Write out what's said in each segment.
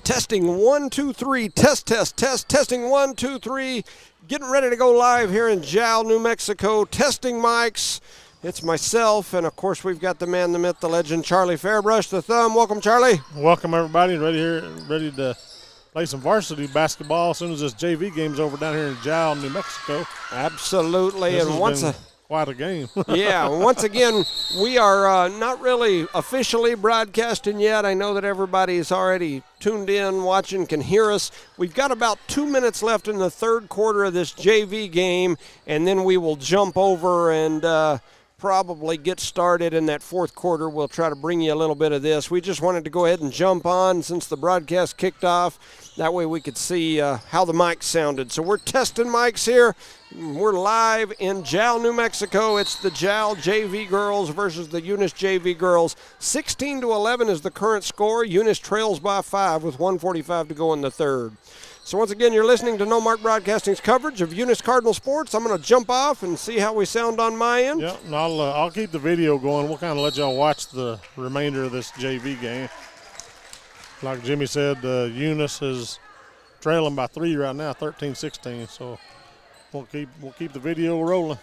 Testing 1, 2, 3. Testing 1, 2, 3. Getting ready to go live here in Jal, New Mexico. Testing mics. It's myself, and of course we've got the man, the myth, the legend, Charlie Fairbrush, the Thumb. Welcome, Charlie. Welcome, everybody. Ready to play some varsity basketball as soon as this JV game's over down here in Jal, New Mexico. Absolutely, This has been quite a game. Yeah, once again, we are not really officially broadcasting yet. I know that everybody's already tuned in, watching, can hear us. We've got about 2 minutes left in the third quarter of this JV game, and then we will jump over and probably get started in that fourth quarter. We'll try to bring you a little bit of this. We just wanted to go ahead and jump on since the broadcast kicked off. That way we could see how the mics sounded. So we're testing mics here. We're live in Jal, New Mexico. It's the Jal JV girls versus the Eunice JV girls. 16-11 is the current score. Eunice trails by 5 with 1:45 to go in the third. So once again, you're listening to No Mark Broadcasting's coverage of Eunice Cardinal sports. I'm going to jump off and see how we sound on my end. Yeah, and I'll keep the video going. We'll kind of let y'all watch the remainder of this JV game. Like Jimmy said, Eunice is trailing by 3 right now, 13-16. So we'll keep the video rolling.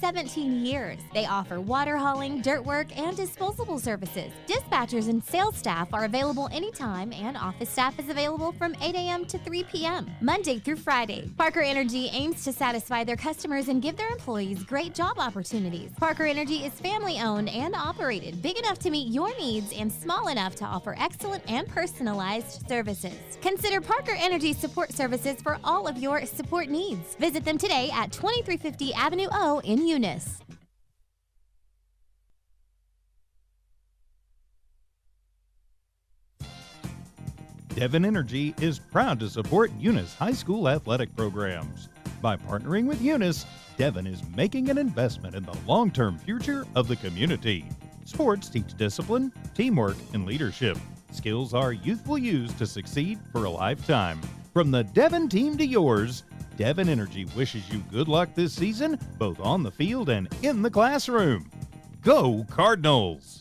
17 years. They offer water hauling, dirt work, and disposable services. Dispatchers and sales staff are available anytime, and office staff is available from 8 a.m. to 3 p.m., Monday through Friday. Parker Energy aims to satisfy their customers and give their employees great job opportunities. Parker Energy is family-owned and operated, big enough to meet your needs and small enough to offer excellent and personalized services. Consider Parker Energy support services for all of your support needs. Visit them today at 2350 Avenue O in Eunice. Devon Energy is proud to support Eunice High School athletic programs. By partnering with Eunice, Devon is making an investment in the long-term future of the community. Sports teach discipline, teamwork, and leadership. Skills our youth will use to succeed for a lifetime. From the Devon team to yours, Devon Energy wishes you good luck this season, both on the field and in the classroom. Go Cardinals!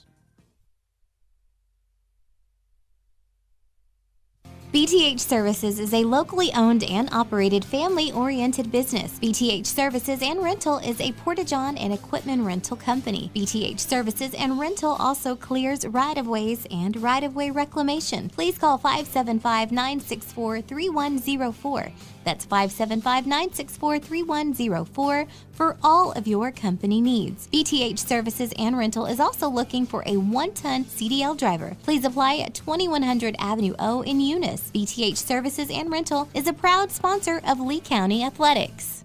BTH Services is a locally owned and operated family-oriented business. BTH Services and Rental is a Porta-John and equipment rental company. BTH Services and Rental also clears right-of-ways and right-of-way reclamation. Please call 575-964-3104. That's 575-964-3104 for all of your company needs. BTH Services and Rental is also looking for a 1-ton CDL driver. Please apply at 2100 Avenue O in Eunice. BTH Services and Rental is a proud sponsor of Lea County Athletics.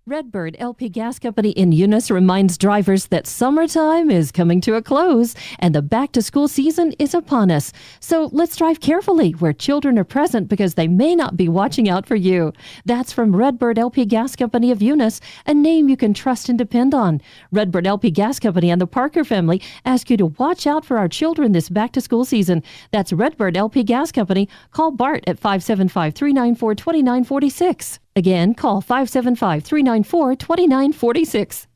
Redbird LP Gas Company in Eunice reminds drivers that summertime is coming to a close and the back-to-school season is upon us. So let's drive carefully where children are present because they may not be watching out for you. That's from Redbird LP Gas Company of Eunice, a name you can trust and depend on. Redbird LP Gas Company and the Parker family ask you to watch out for our children this back-to-school season. That's Redbird LP Gas Company. Call Bart at 575-394-2946. Again, call 575-394-2946.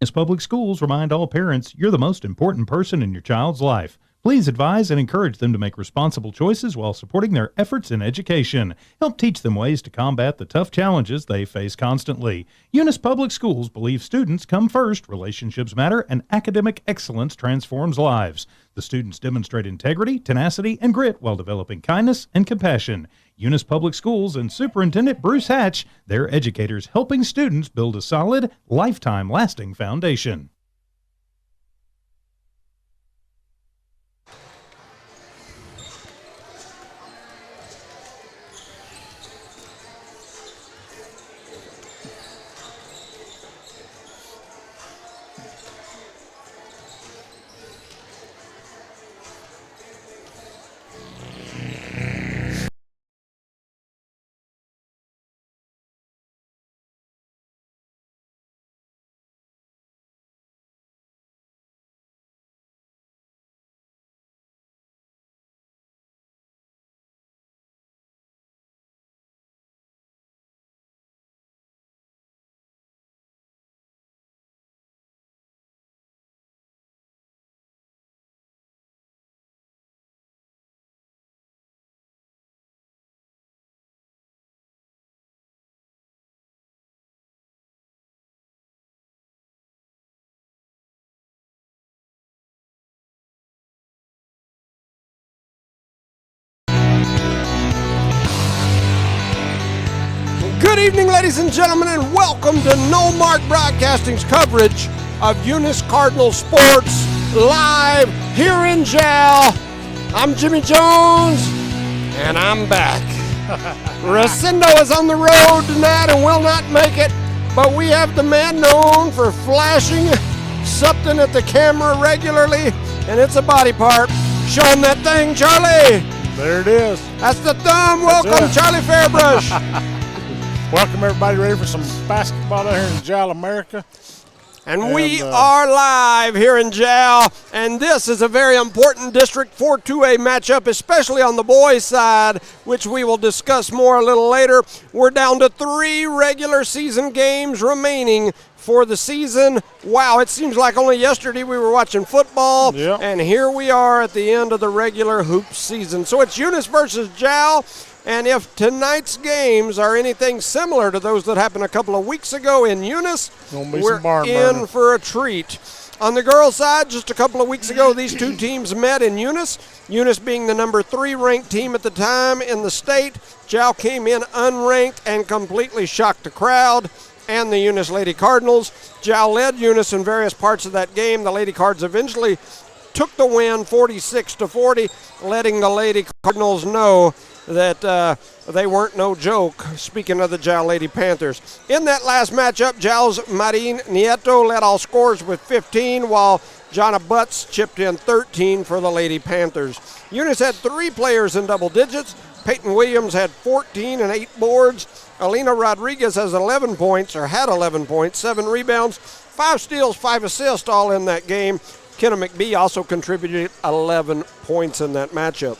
As public schools remind all parents, you're the most important person in your child's life. Please advise and encourage them to make responsible choices while supporting their efforts in education. Help teach them ways to combat the tough challenges they face constantly. Eunice Public Schools believe students come first, relationships matter, and academic excellence transforms lives. The students demonstrate integrity, tenacity, and grit while developing kindness and compassion. Eunice Public Schools and Superintendent Bruce Hatch, their educators helping students build a solid, lifetime lasting foundation. Good evening, ladies and gentlemen, and welcome to No Mark Broadcasting's coverage of Eunice Cardinal sports live here in jail. I'm Jimmy Jones, and I'm back. Rosendo is on the road tonight and will not make it, but we have the man known for flashing something at the camera regularly, and it's a body part. Show him that thing, Charlie. There it is. That's the thumb. Welcome, Charlie Fairbrush. Welcome, everybody. Ready for some basketball out here in Jal, America. And we are live here in Jal, and this is a very important District 4-2A matchup, especially on the boys' side, which we will discuss more a little later. We're down to 3 regular season games remaining for the season. Wow, it seems like only yesterday we were watching football, Yep. and here we are at the end of the regular hoop season. So it's Eunice versus Jal, and if tonight's games are anything similar to those that happened a couple of weeks ago in Eunice, Gonna be we're some barn in burner. for a treat. On the girls' side, just a couple of weeks ago, these two teams met in Eunice. Eunice being the number 3 ranked team at the time in the state. Jal came in unranked and completely shocked the crowd and the Eunice Lady Cardinals. Jal led Eunice in various parts of that game. The Lady Cards eventually took the win 46-40, letting the Lady Cardinals know that they weren't no joke, speaking of the Jal Lady Panthers. In that last matchup, Jal's Marin Nieto led all scorers with 15, while Jonna Butts chipped in 13 for the Lady Panthers. Eunice had 3 players in double digits. Peyton Williams had 14 and 8 boards. Alina Rodriguez has 11 points, or had 11 points, 7 rebounds, 5 steals, 5 assists, all in that game. Kenna McBee also contributed 11 points in that matchup.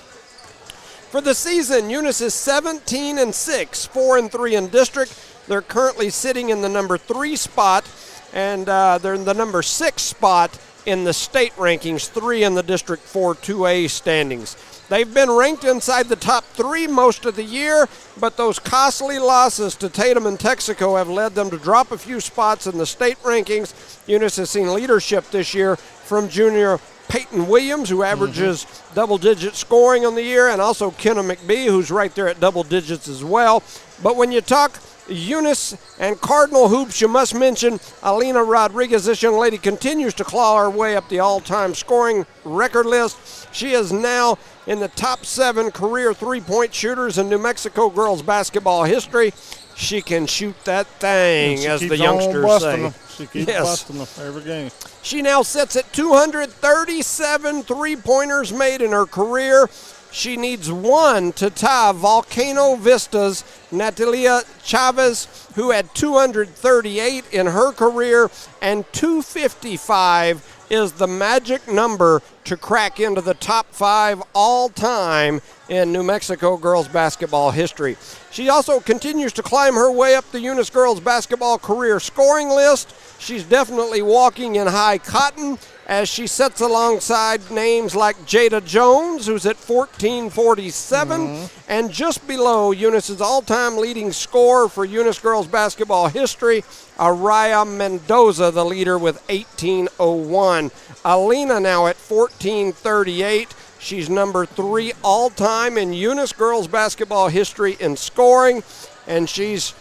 For the season, Eunice is 17-6, 4-3 in district. They're currently sitting in the number 3 spot, and they're in the number 6 spot in the state rankings, 3 in the District 4 2A standings. They've been ranked inside the top 3 most of the year, but those costly losses to Tatum and Texaco have led them to drop a few spots in the state rankings. Eunice has seen leadership this year from junior Peyton Williams, who averages double-digit scoring on the year, and also Kenna McBee, who's right there at double digits as well. But when you talk Eunice and Cardinal hoops, you must mention Alina Rodriguez. This young lady continues to claw her way up the all-time scoring record list. She is now in the top 7 career three-point shooters in New Mexico girls basketball history. She can shoot that thing, as the youngsters say. Them. She keeps busting them every game. She now sits at 237 three-pointers made in her career. She needs 1 to tie Volcano Vista's Natalia Chavez, who had 238 in her career, and 255 is the magic number to crack into the top 5 all-time in New Mexico girls basketball history. She also continues to climb her way up the Eunice girls basketball career scoring list. She's definitely walking in high cotton as she sits alongside names like Jada Jones, who's at 1447, and just below Eunice's all-time leading scorer for Eunice girls basketball history, Araya Mendoza, the leader with 1801. Alina now at 1438. She's number 3 all-time in Eunice girls basketball history in scoring, and she's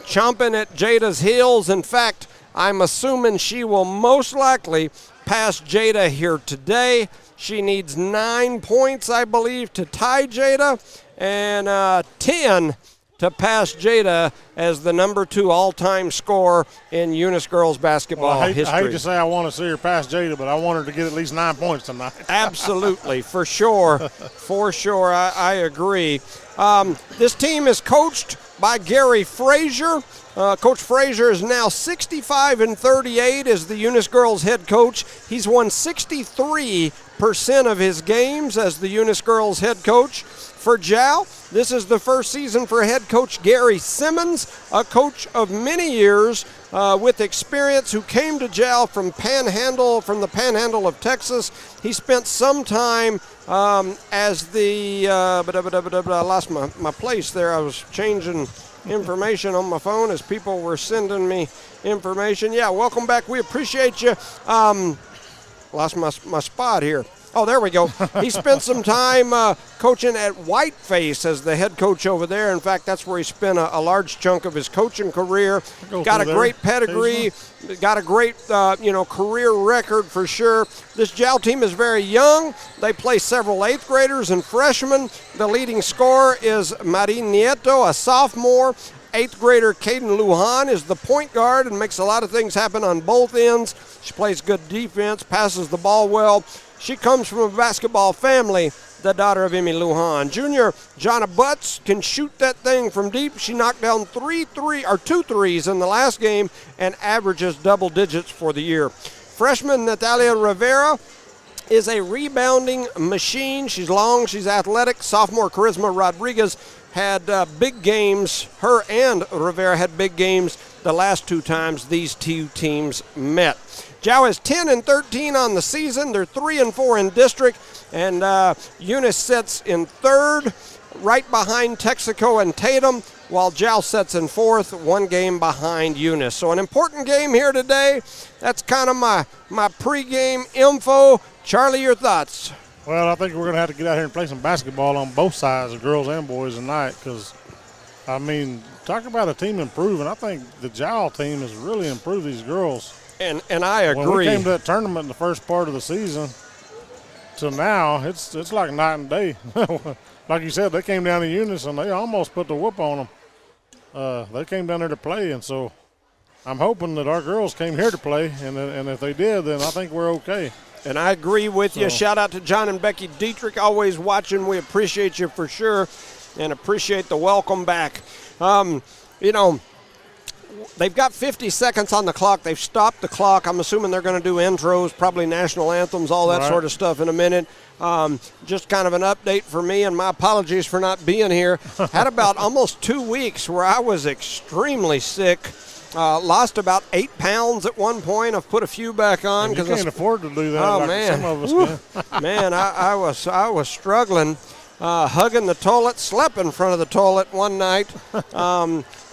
chomping at Jada's heels. In fact, I'm assuming she will most likely pass Jada here today. She needs 9 points, I believe, to tie Jada, and 10 to pass Jada as the number 2 all-time scorer in Eunice girls basketball history. I hate to say I want to see her pass Jada, but I want her to get at least 9 points tonight. Absolutely, for sure. For sure, I agree. This team is coached by Gary Frazier. Coach Frazier is now 65-38 as the Eunice girls head coach. He's won 63% of his games as the Eunice girls head coach. For Jal, this is the first season for head coach Gary Simmons, a coach of many years with experience who came to Jal from the Panhandle of Texas. He spent some time as the I lost my place there. I was changing information on my phone as people were sending me information. Yeah, welcome back. We appreciate you. Lost my spot here. Oh, there we go. He spent some time coaching at Whiteface as the head coach over there. In fact, that's where he spent a large chunk of his coaching career. Got a great pedigree, got a great career record for sure. This Jal team is very young. They play several 8th graders and freshmen. The leading scorer is Marin Nieto, a sophomore. 8th grader Caden Lujan is the point guard and makes a lot of things happen on both ends. She plays good defense, passes the ball well. She comes from a basketball family, the daughter of Emmy Lujan. Junior Jonna Butts can shoot that thing from deep. She knocked down 2 threes in the last game and averages double digits for the year. Freshman Natalia Rivera is a rebounding machine. She's long, she's athletic. Sophomore Charisma Rodriguez had big games. Her and Rivera had big games the last 2 times these 2 teams met. Jow is 10-13 on the season. They're 3-4 in district, and Eunice sits in 3rd, right behind Texaco and Tatum, while Jow sits in 4th, 1 game behind Eunice. So an important game here today. That's kind of my pregame info. Charlie, your thoughts? Well, I think we're going to have to get out here and play some basketball on both sides, girls and boys, tonight, because, I mean, talk about a team improving. I think the Jowl team has really improved these girls. And I agree. When we came to that tournament in the first part of the season to now, it's like night and day. Like you said, they came down to Eunice and they almost put the whoop on them. They came down there to play, and so I'm hoping that our girls came here to play, and if they did, then I think we're okay. And I agree with you. Shout out to John and Becky Dietrich, always watching. We appreciate you for sure and appreciate the welcome back. They've got 50 seconds on the clock. They've stopped the clock. I'm assuming they're going to do intros, probably national anthems, all that sort of stuff in a minute. Just kind of an update for me, and my apologies for not being here. Had about almost 2 weeks where I was extremely sick. Lost about 8 pounds at one point. I've put a few back on. And you can't afford to do that. Oh, like man. Some of us can. Man, I was struggling, hugging the toilet, slept in front of the toilet one night.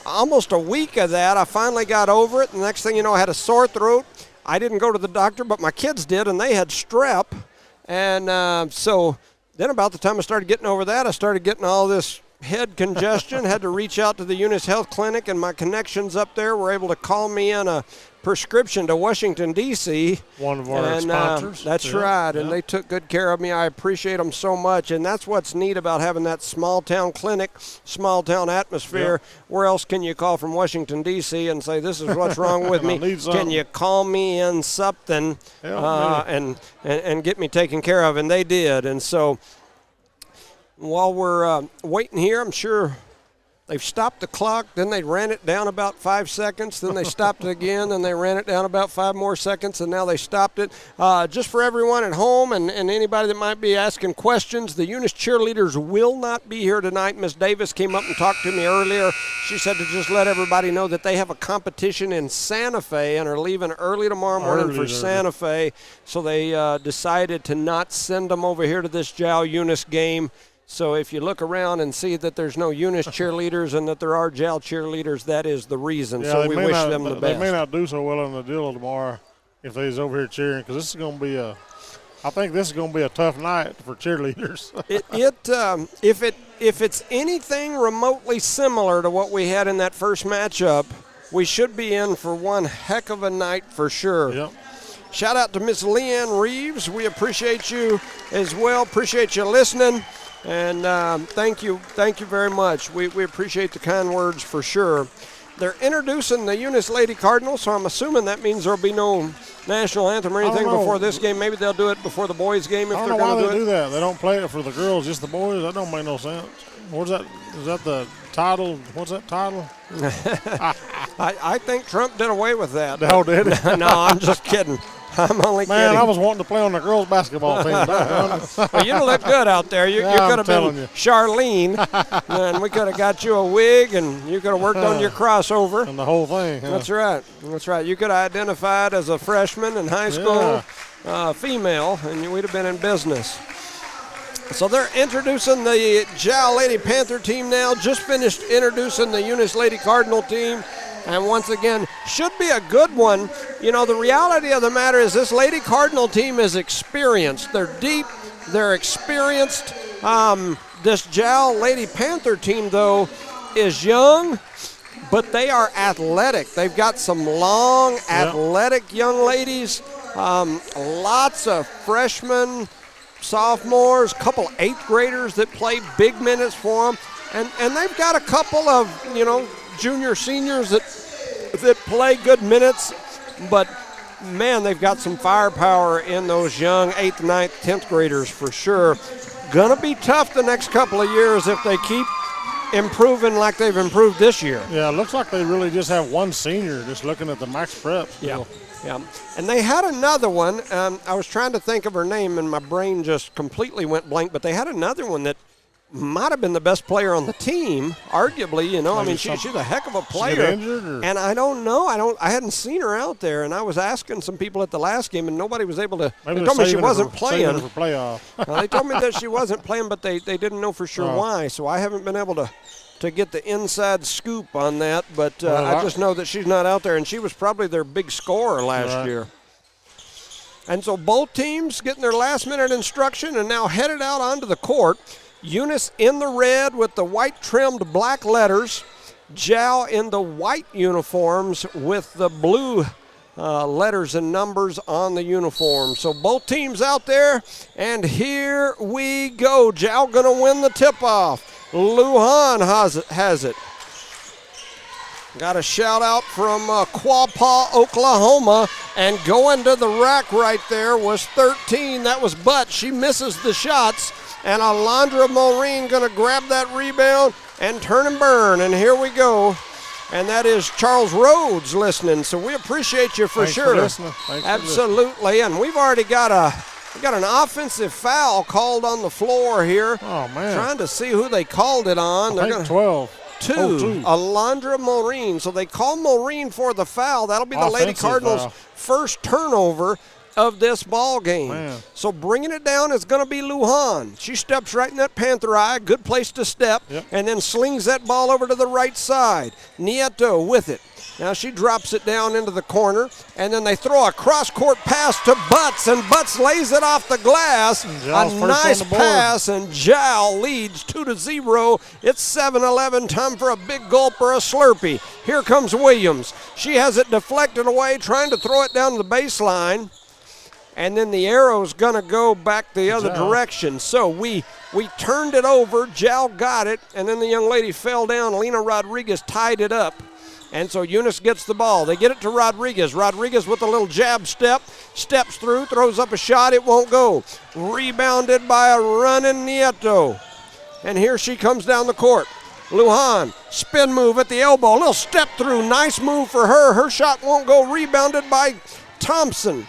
Almost a week of that, I finally got over it. The next thing you know, I had a sore throat. I didn't go to the doctor, but my kids did, and they had strep. And so then about the time I started getting over that, I started getting all this head congestion. Had to reach out to the Eunice Health Clinic, and my connections up there were able to call me in a prescription to Washington, D.C. One of our sponsors. That's right, and they took good care of me. I appreciate them so much, and that's what's neat about having that small-town clinic, small-town atmosphere. Where else can you call from Washington, D.C. and say, this is what's wrong with me? Can you call me in something and get me taken care of? And they did, and so while we're waiting here, I'm sure they've stopped the clock, then they ran it down about 5 seconds, then they stopped it again, then they ran it down about 5 more seconds, and now they stopped it. Just for everyone at home and anybody that might be asking questions, the Eunice cheerleaders will not be here tonight. Miss Davis came up and talked to me earlier. She said to just let everybody know that they have a competition in Santa Fe and are leaving early tomorrow morning for Santa Fe, so they decided to not send them over here to this Jow Eunice game. So if you look around and see that there's no Eunice cheerleaders and that there are Jow cheerleaders, that is the reason. So we wish them the best. They may not do so well in the deal tomorrow if they's over here cheering, because this is going to be I think this is going to be a tough night for cheerleaders. If it's anything remotely similar to what we had in that first matchup, we should be in for one heck of a night for sure. Yep. Shout out to Miss Leanne Reeves. We appreciate you as well. Appreciate you listening. And thank you very much. We appreciate the kind words for sure. They're introducing the Eunice Lady Cardinals, so I'm assuming that means there'll be no national anthem or anything before this game. Maybe they'll do it before the boys' game if they're going to do it. I don't know why they do that. They don't play it for the girls, just the boys. That don't make no sense. What's that? Is that the title? What's that title? I think Trump did away with that. No, did he? No, I'm just kidding. I'm only kidding. Man, I was wanting to play on the girls' basketball team. Well, you look good out there. You could have been Charlene, and we could have got you a wig, and you could have worked on your crossover. And the whole thing. Huh? That's right. That's right. You could have identified as a freshman in high school, female, and we'd have been in business. So they're introducing the Jow Lady Panther team now. Just finished introducing the Eunice Lady Cardinal team. And once again, should be a good one. You know, the reality of the matter is this Lady Cardinal team is experienced. They're deep. They're experienced. This Jow Lady Panther team, though, is young, but they are athletic. They've got some long, athletic young ladies. Lots of freshmen, sophomores, couple 8th graders that play big minutes for them. And they've got a couple of, junior seniors that play good minutes, but man, they've got some firepower in those young 8th, 9th, 10th graders for sure. Gonna be tough the next couple of years if they keep improving like they've improved this year. Yeah, it looks like they really just have one senior, just looking at the max prep. Yeah. And they had another one. I was trying to think of her name and my brain just completely went blank, but they had another one that might have been the best player on the team, arguably. You know, I mean, she's a heck of a player. She get injured, or? And I don't know. I hadn't seen her out there, and I was asking some people at the last game, and nobody was able to. Maybe they told me she wasn't saving her playing. for playoff. They told me that she wasn't playing, but they didn't know for sure why. So I haven't been able to get the inside scoop on that. But I just know that she's not out there, and she was probably their big scorer last year. And so both teams getting their last-minute instruction and now headed out onto the court. Eunice in the red with the white-trimmed black letters. Jow in the white uniforms with the blue letters and numbers on the uniform. So both teams out there, and here we go. Jow going to win the tip-off. Lujan has it. Got a shout out from Quapaw, Oklahoma, and going to the rack right there was 13. That was Butt. She misses the shots, and Alondra Maureen going to grab that rebound and turn and burn. And here we go. And that is Charles Rhodes listening. So we appreciate you for Thanks sure. For listening. Thanks Absolutely. And we've already got an offensive foul called on the floor here. Oh man! Trying to see who they called it on. They're going 12. Two. Alondra Maureen. So they call Maureen for the foul. That'll be the Offensive Lady Cardinals' foul. first turnover of this ball game. Man. So bringing it down is going to be Lujan. She steps right in that Panther eye. Good place to step. Yep. And then slings that ball over to the right side. Nieto with it. Now she drops it down into the corner, and then they throw a cross-court pass to Butts, and Butts lays it off the glass. Zhow's A first nice on the board. pass, and Zhao leads 2-0. It's 7-11, time for a big gulp or a Slurpee. Here comes Williams. She has it deflected away, trying to throw it down the baseline, and then the arrow's going to go back the other direction. So we turned it over. Zhao got it, and then the young lady fell down. Lena Rodriguez tied it up. And so Eunice gets the ball. They get it to Rodriguez. Rodriguez with a little jab step, steps through, throws up a shot. It won't go. Rebounded by a running Nieto. And here she comes down the court. Lujan, spin move at the elbow. A little step through. Nice move for her. Her shot won't go. Rebounded by Thompson.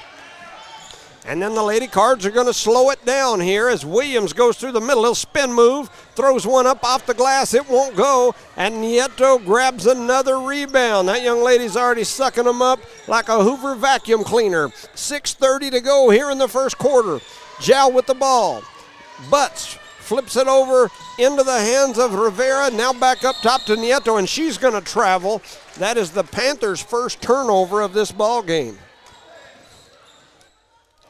And then the Lady Cards are going to slow it down here as Williams goes through the middle. Little spin move, throws one up off the glass. It won't go. And Nieto grabs another rebound. That young lady's already sucking them up like a Hoover vacuum cleaner. 6:30 to go here in the first quarter. Zhao with the ball. Butts flips it over into the hands of Rivera. Now back up top to Nieto, and she's going to travel. That is the Panthers' first turnover of this ball game.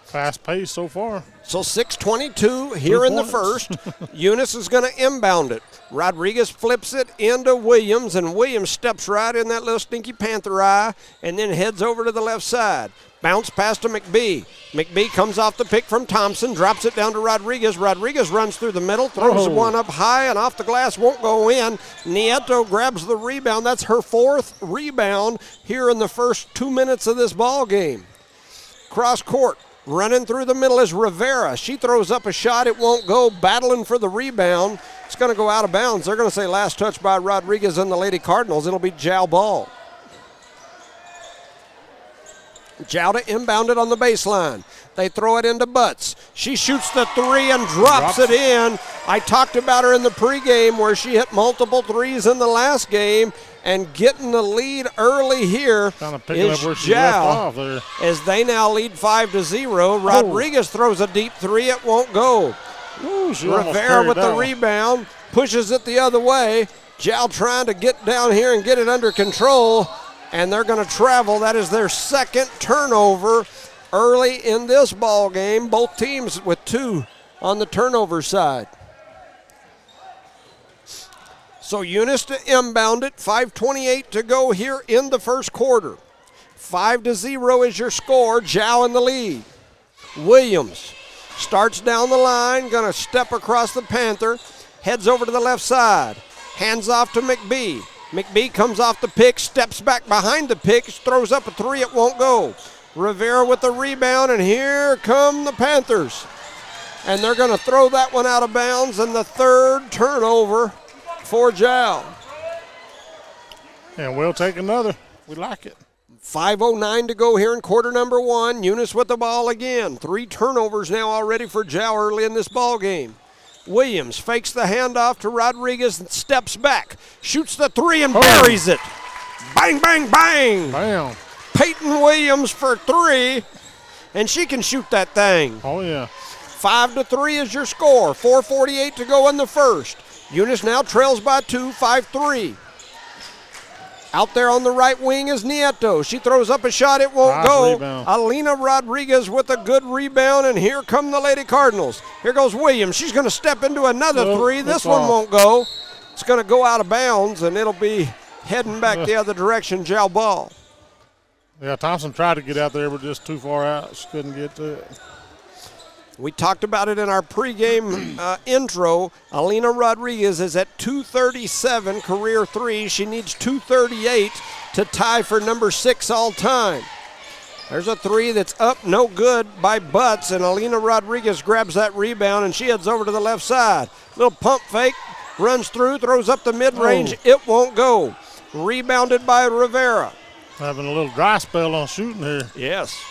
Fast pace so far. So 6:22 here in the first. Eunice is going to inbound it. Rodriguez flips it into Williams, and Williams steps right in that little stinky Panther eye and then heads over to the left side. Bounce pass to McBee. McBee comes off the pick from Thompson, drops it down to Rodriguez. Rodriguez runs through the middle, throws one up high and off the glass, won't go in. Nieto grabs the rebound. That's her fourth rebound here in the first 2 minutes of this ball game. Cross court. Running through the middle is Rivera. She throws up a shot. It won't go. Battling for the rebound. It's going to go out of bounds. They're going to say last touch by Rodriguez and the Lady Cardinals. It'll be Zhao ball. Zhao to inbound it on the baseline. They throw it into Butts. She shoots the three and drops it in. I talked about her in the pregame where she hit multiple threes in the last game. And getting the lead early here kind of picking is up where she left off Zhao there. as they now lead 5-0. Rodriguez throws a deep three. It won't go. Ooh, she almost Rivera carried with the that one. rebound, pushes it the other way. Zhao trying to get down here and get it under control, and they're going to travel. That is their second turnover early in this ball game. Both teams with two on the turnover side. So Eunice to inbound it, 5:28 to go here in the first quarter. 5-0 is your score, Zhao in the lead. Williams starts down the line, gonna step across the Panther, heads over to the left side, hands off to McBee. McBee comes off the pick, steps back behind the pick, throws up a three, it won't go. Rivera with the rebound, and here come the Panthers. And they're gonna throw that one out of bounds, and the third turnover for Zhao. And we'll take another. We like it. 5:09 to go here in quarter number one. Eunice with the ball again. 3 turnovers now already for Zhao early in this ball game. Williams fakes the handoff to Rodriguez and steps back. Shoots the three and buries it. Bang, bang, bang. Bam. Peyton Williams for three, and she can shoot that thing. Oh, yeah. 5-3 is your score. 4:48 to go in the first. Eunice now trails by 2, 5-3. Out there on the right wing is Nieto. She throws up a shot. It won't Nice go. rebound. Alina Rodriguez with a good rebound, and here come the Lady Cardinals. Here goes Williams. She's going to step into another Nope, three. This it's one off. won't go. It's going to go out of bounds, and it'll be heading back the other direction, Jow ball. Yeah, Thompson tried to get out there, but just too far out. She couldn't get to it. We talked about it in our pregame intro. Alina Rodriguez is at 237, career three. She needs 238 to tie for number 6 all time. There's a three that's up, no good by Butts, and Alina Rodriguez grabs that rebound, and she heads over to the left side. Little pump fake, runs through, throws up the mid-range. It won't go. Rebounded by Rivera. Having a little dry spell on shooting here. Yes.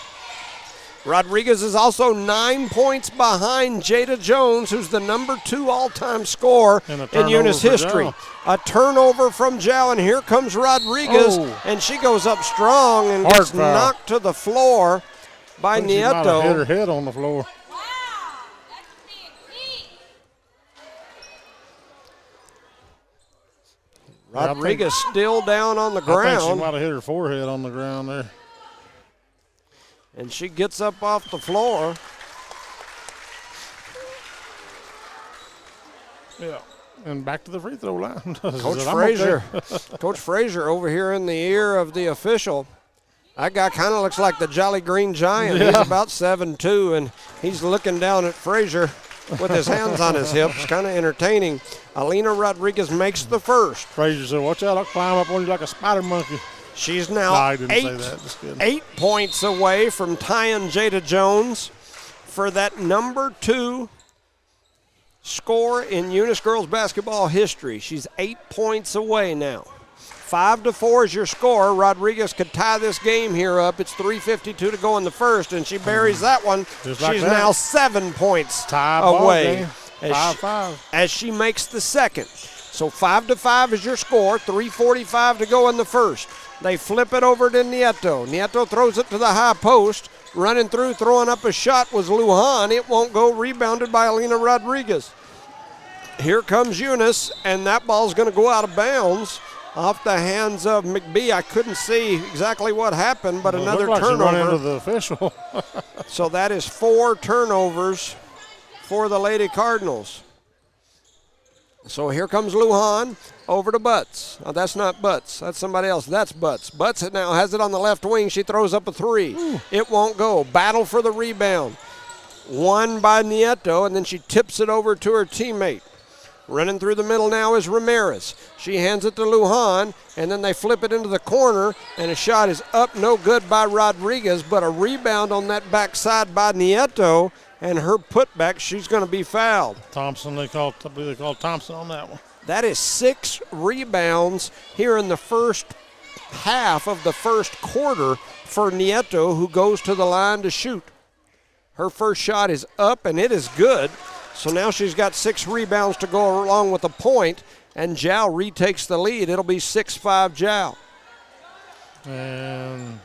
Rodriguez is also 9 points behind Jada Jones, who's the number 2 all-time scorer And a in turnover Eunice for history. Jow. A turnover from Jow, and here comes Rodriguez, and she goes up strong and Hard gets foul. knocked to the floor by I think she might have hit Nieto. her head on the floor. Rodriguez still down on the I think she ground, might have hit her forehead on the ground there. and she gets up off the floor. Yeah. And back to the free throw line. Coach I'm Frazier, okay. Coach Frazier over here in the ear of the official. That guy kind of looks like the Jolly Green Giant. Yeah. He's about 7'2", and he's looking down at Frazier with his hands on his hips. Kind of entertaining. Alina Rodriguez makes the first. Frazier said, watch out, I'll climb up on you like a spider monkey. She's No, now I didn't say that. Just kidding. 8 points away from tying Jada Jones for that number 2 score in Eunice girls basketball history. She's 8 points away now. 5-4 is your score. Rodriguez could tie this game here up. It's 3:52 to go in the first, and she buries that one. Just like She's that. now 7 points Tie ball away game. as 5-5. as she makes the second. So 5-5 is your score. 3:45 to go in the first. They flip it over to Nieto. Nieto throws it to the high post. Running through, throwing up a shot was Lujan. It won't go. Rebounded by Alina Rodriguez. Here comes Eunice, and that ball's going to go out of bounds off the hands of McBee. I couldn't see exactly what happened, but Well, it another looked like she run into turnover. the official. So that is 4 turnovers for the Lady Cardinals. So here comes Lujan over to Butts. Oh, that's not Butts. That's somebody else. That's Butts. Butts now has it on the left wing. She throws up a three. It won't go. Battle for the rebound. Won by Nieto, and then she tips it over to her teammate. Running through the middle now is Ramirez. She hands it to Lujan, and then they flip it into the corner, and a shot is up, no good by Rodriguez, but a rebound on that backside by Nieto, and her putback, she's going to be fouled. Thompson, I believe they called Thompson on that one. That is 6 rebounds here in the first half of the first quarter for Nieto, who goes to the line to shoot. Her first shot is up, and it is good. So now she's got 6 rebounds to go along with a point, and Jow retakes the lead. It'll be 6-5 Jow. And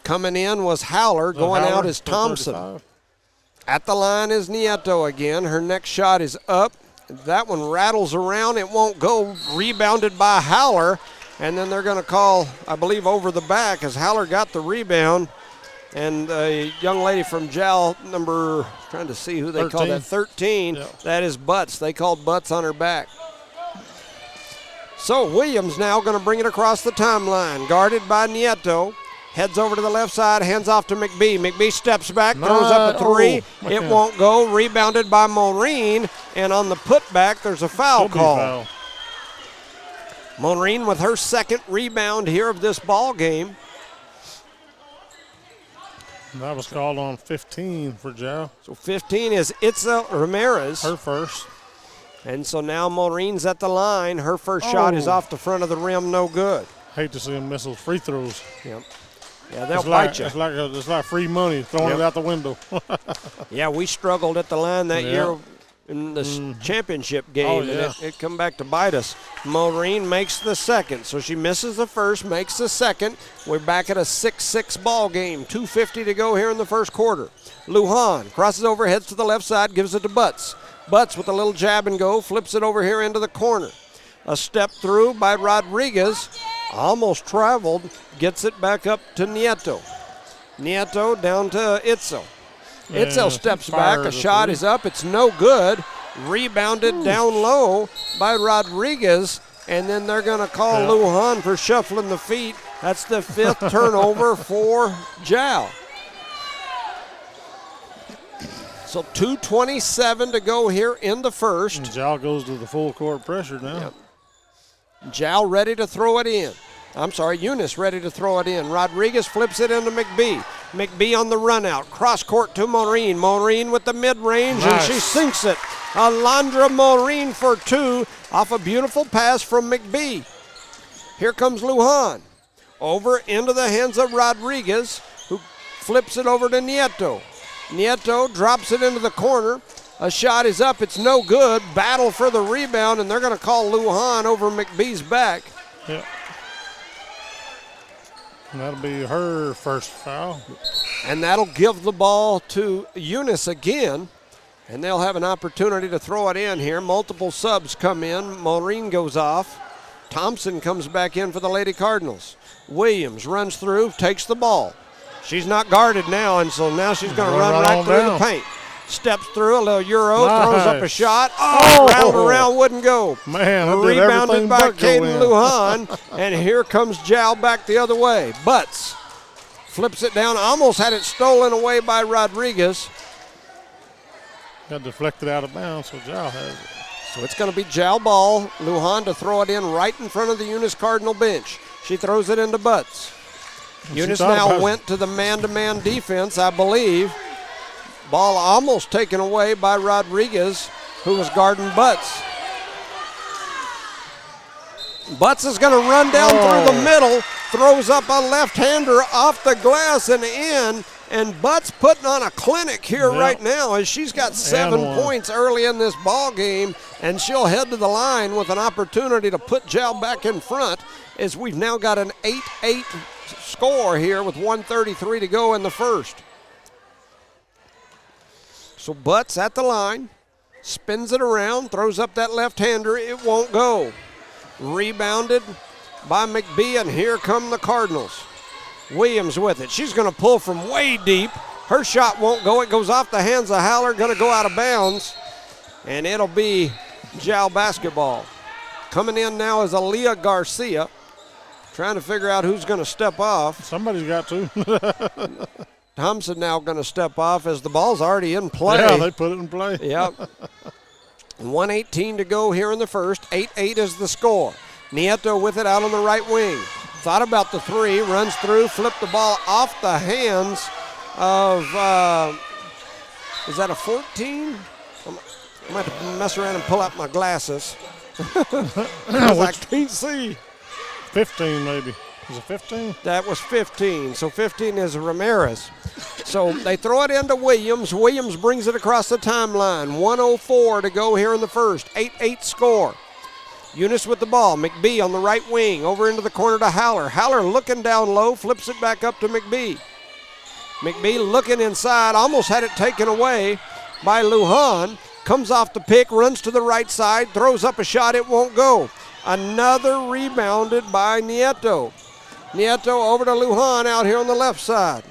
Coming in was Howler. Going out is Thompson. 35. At the line is Nieto again. Her next shot is up. That one rattles around. It won't go. Rebounded by Howler. And then they're going to call, I believe, over the back as Howler got the rebound. And a young lady from Jow, trying to see who they call that, 13. Yep. That is Butts. They called Butts on her back. So Williams now going to bring it across the timeline. Guarded by Nieto. Heads over to the left side, hands off to McBee. McBee steps back, throws up a three. It won't go. Rebounded by Maureen. And on the putback, there's a foul Should be call. foul. Maureen with her second rebound here of this ball game. That was called on 15 for Jow. So 15 is Itza Ramirez. Her first. And so now Maureen's at the line. Her first shot is off the front of the rim, no good. Hate to see him miss those free throws. Yep. Yeah, they'll It's bite you. It's like free money, throwing Yep. it out the window. Yeah, we struggled at the line that Yeah. year in the championship game, and it come back to bite us. Maureen makes the second, so she misses the first, makes the second. We're back at a 6-6 ball game. 2:50 to go here in the first quarter. Lujan crosses over, heads to the left side, gives it to Butts. Butts with a little jab and go, flips it over here into the corner. A step through by Rodriguez, almost traveled, gets it back up to Nieto. Nieto down to Itzel. Itzel steps back, a shot is up, it's no good. Rebounded down low by Rodriguez, and then they're going to call Lujan for shuffling the feet. That's the 5th turnover for Jal. So 2:27 to go here in the first. And Jal goes to the full court pressure now. Yep. Jal ready to throw it in. Eunice ready to throw it in. Rodriguez flips it into McBee. McBee on the run out. Cross court to Maureen. Maureen with the mid-range, and she sinks it. Alondra Maureen for 2 off a beautiful pass from McBee. Here comes Lujan. Over into the hands of Rodriguez, who flips it over to Nieto. Nieto drops it into the corner. A shot is up. It's no good. Battle for the rebound, and they're going to call Lujan over McBee's back. Yep. And that'll be her first foul. And that'll give the ball to Eunice again, and they'll have an opportunity to throw it in here. Multiple subs come in. Maureen goes off. Thompson comes back in for the Lady Cardinals. Williams runs through, takes the ball. She's not guarded now, and so now she's going to run right through the paint. Steps through, a little Euro, throws up a shot. Round around, wouldn't go. Man, rebounded by Caden Lujan, and here comes Jal back the other way. Butts flips it down, almost had it stolen away by Rodriguez. Got deflected out of bounds, so Jal has it. So it's going to be Jal ball. Lujan to throw it in right in front of the Eunice Cardinal bench. She throws it into Butts. Eunice now went to the man-to-man defense, I believe. Ball almost taken away by Rodriguez, who was guarding Butts. Butts is going to run down through the middle, throws up a left-hander off the glass and in, and Butts putting on a clinic here right now as she's got 7 points early in this ball game, and she'll head to the line with an opportunity to put Jal back in front as we've now got an 8-8 score here with 1:33 to go in the first. So Butts at the line, spins it around, throws up that left-hander. It won't go. Rebounded by McBee, and here come the Cardinals. Williams with it. She's going to pull from way deep. Her shot won't go. It goes off the hands of Haller, going to go out of bounds, and it'll be Jal basketball. Coming in now is Aaliyah Garcia, trying to figure out who's going to step off. Somebody's got to. Thompson now going to step off as the ball's already in play. Yeah, they put it in play. Yep. 1:18 to go here in the first. 8-8 is the score. Nieto with it out on the right wing. Thought about the three, runs through, flipped the ball off the hands of, is that a 14? I'm going to have to mess around and pull out my glasses. I can't see. 15 maybe. Was it 15? That was 15. So 15 is Ramirez. So they throw it into Williams. Williams brings it across the timeline. 1:04 to go here in the first. 8-8 score. Eunice with the ball. McBee on the right wing. Over into the corner to Haller. Haller looking down low. Flips it back up to McBee. McBee looking inside. Almost had it taken away by Lujan. Comes off the pick. Runs to the right side. Throws up a shot. It won't go. Another rebounded by Nieto. Nieto over to Lujan out here on the left side.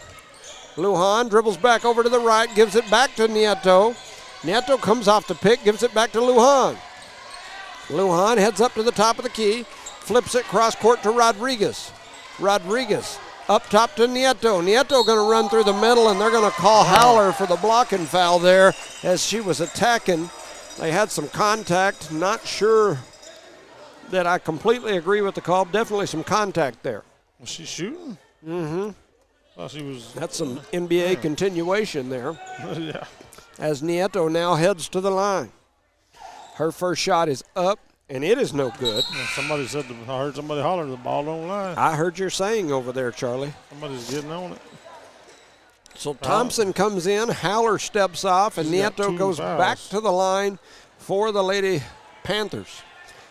Lujan dribbles back over to the right, gives it back to Nieto. Nieto comes off the pick, gives it back to Lujan. Lujan heads up to the top of the key, flips it cross court to Rodriguez. Rodriguez up top to Nieto. Nieto going to run through the middle, and they're going to call Haller for the blocking foul there as she was attacking. They had some contact. Not sure that I completely agree with the call. Definitely some contact there. Was she shooting? Mm-hmm. Well, she was. That's some NBA continuation there. Yeah. As Nieto now heads to the line. Her first shot is up, and it is no good. Somebody said, I heard somebody holler, the ball don't lie. I heard your saying over there, Charlie. Somebody's getting on it. So Thompson comes in, Haller steps off, and She's got Nieto 2 goes fouls. back to the line for the Lady Panthers.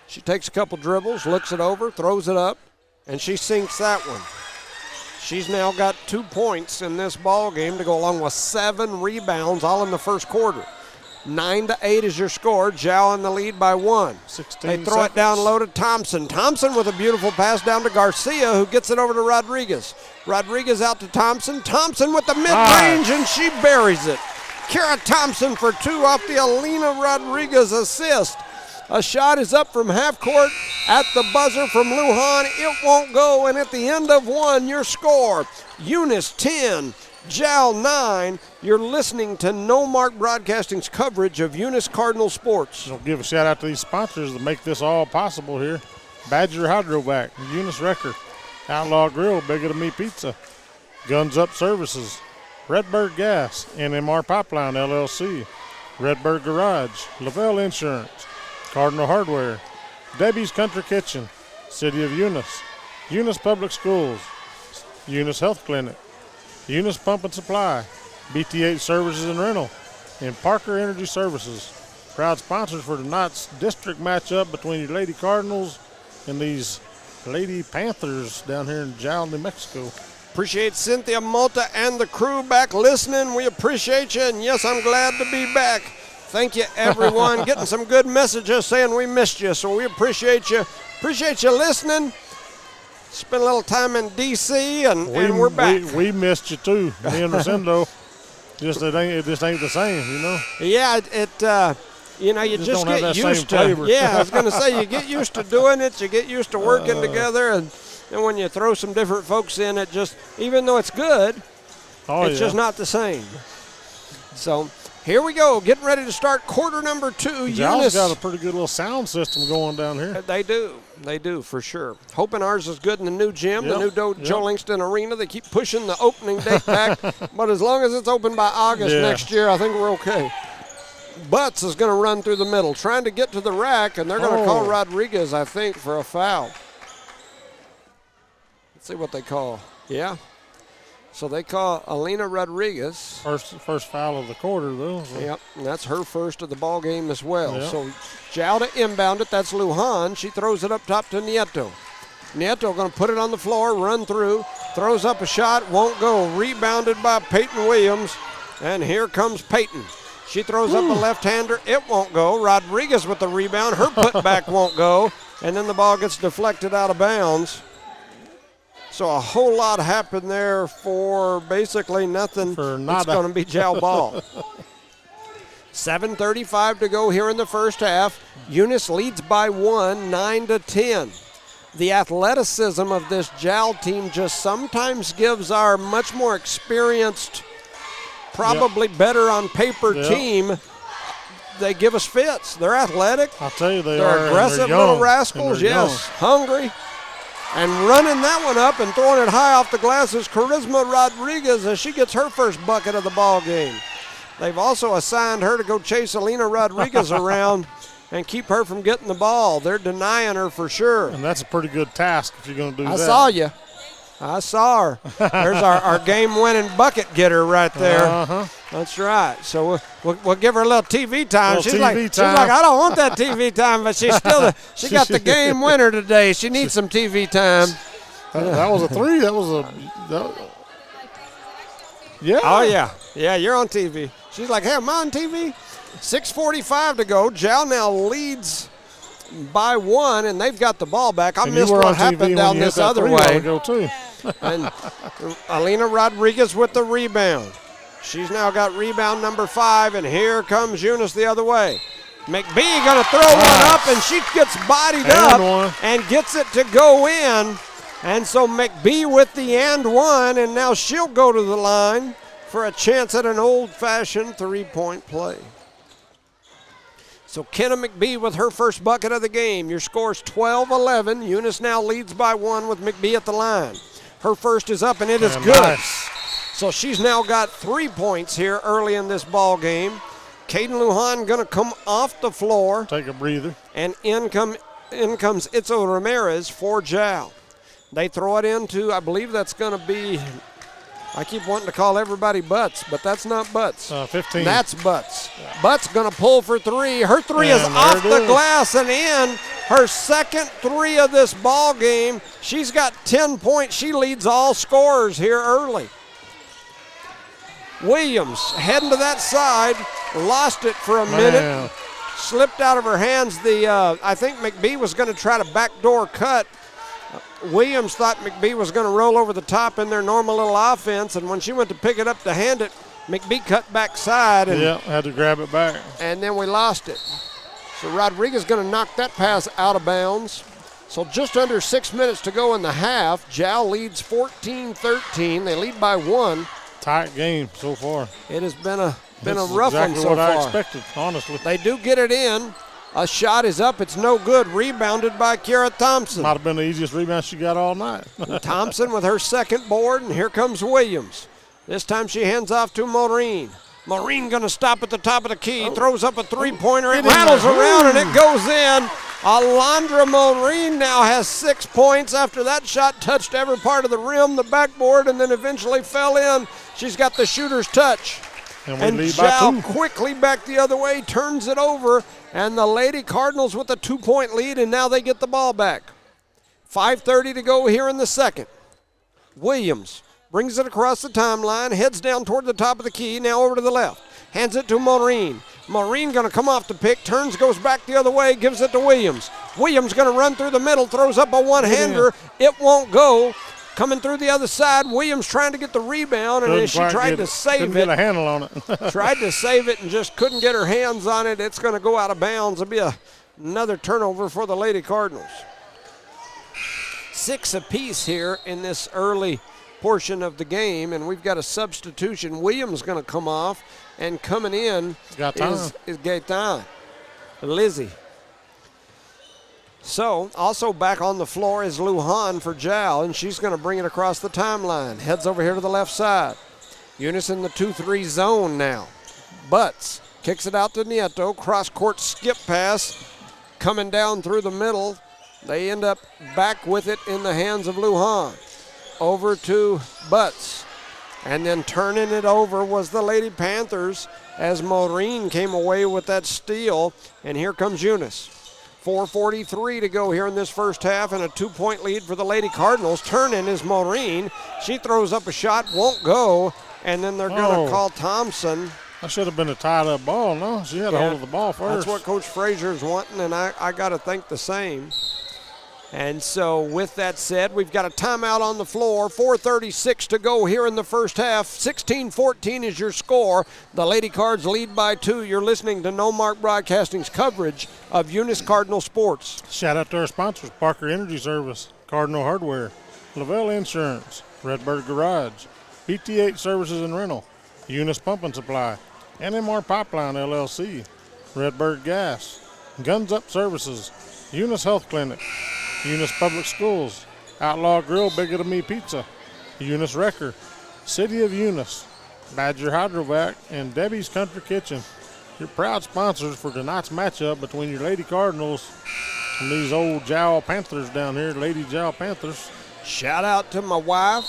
She takes a couple dribbles, looks it over, throws it up, and she sinks that one. She's now got 2 points in this ball game to go along with 7 rebounds, all in the first quarter. 9-8 is your score. Zhao in the lead by 1. 16 They throw it down low to Thompson. Thompson with a beautiful pass down to Garcia, who gets it over to Rodriguez. Rodriguez out to Thompson. Thompson with the mid-range, and she buries it. Kara Thompson for 2 off the Alina Rodriguez assist. A shot is up from half court at the buzzer from Lujan. It won't go, and at the end of 1, your score, Eunice 10, Zhao 9. You're listening to No Mark Broadcasting's coverage of Eunice Cardinal sports. I'll give a shout out to these sponsors that make this all possible here. Badger Hydrovac, Eunice Wrecker, Outlaw Grill, Bigger to Me Pizza, Guns Up Services, Redbird Gas, NMR Pipeline LLC, Redbird Garage, Lavelle Insurance, Cardinal Hardware, Debbie's Country Kitchen, City of Eunice, Eunice Public Schools, Eunice Health Clinic, Eunice Pump and Supply, BTH Services and Rental, and Parker Energy Services. Proud sponsors for tonight's district matchup between your Lady Cardinals and these Lady Panthers down here in Jal, New Mexico. Appreciate Cynthia Mota and the crew back listening. We appreciate you, and yes, I'm glad to be back. Thank you, everyone. Getting some good messages saying we missed you, so we appreciate you. Appreciate you listening. Spent a little time in D.C., and we're back. We missed you, too, me and Rosendo. It just ain't the same, you know? Yeah, you just don't have get that used same to flavor. Yeah, I was going to say, you get used to doing it. You get used to working together, and when you throw some different folks in, it just, even though it's good, it's just not the same. So here we go, getting ready to start quarter number 2. Eunice got a pretty good little sound system going down here. They do for sure. Hoping ours is good in the new gym, the new Joe Langston Arena. They keep pushing the opening date back, but as long as it's open by August next year, I think we're okay. Butts is going to run through the middle, trying to get to the rack, and they're going to call Rodriguez, I think, for a foul. Let's see what they call. Yeah. So they call Alina Rodriguez. First foul of the quarter, though. So. Yep, and that's her first of the ball game as well. Yep. So Zhao to inbound it. That's Lujan. She throws it up top to Nieto. Nieto going to put it on the floor, run through, throws up a shot, won't go. Rebounded by Peyton Williams, and here comes Peyton. She throws up a left-hander. It won't go. Rodriguez with the rebound. Her putback won't go, and then the ball gets deflected out of bounds. So a whole lot happened there for basically nothing. It's going to be Zhao ball. 7:35 to go here in the first half. Eunice leads by 1, 9-10. The athleticism of this Zhao team just sometimes gives our much more experienced, probably better on paper team. They give us fits. They're athletic. I'll tell you, they're aggressive little rascals. Yes, hungry. And running that one up and throwing it high off the glass is Charisma Rodriguez as she gets her first bucket of the ball game. They've also assigned her to go chase Alina Rodriguez around and keep her from getting the ball. They're denying her for sure. And that's a pretty good task if you're going to do that. I saw her. There's our game-winning bucket getter right there. That's right. So we'll give her a little TV time. She's like, I don't want that TV time, but she got the game winner today. She needs some TV time. That was a 3. Yeah. Oh, yeah. Yeah, you're on TV. She's like, hey, am I on TV? 6:45 to go. Zhao now leads by 1, and they've got the ball back. I missed what happened down this other way. And Alina Rodriguez with the rebound. She's now got rebound number 5, and here comes Eunice the other way. McBee going to throw one up, and she gets bodied up and gets it to go in. And so McBee with the and one, and now she'll go to the line for a chance at an old-fashioned three-point play. So Kenna McBee with her first bucket of the game. Your score's 12-11. Eunice now leads by 1 with McBee at the line. Her first is up, and it is good. Nice. So she's now got 3 points here early in this ball game. Caden Lujan going to come off the floor. Take a breather. And in comes Itzo Ramirez for Zhao. They throw it into, I believe that's going to be I keep wanting to call everybody Butts, but that's not Butts. 15. That's Butts. Butts going to pull for three. Her three is And off there it the is. glass and in. Her second three of this ball game. She's got 10 points. She leads all scorers here early. Williams heading to that side, lost it for a minute, slipped out of her hands. I think McBee was going to try to backdoor cut. Williams thought McBee was going to roll over the top in their normal little offense, and when she went to pick it up to hand it, McBee cut backside. And, had to grab it back. And then we lost it. So Rodriguez going to knock that pass out of bounds. So just under 6 minutes to go in the half. Jow leads 14-13. They lead by 1. Tight game so far. It has been a This is rough exactly one so what far. I expected, honestly. They do get it in. A shot is up. It's no good. Rebounded by Kiara Thompson. Might have been the easiest rebound she got all night. Thompson with her second board, and here comes Williams. This time she hands off to Maureen. Maureen going to stop at the top of the key, throws up a three-pointer. It rattles around, and it goes in. Alondra Maureen now has 6 points after that shot touched every part of the rim, the backboard, and then eventually fell in. She's got the shooter's touch. And we lead by Zhao 2. quickly back the other way, turns it over, and the Lady Cardinals with a 2-point lead, and now they get the ball back. 5:30 to go here in the second. Williams brings it across the timeline, heads down toward the top of the key, now over to the left. Hands it to Maureen. Maureen going to come off the pick, turns, goes back the other way, gives it to Williams. Williams going to run through the middle, throws up a one-hander. It won't go. Coming through the other side, Williams trying to get the rebound, and she tried to save couldn't it. get a handle on it. Tried to save it and just couldn't get her hands on it. It's going to go out of bounds. It'll be another turnover for the Lady Cardinals. 6 apiece here in this early portion of the game, and we've got a substitution. Williams going to come off, and coming in is Gaetan, Lizzie. So, also back on the floor is Lujan for Jow, and she's going to bring it across the timeline. Heads over here to the left side. Eunice in the 2-3 zone now. Butts kicks it out to Nieto. Cross-court skip pass coming down through the middle. They end up back with it in the hands of Lujan. Over to Butts. And then turning it over was the Lady Panthers as Maureen came away with that steal. And here comes Eunice. 4:43 to go here in this first half, and a 2-point lead for the Lady Cardinals. Turn-in is Maureen. She throws up a shot, won't go, and then they're going to call Thompson. That should have been a tied-up ball, no? She had a hold of the ball first. That's what Coach Frazier's wanting, and I got to think the same. And so with that said, we've got a timeout on the floor. 4:36 to go here in the first half. 16-14 is your score. The Lady Cards lead by 2. You're listening to No Mark Broadcasting's coverage of Eunice Cardinal Sports. Shout out to our sponsors, Parker Energy Service, Cardinal Hardware, Lavelle Insurance, Redbird Garage, PTH Services and Rental, Eunice Pump and Supply, NMR Pipeline LLC, Redbird Gas, Guns Up Services, Eunice Health Clinic, Eunice Public Schools, Outlaw Grill, Bigger to Me Pizza, Eunice Wrecker, City of Eunice, Badger Hydrovac, and Debbie's Country Kitchen. Your proud sponsors for tonight's matchup between your Lady Cardinals and these old Jowl Panthers down here, Lady Jowl Panthers. Shout out to my wife.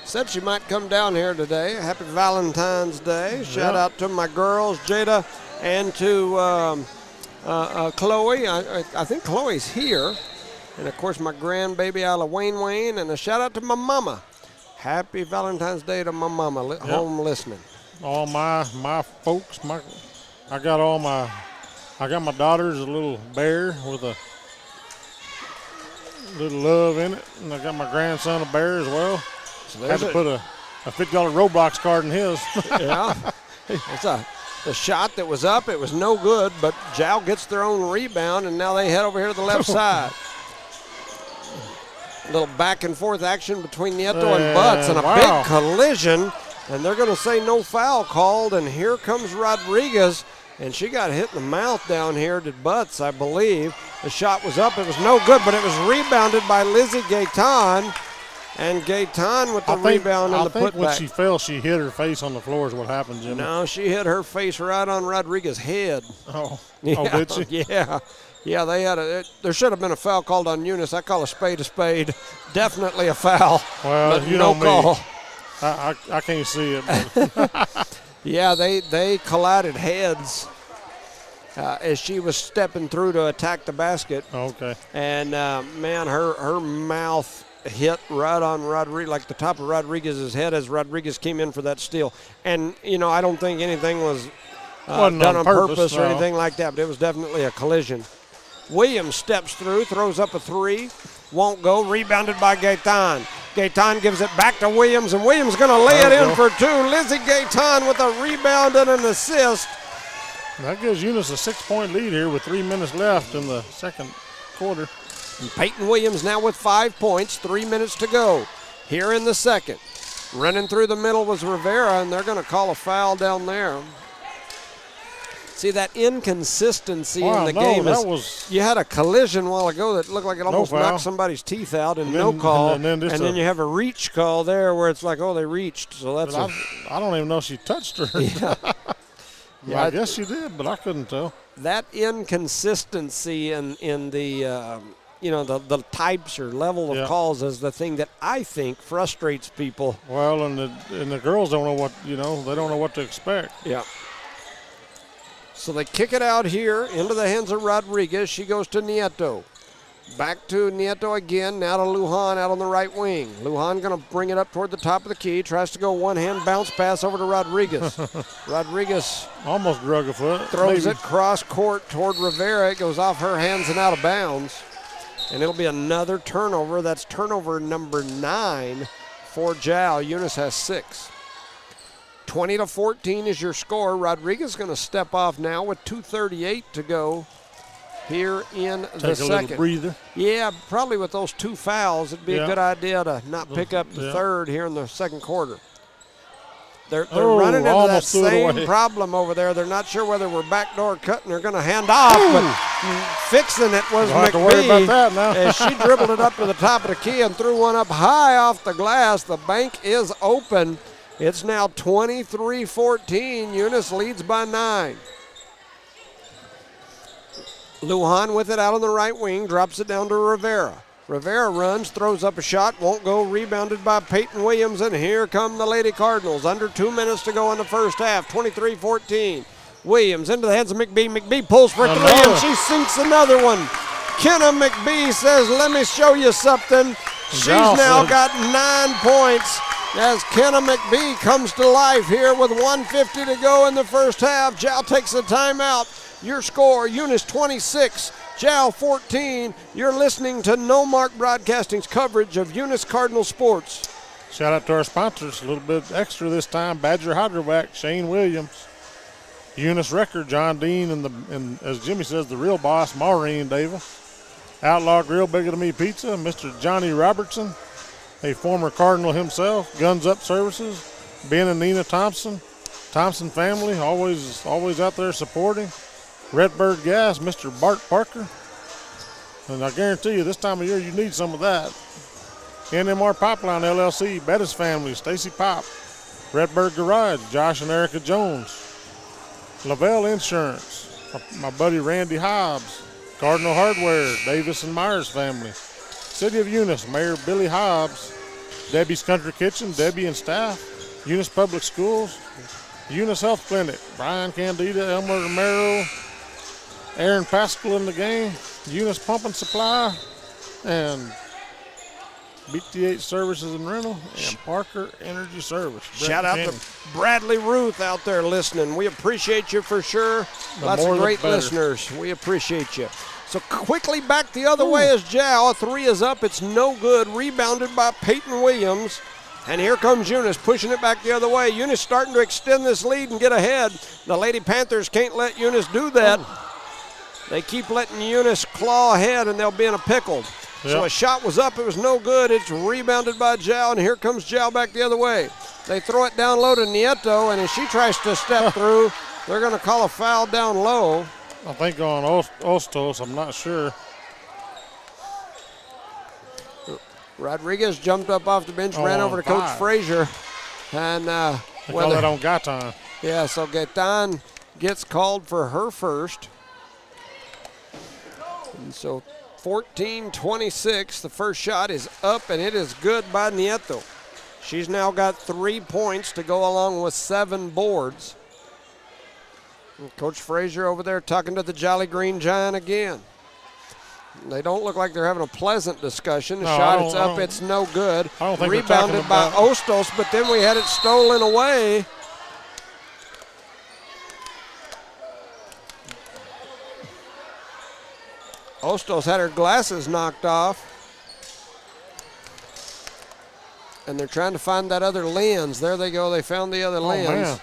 Said she might come down here today. Happy Valentine's Day. Shout out to my girls, Jada, and to Chloe. I think Chloe's here. And, of course, my grandbaby out of Wayne. And a shout-out to my mama. Happy Valentine's Day to my mama home listening. All my folks, I got my daughter's a little bear with a little love in it. And I got my grandson a bear as well. So had to put a $50 Roblox card in his. Yeah. It's the shot that was up. It was no good, but Jow gets their own rebound, and now they head over here to the left side. Little back and forth action between Nieto and Butts, and a big collision, and they're going to say no foul called, and here comes Rodriguez, and she got hit in the mouth down here, did Butts, I believe. The shot was up, it was no good, but it was rebounded by Lizzie Gaetan, and Gaetan with the rebound and the putback. I think when she fell, she hit her face on the floor is what happened, Jimmy. No, she hit her face right on Rodriguez's head. Oh, yeah, did she? Yeah. Yeah, there should have been a foul called on Eunice. I call a spade a spade. Definitely a foul. Well, but you no know me. call. I can't see it. But Yeah, they collided heads as she was stepping through to attack the basket. okay. And, man, her mouth hit right on Rodriguez, like the top of Rodriguez's head as Rodriguez came in for that steal. And, I don't think anything was Wasn't done on on purpose no. or anything like that, but it was definitely a collision. Williams steps through, throws up a three, won't go, rebounded by Gaetan. Gaetan gives it back to Williams, and Williams going to lay it in for two. Lizzie Gaetan with a rebound and an assist. That gives Eunice a 6-point lead here with 3 minutes left in the second quarter. And Peyton Williams now with 5 points, 3 minutes to go here in the second. Running through the middle was Rivera, and they're going to call a foul down there. See, that inconsistency in the game is you had a collision a while ago that looked like it almost knocked somebody's teeth out and no call. And then you have a reach call there where it's like, oh, they reached. So that's I don't even know if she touched her. Yeah. Yeah, I guess she did, but I couldn't tell. That inconsistency in the the types or level of calls is the thing that I think frustrates people. Well, and the girls don't know what they don't know what to expect. Yeah. So they kick it out here into the hands of Rodriguez. She goes to Nieto. Back to Nieto again. Now to Lujan out on the right wing. Lujan going to bring it up toward the top of the key. Tries to go one-hand bounce pass over to Rodriguez. Rodriguez almost drug a foot. Throws it cross court toward Rivera. It goes off her hands and out of bounds. And it'll be another turnover. That's turnover number 9 for Jow. Eunice has 6. 20-14 is your score. Rodriguez going to step off now with 2:38 to go here in the second. Take a little breather. Yeah, probably with those 2 fouls, it'd be a good idea to not pick up the third here in the second quarter. They're running into that same problem over there. They're not sure whether we're backdoor cutting or going to hand off, but fixing it was McBee. Have to worry about that now. As she dribbled it up to the top of the key and threw one up high off the glass. The bank is open. It's now 23-14. Eunice leads by 9. Lujan with it out on the right wing, drops it down to Rivera. Rivera runs, throws up a shot, won't go, rebounded by Peyton Williams, and here come the Lady Cardinals. Under 2 minutes to go in the first half, 23-14. Williams into the hands of McBee. McBee pulls for 3, and she sinks another one. Kenna McBee says, let me show you something. She's now got 9 points as Kenna McBee comes to life here with 1:50 to go in the first half. Jow takes a timeout. Your score, Eunice 26, Jow 14. You're listening to No Mark Broadcasting's coverage of Eunice Cardinal sports. Shout out to our sponsors. A little bit extra this time. Badger Hydrovac, Shane Williams. Eunice Record, John Dean, and as Jimmy says, the real boss, Maureen Davis. Outlaw Grill, Bigger Than Me Pizza, Mr. Johnny Robertson, a former Cardinal himself. Guns Up Services, Ben and Nina Thompson. Thompson family, always out there supporting. Redbird Gas, Mr. Bart Parker. And I guarantee you this time of year you need some of that. NMR Pipeline LLC, Bettis family, Stacy Pop. Redbird Garage, Josh and Erica Jones. Lavelle Insurance, my buddy Randy Hobbs. Cardinal Hardware, Davis and Myers family. City of Eunice, Mayor Billy Hobbs. Debbie's Country Kitchen, Debbie and staff. Eunice Public Schools. Eunice Health Clinic, Brian Candida, Elmer Romero. Aaron Pascal in the game, Eunice Pump and Supply, and BTH Services and Rental, and Parker Energy Service. Shout out to Bradley Ruth out there listening. We appreciate you for sure. Lots of great listeners. We appreciate you. So quickly back the other way as Jow. A 3 is up. It's no good. Rebounded by Peyton Williams. And here comes Eunice pushing it back the other way. Eunice starting to extend this lead and get ahead. The Lady Panthers can't let Eunice do that. They keep letting Eunice claw ahead, and they'll be in a pickle. Yep. So a shot was up. It was no good. It's rebounded by Jow, and here comes Jow back the other way. They throw it down low to Nieto, and as she tries to step through, they're going to call a foul down low. I think on Ostos, I'm not sure. Rodriguez jumped up off the bench, ran over to Coach Frazier. And they call that on Gaetan. Yeah, so Gaetan gets called for her first. And so 14-26, the first shot is up, and it is good by Nieto. She's now got 3 points to go along with 7 boards. And Coach Frazier over there talking to the Jolly Green Giant again. They don't look like they're having a pleasant discussion. The shot, it's up, it's no good. I don't think Rebounded by Ostos, but then we had it stolen away. Ostos had her glasses knocked off. And they're trying to find that other lens. There they go, they found the other lens. Man.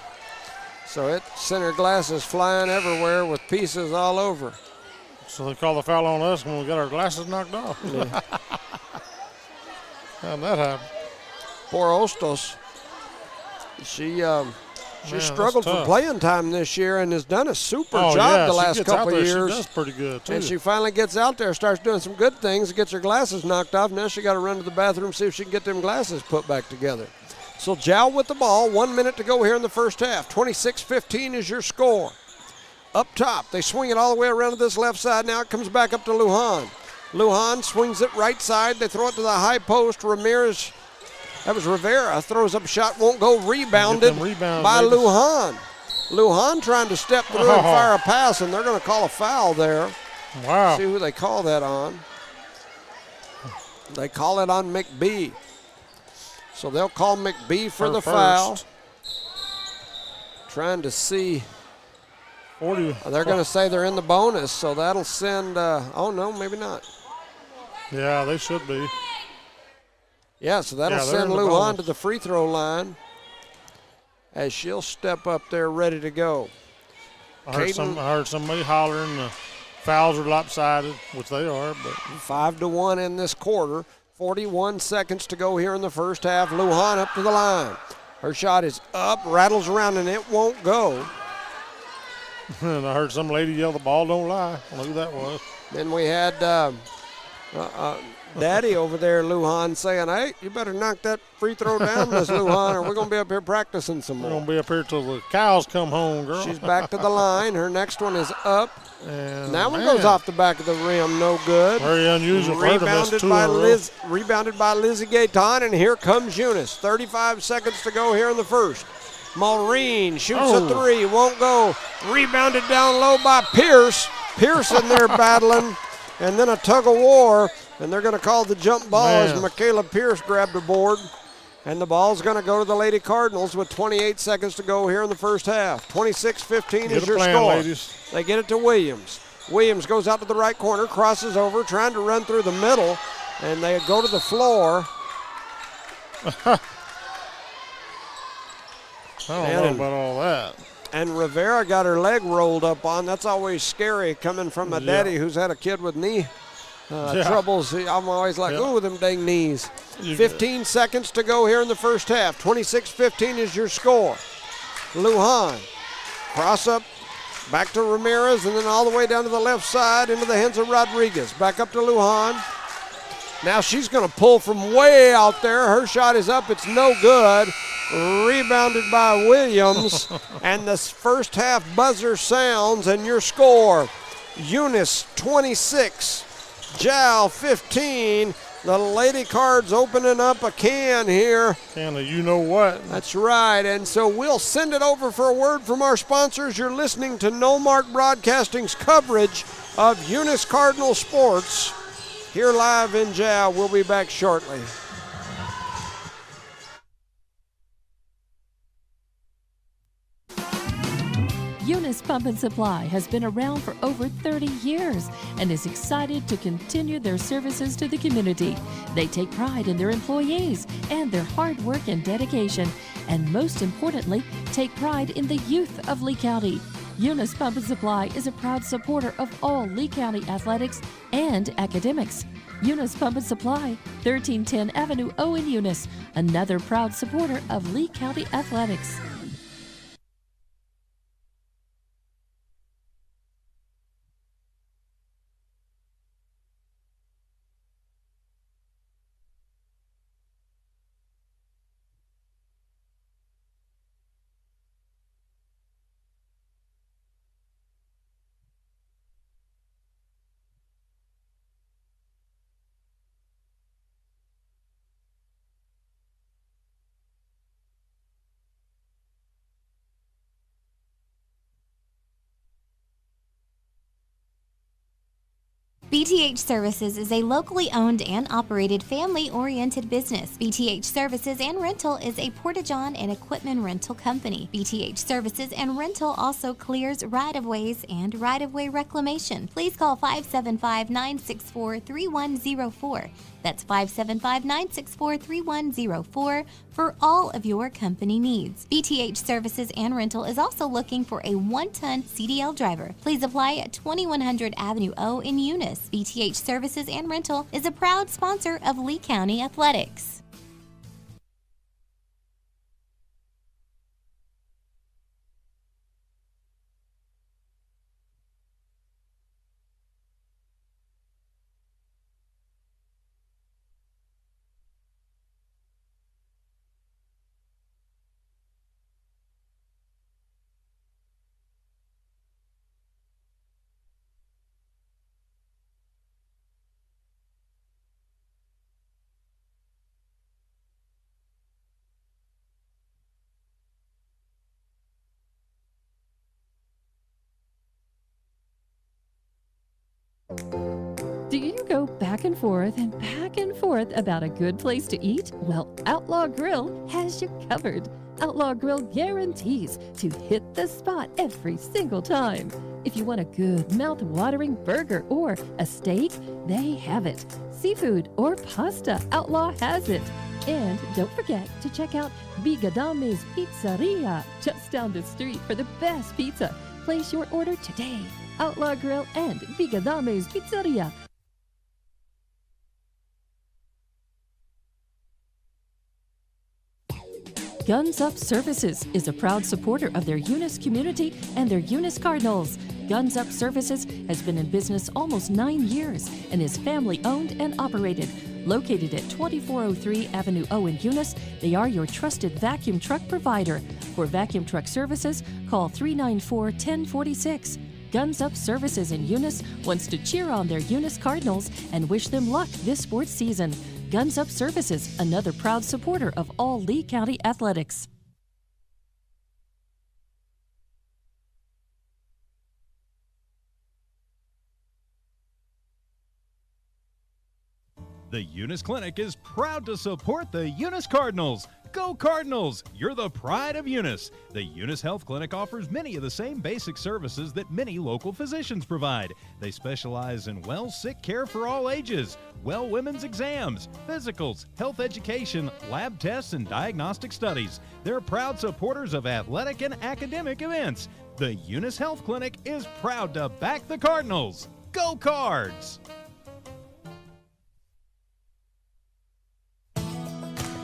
So it sent her glasses flying everywhere with pieces all over. So they call the foul on us when we got our glasses knocked off. Yeah. How'd that happen? Poor Ostos. She struggled for tough. playing time this year and has done a super Oh, job yeah, the she last gets out couple there, of years. She does pretty good, too. And she finally gets out there, starts doing some good things, gets her glasses knocked off. Now she got to run to the bathroom, see if she can get them glasses put back together. So Jow with the ball, 1 minute to go here in the first half. 26-15 is your score. Up top, they swing it all the way around to this left side. Now it comes back up to Lujan. Lujan swings it right side. They throw it to the high post. Ramirez, that was Rivera, throws up a shot, won't go, rebounded by Lujan. Lujan trying to step through and fire a pass, and they're going to call a foul there. Wow. See who they call that on. They call it on McBee. So they'll call McBee for the foul. Trying to see. 40. They're going to say they're in the bonus, so that'll send, oh no, maybe not. Yeah, they should be. Yeah, so that'll send Lujan to the free throw line as she'll step up there ready to go. I heard somebody hollering the fouls are lopsided, which they are. But 5-1 in this quarter. 41 seconds to go here in the first half. Lujan up to the line. Her shot is up, rattles around, and it won't go. And I heard some lady yell, "The ball don't lie." I don't know who that was. Then we had Daddy over there, Lujan, saying, "Hey, you better knock that free throw down, Miss Lujan, or we're going to be up here practicing some We're more." going to be up here till the cows come home, girl. She's back to the line. Her next one is up. And that one goes off the back of the rim, no good. Very unusual for her to miss two in a row. Rebounded by Lizzie Gaetan, and here comes Eunice. 35 seconds to go here in the first. Maureen shoots a three, won't go. Rebounded down low by Pierce. Pearson there battling, and then a tug of war, and they're going to call the jump ball as Michaela Pierce grabbed a board. And the ball's going to go to the Lady Cardinals with 28 seconds to go here in the first half. 26-15 is your score. Ladies. They get it to Williams. Williams goes out to the right corner, crosses over, trying to run through the middle, and they go to the floor. I don't know about all that. And Rivera got her leg rolled up on. That's always scary coming from a daddy who's had a kid with knee troubles. I'm always like, ooh, them dang knees. 15 seconds to go here in the first half. 26-15 is your score. Lujan, cross up, back to Ramirez, and then all the way down to the left side into the hands of Rodriguez. Back up to Lujan. Now she's going to pull from way out there. Her shot is up. It's no good. Rebounded by Williams. And this first half buzzer sounds, and your score, Eunice 26, Jal 15. The Lady Cards opening up a can here. Can of you know what? That's right. And so we'll send it over for a word from our sponsors. You're listening to No Mark Broadcasting's coverage of Eunice Cardinal Sports here live in Jal. We'll be back shortly. Eunice Pump and Supply has been around for over 30 years and is excited to continue their services to the community. They take pride in their employees and their hard work and dedication, and most importantly, take pride in the youth of Lea County. Eunice Pump and Supply is a proud supporter of all Lea County athletics and academics. Eunice Pump and Supply, 1310 Avenue O in Eunice, another proud supporter of Lea County athletics. BTH Services is a locally owned and operated family-oriented business. BTH Services and Rental is a Porta-John and equipment rental company. BTH Services and Rental also clears right-of-ways and right-of-way reclamation. Please call 575-964-3104. That's 575-964-3104 for all of your company needs. BTH Services and Rental is also looking for a 1-ton CDL driver. Please apply at 2100 Avenue O in Eunice. BTH Services and Rental is a proud sponsor of Lea County Athletics. Do you go back and forth about a good place to eat? Well, Outlaw Grill has you covered. Outlaw Grill guarantees to hit the spot every single time. If you want a good mouth-watering burger or a steak, they have it. Seafood or pasta, Outlaw has it. And don't forget to check out Bigadame's Pizzeria just down the street for the best pizza. Place your order today. Outlaw Grill and Bigadame's Pizzeria. Guns Up Services is a proud supporter of their Eunice community and their Eunice Cardinals. Guns Up Services has been in business almost 9 years and is family owned and operated. Located at 2403 Avenue O in Eunice, they are your trusted vacuum truck provider. For vacuum truck services, call 394-1046. Guns Up Services in Eunice wants to cheer on their Eunice Cardinals and wish them luck this sports season. Guns Up Services, another proud supporter of all Lea County athletics. The Eunice Clinic is proud to support the Eunice Cardinals. Go Cardinals! You're the pride of Eunice. The Eunice Health Clinic offers many of the same basic services that many local physicians provide. They specialize in sick care for all ages, women's exams, physicals, health education, lab tests, and diagnostic studies. They're proud supporters of athletic and academic events. The Eunice Health Clinic is proud to back the Cardinals. Go Cards!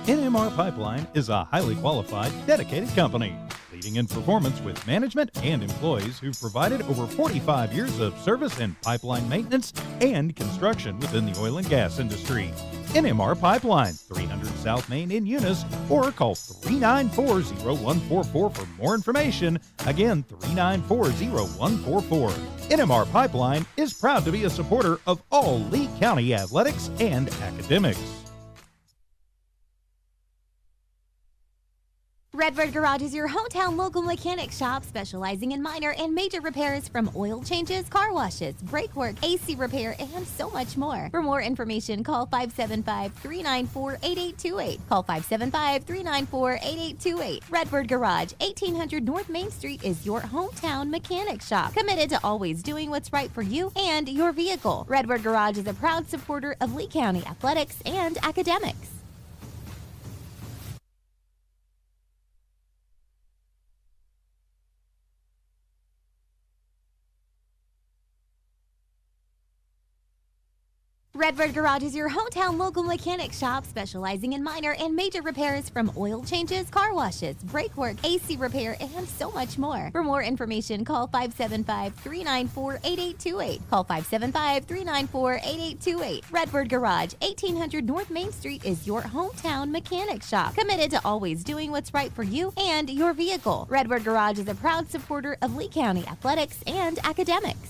NMR Pipeline is a highly qualified, dedicated company, leading in performance with management and employees who've provided over 45 years of service in pipeline maintenance and construction within the oil and gas industry. NMR Pipeline, 300 South Main in Eunice, or call 394-0144 for more information. Again, 394-0144. NMR Pipeline is proud to be a supporter of all Lea County athletics and academics. Redbird Garage is your hometown local mechanic shop specializing in minor and major repairs from oil changes, car washes, brake work, AC repair, and so much more. For more information, call 575-394-8828. Call 575-394-8828. Redbird Garage, 1800 North Main Street is your hometown mechanic shop, committed to always doing what's right for you and your vehicle. Redbird Garage is a proud supporter of Lea County athletics and academics. Redbird Garage is your hometown local mechanic shop specializing in minor and major repairs from oil changes, car washes, brake work, AC repair, and so much more. For more information, call 575-394-8828. Call 575-394-8828. Redbird Garage, 1800 North Main Street is your hometown mechanic shop, committed to always doing what's right for you and your vehicle. Redbird Garage is a proud supporter of Lea County athletics and academics.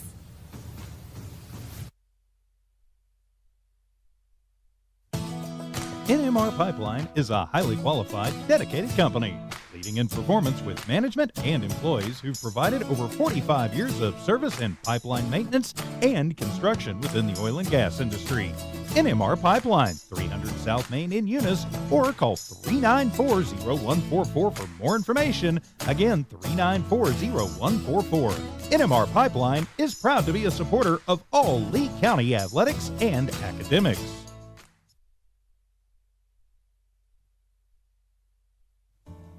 NMR Pipeline is a highly qualified, dedicated company, leading in performance with management and employees who've provided over 45 years of service in pipeline maintenance and construction within the oil and gas industry. NMR Pipeline, 300 South Main in Eunice, or call 394-0144 for more information. Again, 394-0144. NMR Pipeline is proud to be a supporter of all Lea County athletics and academics.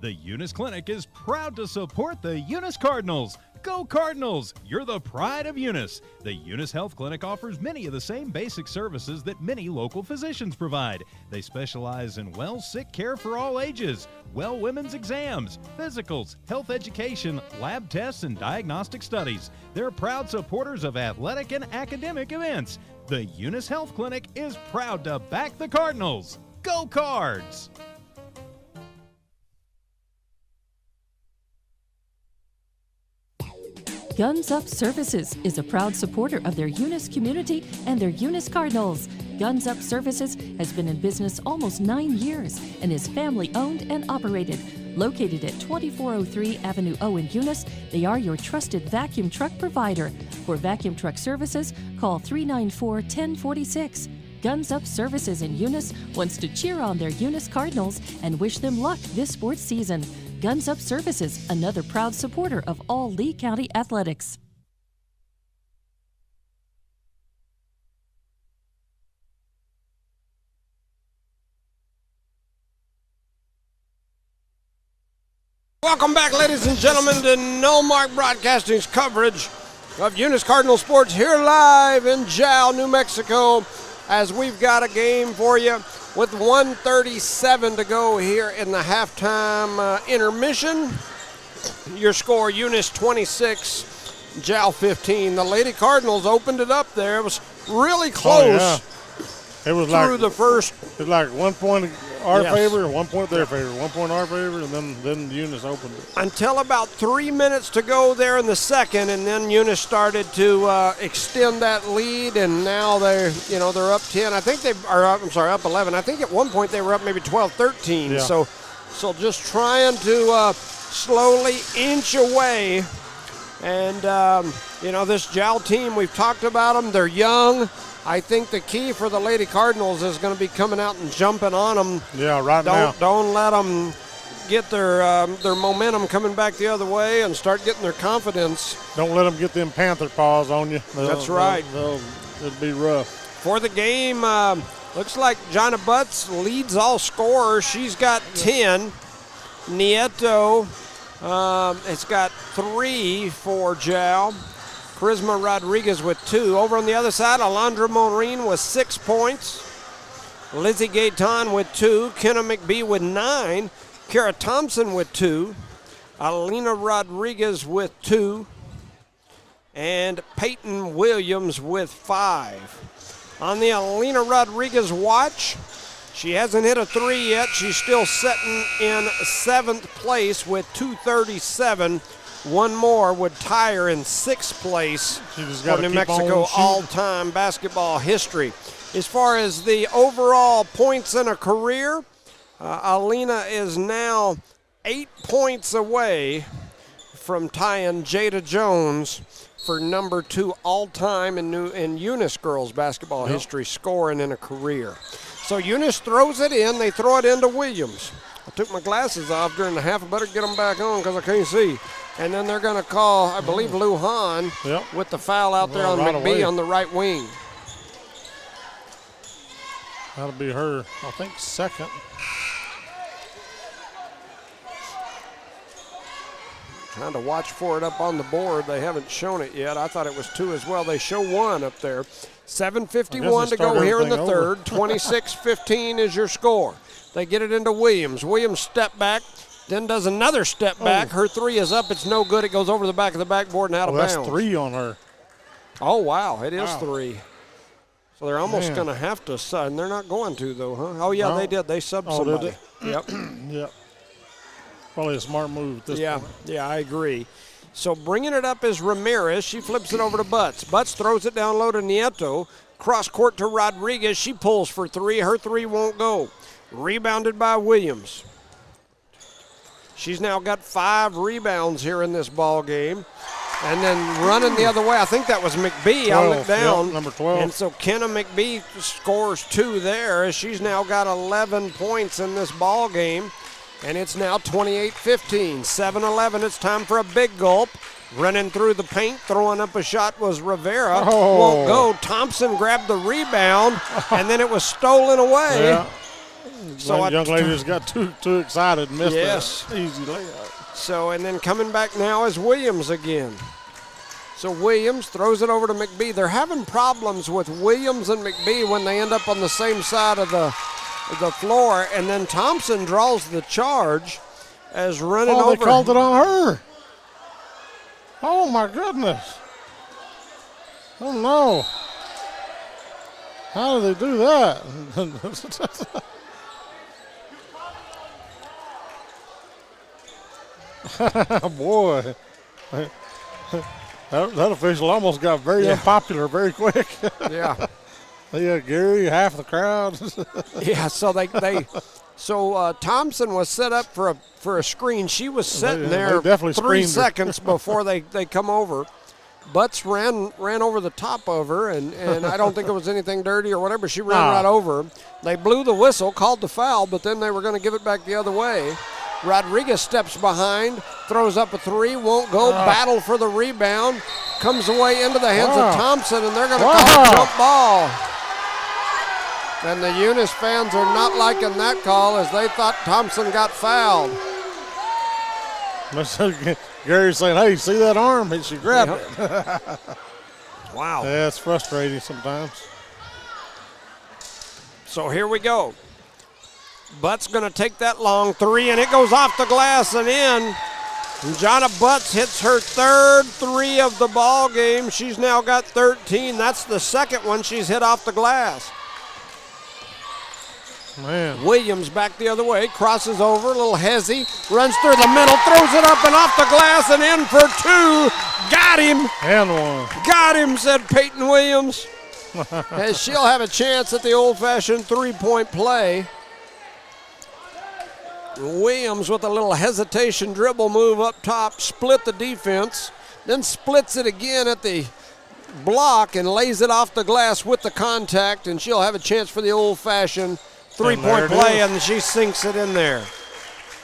The Eunice Clinic is proud to support the Eunice Cardinals. Go Cardinals! You're the pride of Eunice. The Eunice Health Clinic offers many of the same basic services that many local physicians provide. They specialize in sick care for all ages, women's exams, physicals, health education, lab tests, and diagnostic studies. They're proud supporters of athletic and academic events. The Eunice Health Clinic is proud to back the Cardinals. Go Cards! Guns Up Services is a proud supporter of their Eunice community and their Eunice Cardinals. Guns Up Services has been in business almost 9 years and is family owned and operated. Located at 2403 Avenue O in Eunice, they are your trusted vacuum truck provider. For vacuum truck services, call 394-1046. Guns Up Services in Eunice wants to cheer on their Eunice Cardinals and wish them luck this sports season. Guns Up Services, another proud supporter of all Lea County athletics. Welcome back, ladies and gentlemen, to No Mark Broadcasting's coverage of Eunice Cardinal Sports here live in Jal, New Mexico, as we've got a game for you with 1:37 to go here in the halftime intermission. Your score, Eunice 26, Jal 15. The Lady Cardinals opened it up there. It was really close. Oh, yeah. It was through the first. It was like 1 point our Yes. favor, 1 point their favor, 1 point our favor, and then Eunice opened it. Until about 3 minutes to go there in the second, and then Eunice started to extend that lead, and now they're up 10. I think up 11. I think at one point they were up maybe 12-13. Yeah. So just trying to slowly inch away. And this Jal team, we've talked about them. They're young. I think the key for the Lady Cardinals is going to be coming out and jumping on them. Yeah, now. Don't let them get their momentum coming back the other way and start getting their confidence. Don't let them get them Panther paws on you. That's right. It'll be rough. For the game, looks like Jonna Butts leads all scorers. She's got 10. Nieto has got 3 for Jal. Charisma Rodriguez with 2. Over on the other side, Alondra Maureen with 6 points. Lizzie Gayton with 2. Kenna McBee with 9. Kara Thompson with 2. Alina Rodriguez with 2. And Peyton Williams with 5. On the Alina Rodriguez watch, she hasn't hit a 3 yet. She's still sitting in 7th place with 237. One more would tie her in 6th place for New Mexico all-time basketball history. As far as the overall points in a career, Alina is now 8 points away from tying Jada Jones for number 2 all-time in Eunice girls basketball history scoring in a career. So Eunice throws it in. They throw it into Williams. I took my glasses off during the half. I better get them back on because I can't see. And then they're going to call, I believe, Lujan with the foul out there on right McBee away. on the right wing. That'll be her, I think, second. Trying to watch for it up on the board. They haven't shown it yet. I thought it was 2 as well. They show 1 up there. 7:51 to go here in the third. 26-15 is your score. They get it into Williams. Williams step back, then does another step back. Her 3 is up. It's no good. It goes over the back of the backboard and out of bounds. That's 3 on her. Oh, wow. It is 3. So they're almost going to have to sub. And they're not going to, though, huh? Oh, yeah, they did. They subbed somebody. Yep. Yep. Probably a smart move at this point. Yeah, I agree. So bringing it up is Ramirez. She flips it over to Butts. Butts throws it down low to Nieto. Cross court to Rodriguez. She pulls for 3. Her 3 won't go. Rebounded by Williams. She's now got 5 rebounds here in this ball game. And then running the other way, I think that was McBee. 12, I looked down. Yep, number 12. And so Kenna McBee scores 2 there as she's now got 11 points in this ball game. And it's now 28-15, 7-11. It's time for a big gulp. Running through the paint, throwing up a shot was Rivera. Oh. Won't go. Thompson grabbed the rebound, and then it was stolen away. Yeah. So that young lady just got too excited and missed Yes. that easy layup. So, and then coming back now is Williams again. So Williams throws it over to McBee. They're having problems with Williams and McBee when they end up on the same side of the floor. And then Thompson draws the charge as running over. Oh, they called it on her. Oh, my goodness. Oh, no. How do they do that? Boy. That official almost got very unpopular very quick. Yeah. Yeah, Gary, half the crowd. Yeah, so Thompson was set up for a screen. She was sitting there definitely 3 screened her. seconds before they come over. Butts ran over the top of her, and I don't think it was anything dirty or whatever. She ran right over. They blew the whistle, called the foul, but then they were going to give it back the other way. Rodriguez steps behind, throws up a 3, won't go, battle for the rebound, comes away into the hands of Thompson, and they're going to call a jump ball. And the Eunice fans are not liking that call as they thought Thompson got fouled. Gary's saying, hey, see that arm? And she grabbed it. Wow. Yeah, it's frustrating sometimes. So here we go. Butts going to take that long 3, and it goes off the glass and in. And Jonna Butts hits her 3rd 3 of the ball game. She's now got 13. That's the second one she's hit off the glass. Man. Williams back the other way, crosses over, a little hezzy, runs through the middle, throws it up and off the glass and in for 2. Got him. And 1. Got him, said Peyton Williams. As she'll have a chance at the old-fashioned 3-point play. Williams with a little hesitation dribble move up top, split the defense, then splits it again at the block and lays it off the glass with the contact, and she'll have a chance for the old-fashioned 3-point play, and she sinks it in there.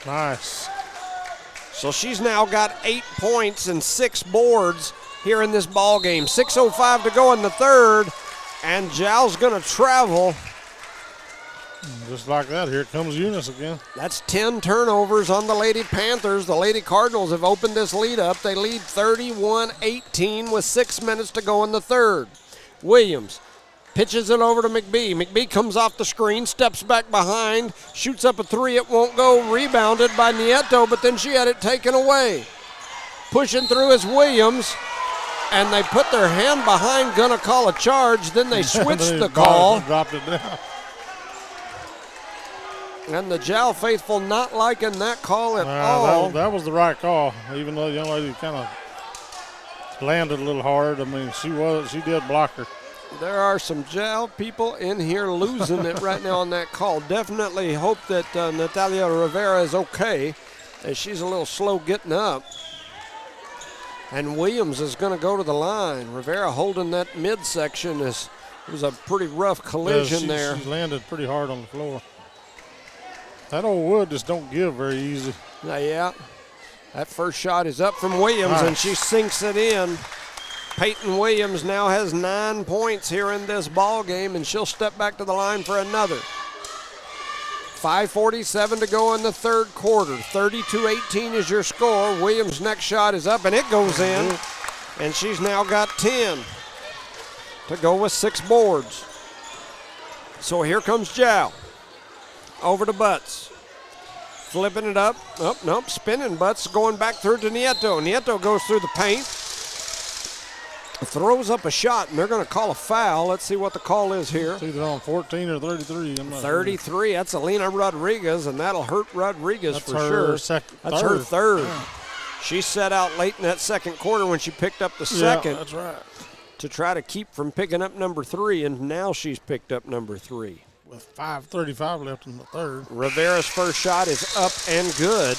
Nice. So she's now got 8 points and 6 boards here in this ball game. 6:05 to go in the third, and Jal's going to travel. Just like that, here comes Eunice again. That's 10 turnovers on the Lady Panthers. The Lady Cardinals have opened this lead up. They lead 31-18 with 6 minutes to go in the third. Williams pitches it over to McBee. McBee comes off the screen, steps back behind, shoots up a 3. It won't go. Rebounded by Nieto, but then she had it taken away. Pushing through is Williams, and they put their hand behind, gonna call a charge. Then they switched the call. Dropped it down. And the Jal faithful not liking that call at all. That was the right call, even though the young lady kind of landed a little hard. I mean, she did block her. There are some Jal people in here losing it right now on that call. Definitely hope that Natalia Rivera is okay, as she's a little slow getting up. And Williams is going to go to the line. Rivera holding that midsection. It was a pretty rough collision there. She landed pretty hard on the floor. That old wood just don't give very easy. Yeah. That first shot is up from Williams, Nice. and she sinks it in. Peyton Williams now has 9 points here in this ball game, and she'll step back to the line for another. 5:47 to go in the third quarter. 32-18 is your score. Williams' next shot is up, and it goes in. And she's now got 10 to go with 6 boards. So here comes Jal. Over to Butts. Flipping it up. Oh, nope, spinning. Butts going back through to Nieto. Nieto goes through the paint. Throws up a shot, and they're going to call a foul. Let's see what the call is here. It's either on 14 or 33. I'm not 33. That's Alina Rodriguez, and that'll hurt Rodriguez That's for her sure. That's her third. Yeah. She set out late in that second quarter when she picked up the second. Yeah, that's right. To try to keep from picking up number 3, and now she's picked up number 3. With 5:35 left in the third. Rivera's first shot is up and good.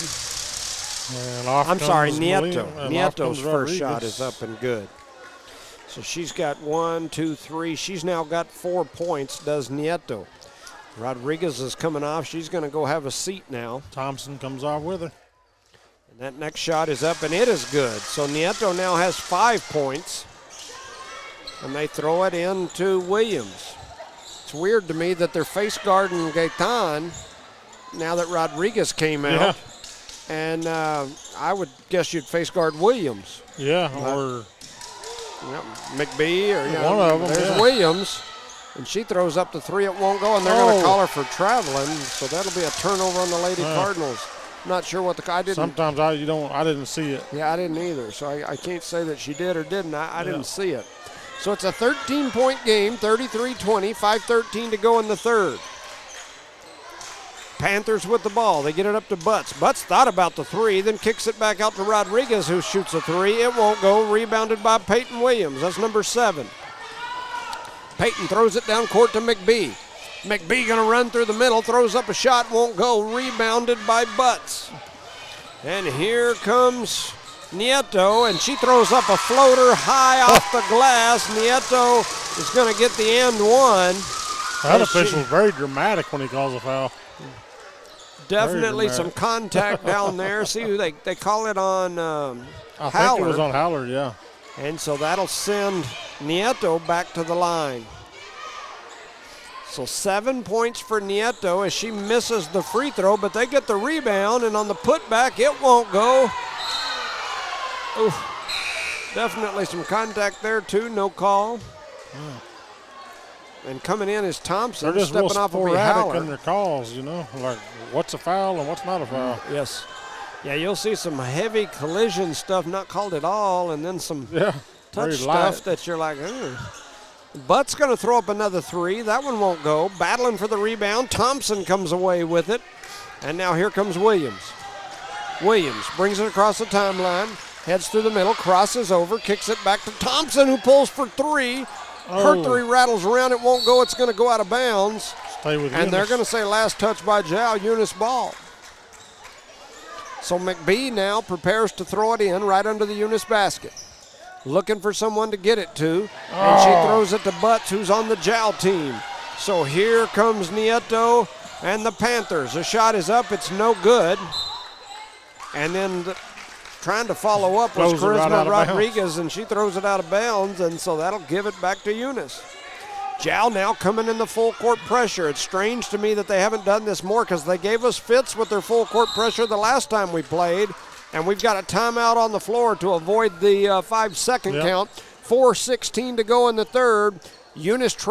And off I'm sorry, comes Nieto. Molina, and off Nieto's comes first Rodriguez. shot is up and good. So she's got 1, 2, 3. She's now got 4 points, does Nieto. Rodriguez is coming off. She's going to go have a seat now. Thompson comes off with her. And that next shot is up, and it is good. So Nieto now has 5 points. And they throw it into Williams. It's weird to me that they're face guarding Gaetan now that Rodriguez came out. Yeah. And I would guess you'd face guard Williams. Yeah, or McBee or one of them. There's yeah. Williams. And she throws up the 3, it won't go, and they're going to call her for traveling. So that'll be a turnover on the Lady Cardinals. Not sure what I didn't. Sometimes I didn't see it. Yeah, I didn't either. So I can't say that she did or didn't. I didn't see it. So it's a 13-point game, 33-20, 5:13 to go in the third. Panthers with the ball. They get it up to Butts. Butts thought about the 3, then kicks it back out to Rodriguez, who shoots a 3. It won't go. Rebounded by Peyton Williams. That's number 7. Peyton throws it down court to McBee. McBee going to run through the middle, throws up a shot, won't go. Rebounded by Butts. And here comes Nieto, and she throws up a floater high off the glass. Nieto is going to get the and one. That official's very dramatic when he calls a foul. Definitely some contact down there. See who they call it on I think it was on Howard, yeah. And so that'll send Nieto back to the line. So 7 points for Nieto as she misses the free throw, but they get the rebound, and on the putback, it won't go. Oof. Definitely some contact there, too. No call. And coming in is Thompson. They're just stepping real off will be sporadic Howard. in their calls, like what's a foul and what's not a foul. Yes. Yeah, you'll see some heavy collision stuff not called at all, and then some Yeah, touch very stuff light. that you're like, ugh. Butt's going to throw up another 3. That one won't go. Battling for the rebound. Thompson comes away with it. And now here comes Williams. Williams brings it across the timeline, heads through the middle, crosses over, kicks it back to Thompson, who pulls for 3. Her 3 rattles around. It won't go. It's going to go out of bounds. Stay with And Eunice. they're going to say last touch by Jow, Eunice ball. So McBee now prepares to throw it in right under the Eunice basket. Looking for someone to get it to. And she throws it to Butts, who's on the Jow team. So here comes Nieto and the Panthers. The shot is up. It's no good. And then trying to follow up was Throws it right out Charisma of Rodriguez, and she throws it out of bounds, and so that'll give it back to Eunice. Jow now coming in the full court pressure. It's strange to me that they haven't done this more because they gave us fits with their full court pressure the last time we played, and we've got a timeout on the floor to avoid the 5-second count. 4:16 to go in the third. Eunice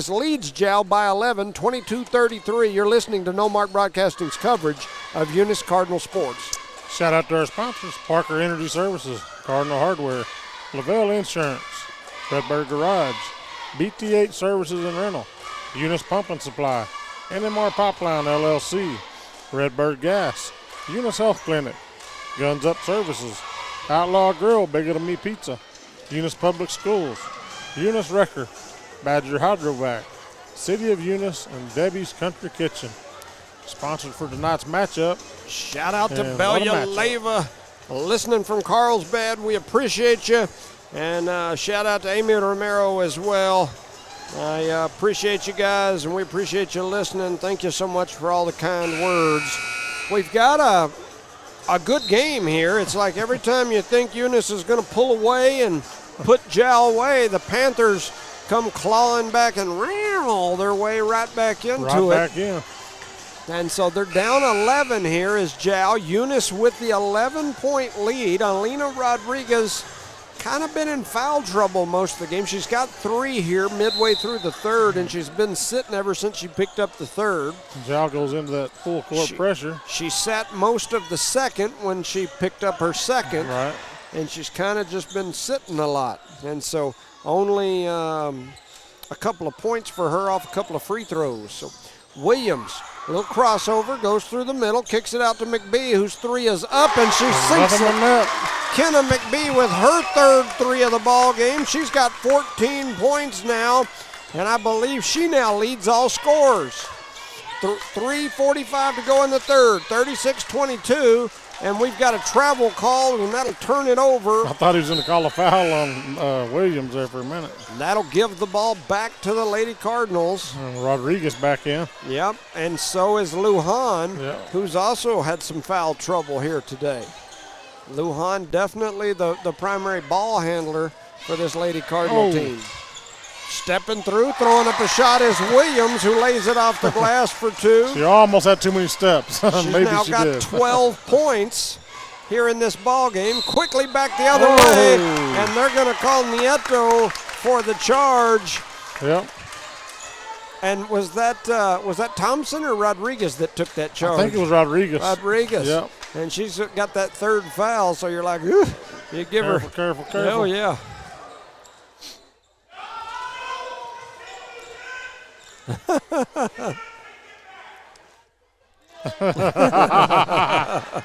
leads Jow by 11, 22-33. You're listening to No Mark Broadcasting's coverage of Eunice Cardinal Sports. Shout out to our sponsors, Parker Energy Services, Cardinal Hardware, Lavelle Insurance, Redbird Garage, BT8 Services and Rental, Eunice Pump and Supply, NMR Pipeline LLC, Redbird Gas, Eunice Health Clinic, Guns Up Services, Outlaw Grill, Bigger Than Me Pizza, Eunice Public Schools, Eunice Wrecker, Badger Hydrovac, City of Eunice, and Debbie's Country Kitchen. Sponsored for tonight's matchup. Shout out to And what a Belia matchup. Leva, listening from Carlsbad. We appreciate you. And shout out to Amy Romero as well. I appreciate you guys, and we appreciate you listening. Thank you so much for all the kind words. We've got a good game here. It's like every time you think Eunice is going to pull away and put Jow away, the Panthers come clawing back and roll their way right back into Right it. back in. And so they're down 11 here as Jow. Eunice with the 11-point lead. Alina Rodriguez kind of been in foul trouble most of the game. She's got 3 here midway through the third, and she's been sitting ever since she picked up the third. Jow goes into that full court pressure. She sat most of the second when she picked up her second, Right. and she's kind of just been sitting a lot. And so only a couple of points for her off a couple of free throws. So Williams, a little crossover, goes through the middle, kicks it out to McBee, whose 3 is up, and she sinks Nothing it. but net. Kenna McBee with her third 3 of the ball game. She's got 14 points now, and I believe she now leads all scorers. 3:45 to go in the third, 36-22. And we've got a travel call, and that'll turn it over. I thought he was going to call a foul on Williams there for a minute. And that'll give the ball back to the Lady Cardinals. And Rodriguez back in. Yep, and so is Lujan, Yep. who's also had some foul trouble here today. Lujan definitely the primary ball handler for this Lady Cardinal team. Stepping through, throwing up a shot is Williams, who lays it off the glass for 2. She almost had too many steps. She's Maybe now she got did. 12 points here in this ball game. Quickly back the other way, and they're going to call Nieto for the charge. Yep. And was that Thompson or Rodriguez that took that charge? I think it was Rodriguez. Rodriguez. Yep. And she's got that third foul, so you're like, "Ooh," you give her. Careful. Oh, yeah.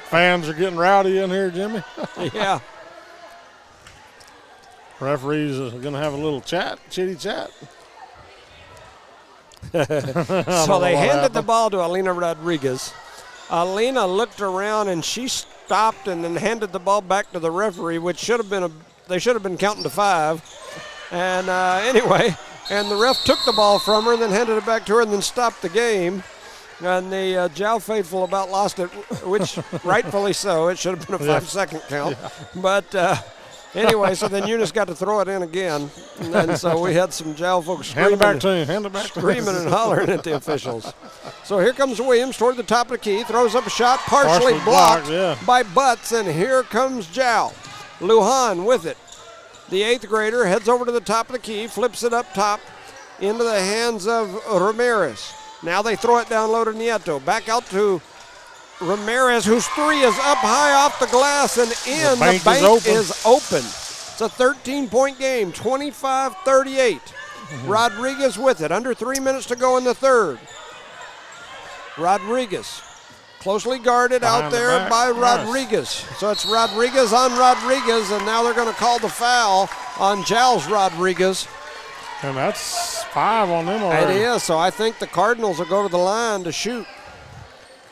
Fans are getting rowdy in here, Jimmy. Yeah. Referees are going to have a little chitty chat. So they handed the ball to Alina Rodriguez. Alina looked around and she stopped and then handed the ball back to the referee, which should have been they should have been counting to 5. And anyway, and the ref took the ball from her and then handed it back to her and then stopped the game. And the Jow faithful about lost it, which rightfully so. It should have been a 5-second count. Yeah. But anyway, so then Eunice got to throw it in again. And so we had some Jow folks screaming, Hand it back to him. And hollering at the officials. So here comes Williams toward the top of the key, throws up a shot, partially blocked by Butts, and here comes Jow. Lujan with it. The 8th grader heads over to the top of the key, flips it up top into the hands of Ramirez. Now they throw it down low to Nieto. Back out to Ramirez, whose 3 is up high off the glass and in. The bank is open. It's a 13-point game, 25-38. Rodriguez with it. Under 3 minutes to go in the third. Rodriguez closely guarded out there by Rodriguez. So it's Rodriguez on Rodriguez, and now they're going to call the foul on Giles Rodriguez. And that's 5 on them already. It is, so I think the Cardinals will go to the line to shoot.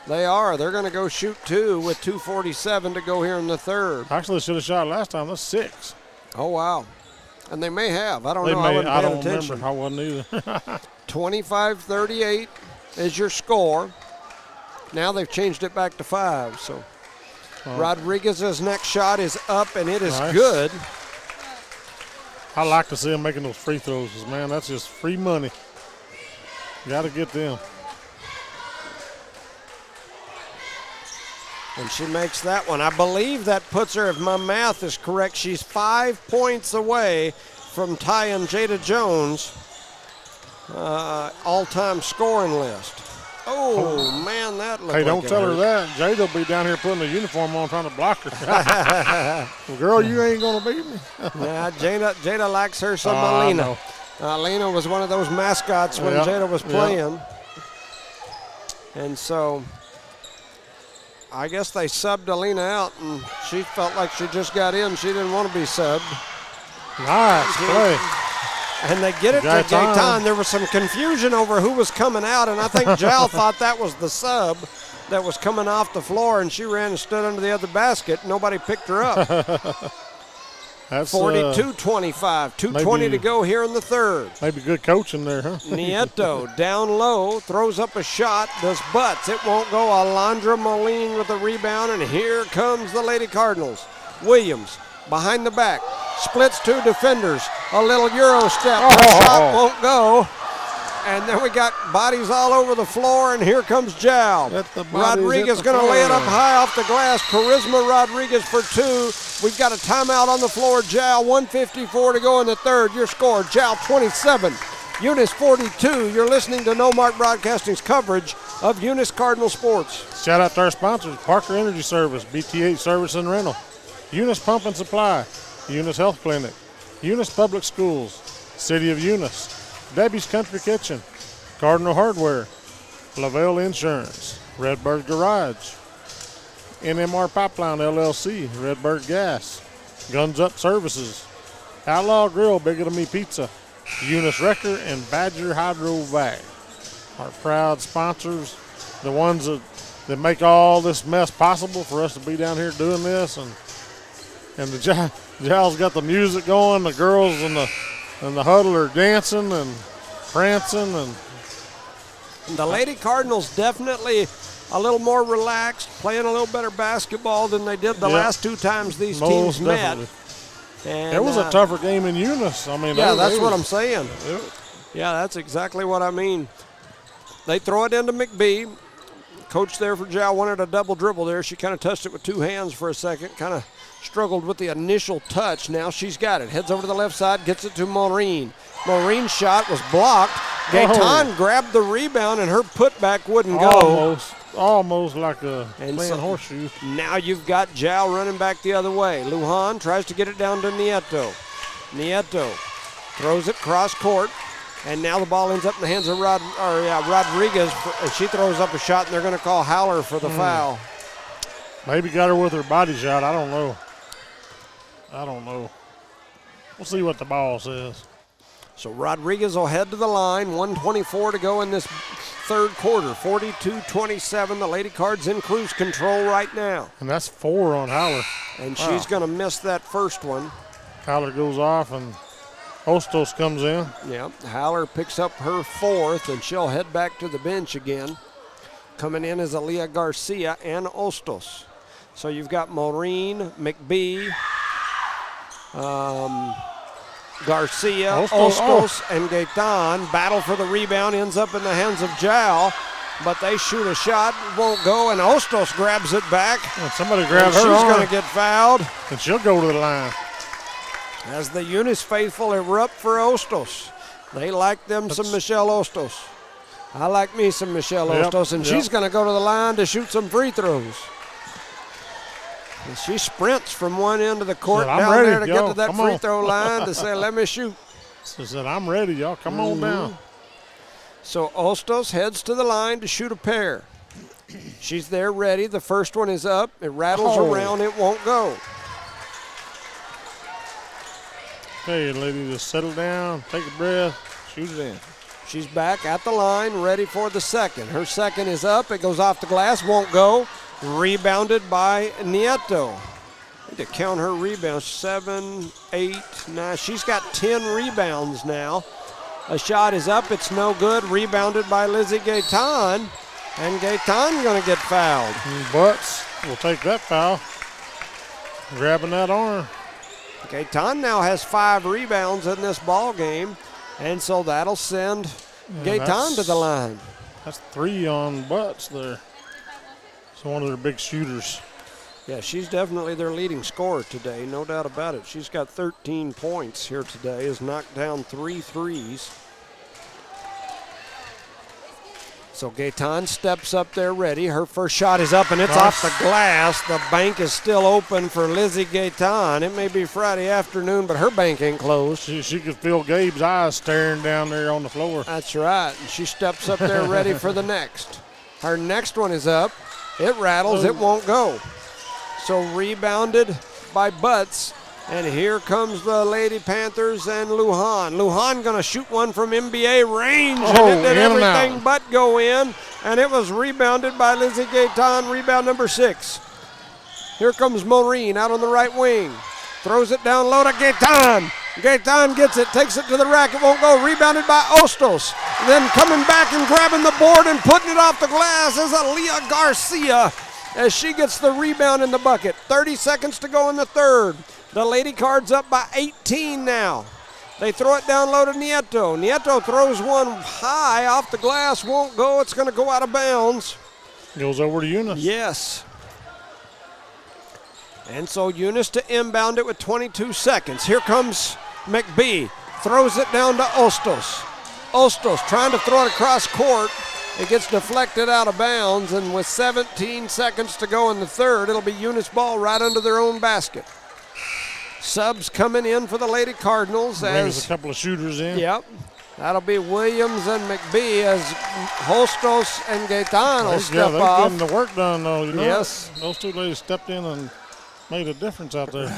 They are. They're going to go shoot 2 with 2:47 to go here in the third. Actually, they should have shot last time. That's 6. Oh, wow. And they may have. I don't know. I don't remember. I wasn't either. 25-38 is your score. Now they've changed it back to 5. So Rodriguez's next shot is up, and it is good. I like to see them making those free throws, man. That's just free money. Got to get them. And she makes that one. I believe that puts her, if my math is correct, she's 5 points away from tying Jada Jones' all-time scoring list. Oh, man, that looked like Hey, don't tell her that. Jada will be down here putting a uniform on trying to block her. Well, girl, you ain't going to beat me. Yeah, Jada likes her some Alina. Alina was one of those mascots when Jada was playing. And so I guess they subbed Alina out, and she felt like she just got in. She didn't want to be subbed. Nice play. And they get it to Gaetan. There was some confusion over who was coming out, and I think Jal thought that was the sub that was coming off the floor, and she ran and stood under the other basket. Nobody picked her up. That's 42-25, 2:20 to go here in the third. Maybe good coaching there, huh? Nieto down low, throws up a shot, does Butts. It won't go. Alondra Moline with the rebound, and here comes the Lady Cardinals. Williams behind the back, splits 2 defenders, a little Euro step, shot won't go. And then we got bodies all over the floor, and here comes Jal. Rodriguez going to lay it up high off the glass. Charisma Rodriguez for 2. We've got a timeout on the floor. Jal, 1:54 to go in the third. Your score, Jal 27, Eunice 42. You're listening to No Mark Broadcasting's coverage of Eunice Cardinal Sports. Shout out to our sponsors, Parker Energy Service, BTH Service and Rental, Eunice Pump and Supply, Eunice Health Clinic, Eunice Public Schools, City of Eunice, Debbie's Country Kitchen, Cardinal Hardware, Lavelle Insurance, Redbird Garage, NMR Pipeline LLC, Redbird Gas, Guns Up Services, Outlaw Grill, Bigger Than Me Pizza, Eunice Wrecker, and Badger Hydrovac. Our proud sponsors, the ones that that make all this mess possible for us to be down here doing this. And the Giles got the music going. The girls and the huddle are dancing and prancing. And the Lady Cardinals definitely a little more relaxed, playing a little better basketball than they did the last 2 times these teams met. And it was a tougher game in Eunice. I mean, that's what I'm saying. Yeah, that's exactly what I mean. They throw it into McBee. Coach there for Jal wanted a double dribble there. She kind of touched it with 2 hands for a second, kind of struggled with the initial touch. Now she's got it. Heads over to the left side, gets it to Maureen. Maureen's shot was blocked. Gaetan grabbed the rebound, and her putback wouldn't go. Almost like a playing horseshoe. Now you've got Jal running back the other way. Lujan tries to get it down to Nieto. Nieto throws it cross court, and now the ball ends up in the hands of Rodriguez. She throws up a shot, and they're going to call Haller for the foul. Maybe got her with her body shot. I don't know. We'll see what the ball says. So Rodriguez will head to the line. 1:24 to go in this third quarter. 42-27. The Lady Cards in cruise control right now. And that's 4 on Haller. And she's going to miss that first one. Haller goes off, and Ostos comes in. Yeah, Haller picks up her 4th, and she'll head back to the bench again. Coming in is Aaliyah Garcia and Ostos. So you've got Maureen, McBee, Garcia, Ostos, and Gaetan. Battle for the rebound, ends up in the hands of Jal, but they shoot a shot, won't go, and Ostos grabs it back. And somebody grabs her She's arm. going to get fouled. And she'll go to the line. As the Eunice faithful erupt for Ostos. They like them some Michelle Ostos. I like me some Michelle Ostos, and she's going to go to the line to shoot some free throws. And she sprints from one end of the court down there to get to that free throw line to say, let me shoot. She said, I'm ready, y'all. Come on down. So Ostos heads to the line to shoot a pair. She's there ready. The first one is up. It rattles around. It won't go. Okay, lady, just settle down, take a breath, shoot it in. She's back at the line, ready for the second. Her second is up. It goes off the glass, won't go. Rebounded by Nieto. I need to count her rebounds. 7, 8, 9. She's got 10 rebounds now. A shot is up. It's no good. Rebounded by Lizzie Gaetan. And Gaetan going to get fouled. And Butts will take that foul. Grabbing that arm. Gaetan now has 5 rebounds in this ball game. And so that'll send Gaetan to the line. That's 3 on Butts there. So one of their big shooters. Yeah, she's definitely their leading scorer today, no doubt about it. She's got 13 points here today, has knocked down 3 threes. So Gaetan steps up there ready. Her first shot is up, and it's off the glass. The bank is still open for Lizzie Gaetan. It may be Friday afternoon, but her bank ain't closed. She could feel Gabe's eyes staring down there on the floor. That's right. And she steps up there ready for the next. Her next one is up. It rattles. It won't go. So rebounded by Butts. And here comes the Lady Panthers and Lujan. Lujan going to shoot one from NBA range. And it did everything but go in. And it was rebounded by Lizzie Gaetan, rebound number 6. Here comes Maureen out on the right wing. Throws it down low to Gaetan. Gaetan gets it, takes it to the rack. It won't go. Rebounded by Ostos. Then coming back and grabbing the board and putting it off the glass is Aaliyah Garcia as she gets the rebound in the bucket. 30 seconds to go in the third. The Lady Cards up by 18 now. They throw it down low to Nieto. Nieto throws one high off the glass, won't go. It's going to go out of bounds. Goes over to Eunice. Yes. And so Eunice to inbound it with 22 seconds. Here comes McBee. Throws it down to Ostos. Ostos trying to throw it across court. It gets deflected out of bounds, and with 17 seconds to go in the third, it'll be Eunice ball right under their own basket. Subs coming in for the Lady Cardinals. Brings a couple of shooters in. Yep. That'll be Williams and McBee as Hostos and Gaetan will step they're off. getting the work done, though. You know? Yes. Those two ladies stepped in and made a difference out there.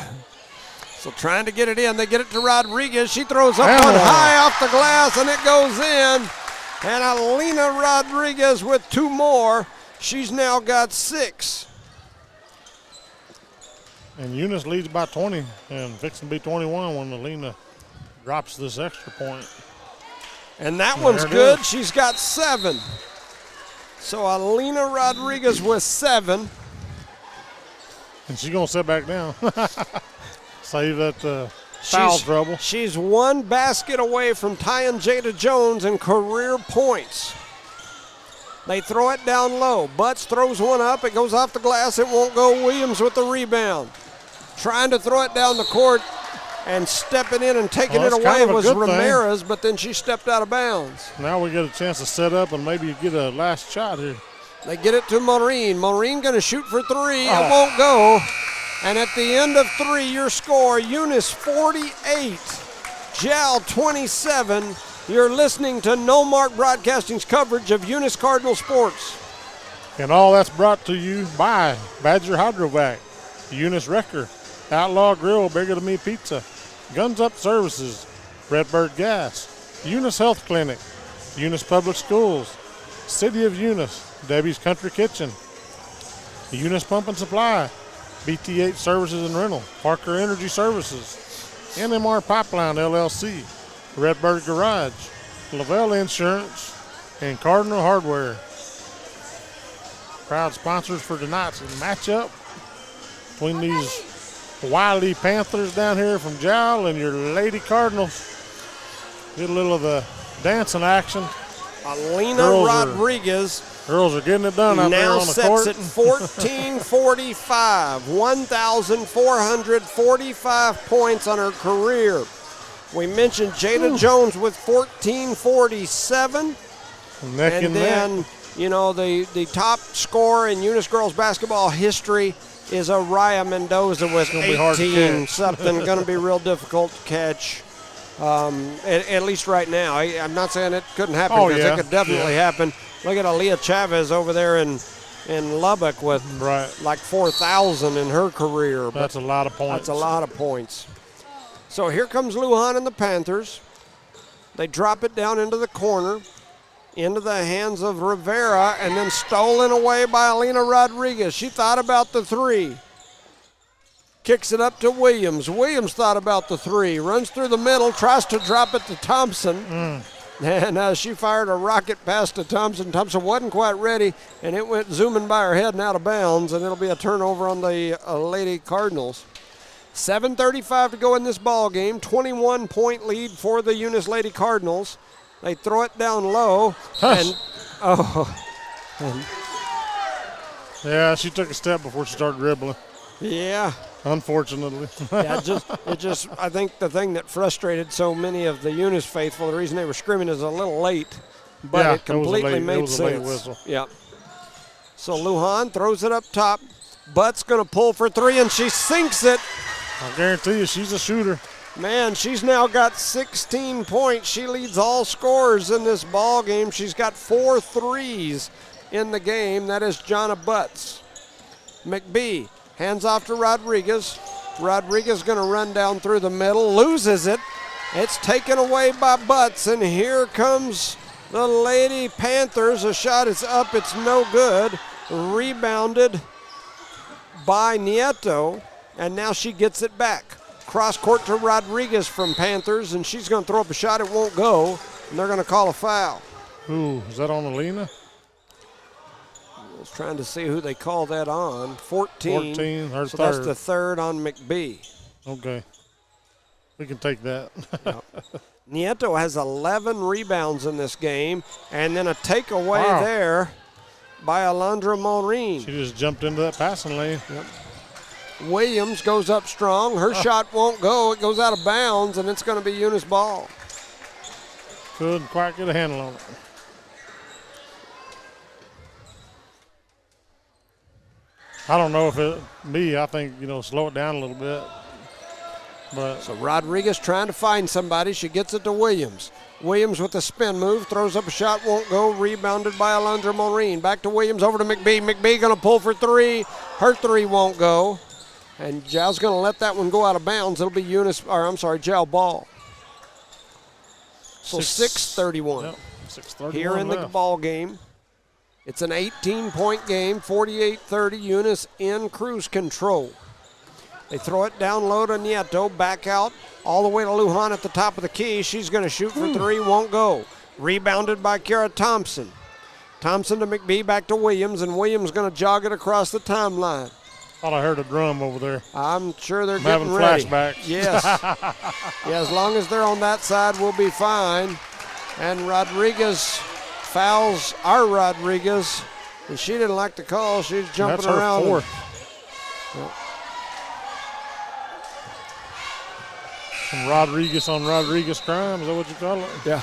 So trying to get it in. They get it to Rodriguez. She throws up one high off the glass, and it goes in. And Alina Rodriguez with 2 more. She's now got 6. And Eunice leads by 20 and fixing to be 21 when Alina drops this extra point. And that There one's it good. is. She's got 7. So Alina Rodriguez with 7. And she's going to sit back down. Save that foul trouble. She's 1 basket away from tying Jada Jones in career points. They throw it down low. Butts throws one up. It goes off the glass. It won't go. Williams with the rebound. Trying to throw it down the court and stepping in and taking it that's away kind of a was good thing. Ramirez, but then she stepped out of bounds. Now we get a chance to set up and maybe get a last shot here. They get it to Maureen. Maureen going to shoot for 3. It won't go. And at the end of 3, your score, Eunice 48, Jal 27. You're listening to No Mark Broadcasting's coverage of Eunice Cardinal sports. And all that's brought to you by Badger Hydrovac, Eunice Wrecker, Outlaw Grill, Bigger Than Me Pizza, Guns Up Services, Redbird Gas, Eunice Health Clinic, Eunice Public Schools, City of Eunice, Debbie's Country Kitchen, Eunice Pump and Supply, BT8 Services and Rental, Parker Energy Services, NMR Pipeline LLC, Redbird Garage, Lavelle Insurance, and Cardinal Hardware. Proud sponsors for tonight's matchup between these wily Panthers down here from Jowl and your Lady Cardinals. Get a little of the dancing action. Alina Girls Rodriguez Girls are getting it done out there now on the sets court. at 1445, 1,445 points on her career. We mentioned Jada Jones with 1447. Neck And and then, neck. you know, the top scorer in Eunice girls basketball history is Araya Mendoza with gonna be hard to 18. catch. Something going to be real difficult to catch, at least right now. I'm not saying it couldn't happen, Oh, because yeah. it could definitely happen. Look at Aaliyah Chavez over there in Lubbock with like 4,000 in her career. But That's a lot of points. that's a lot of points. So here comes Lujan and the Panthers. They drop it down into the corner, into the hands of Rivera, and then stolen away by Alina Rodriguez. She thought about the 3. Kicks it up to Williams. Williams thought about the 3. Runs through the middle, tries to drop it to Thompson. And she fired a rocket pass to Thompson. Thompson wasn't quite ready, and it went zooming by her head and out of bounds, and it'll be a turnover on the Lady Cardinals. 7:35 to go in this ball game. 21-point lead for the Eunice Lady Cardinals. They throw it down low, and Yeah, she took a step before she started dribbling, yeah. unfortunately. Yeah, I think the thing that frustrated so many of the Eunice faithful, the reason they were screaming is a little late, but Yeah, it completely it made was a late sense. whistle. Yeah. So Lujan throws it up top. Butt's going to pull for 3, and she sinks it. I guarantee you she's a shooter. Man, she's now got 16 points. She leads all scorers in this ball game. She's got 4 threes in the game. That is Jonna Butts. McBee hands off to Rodriguez. Rodriguez going to run down through the middle, loses it. It's taken away by Butts, and here comes the Lady Panthers. A shot is up, it's no good. Rebounded by Nieto, and now she gets it back. Cross court to Rodriguez from Panthers, and she's going to throw up a shot. It won't go, and they're going to call a foul. Ooh, is that on Alina? I was trying to see who they call that on. 14. 14, her So that's third. the 3rd on McBee. Okay. We can take that. Nieto has 11 rebounds in this game, and then a takeaway Wow. there by Alondra Maureen. She just jumped into that passing lane. Williams goes up strong. Her shot won't go. It goes out of bounds, and it's going to be Eunice ball. Couldn't quite get a handle on it. I don't know if it me. I think, slow it down a little bit. But So Rodriguez trying to find somebody. She gets it to Williams. Williams with a spin move, throws up a shot, won't go. Rebounded by Alondra Maureen. Back to Williams, over to McBee. McBee going to pull for 3. Her 3 won't go. And Jal's going to let that one go out of bounds. It'll be Jal ball. So 6:31. Yep, 6:31 Here in the left. ball game. It's an 18-point game, 48-30, Eunice in cruise control. They throw it down low to Nieto, back out all the way to Lujan at the top of the key. She's going to shoot for three, won't go. Rebounded by Kara Thompson. Thompson to McBee, back to Williams, and Williams going to jog it across the timeline. Thought I heard a drum over there. I'm sure they're having getting ready. flashbacks. Yes. Yeah, as long as they're on that side, we'll be fine. And Rodriguez fouls our Rodriguez, and she didn't like the call. She's jumping That's her around. fourth. Some Rodriguez on Rodriguez crime, is that what you call it? Yeah.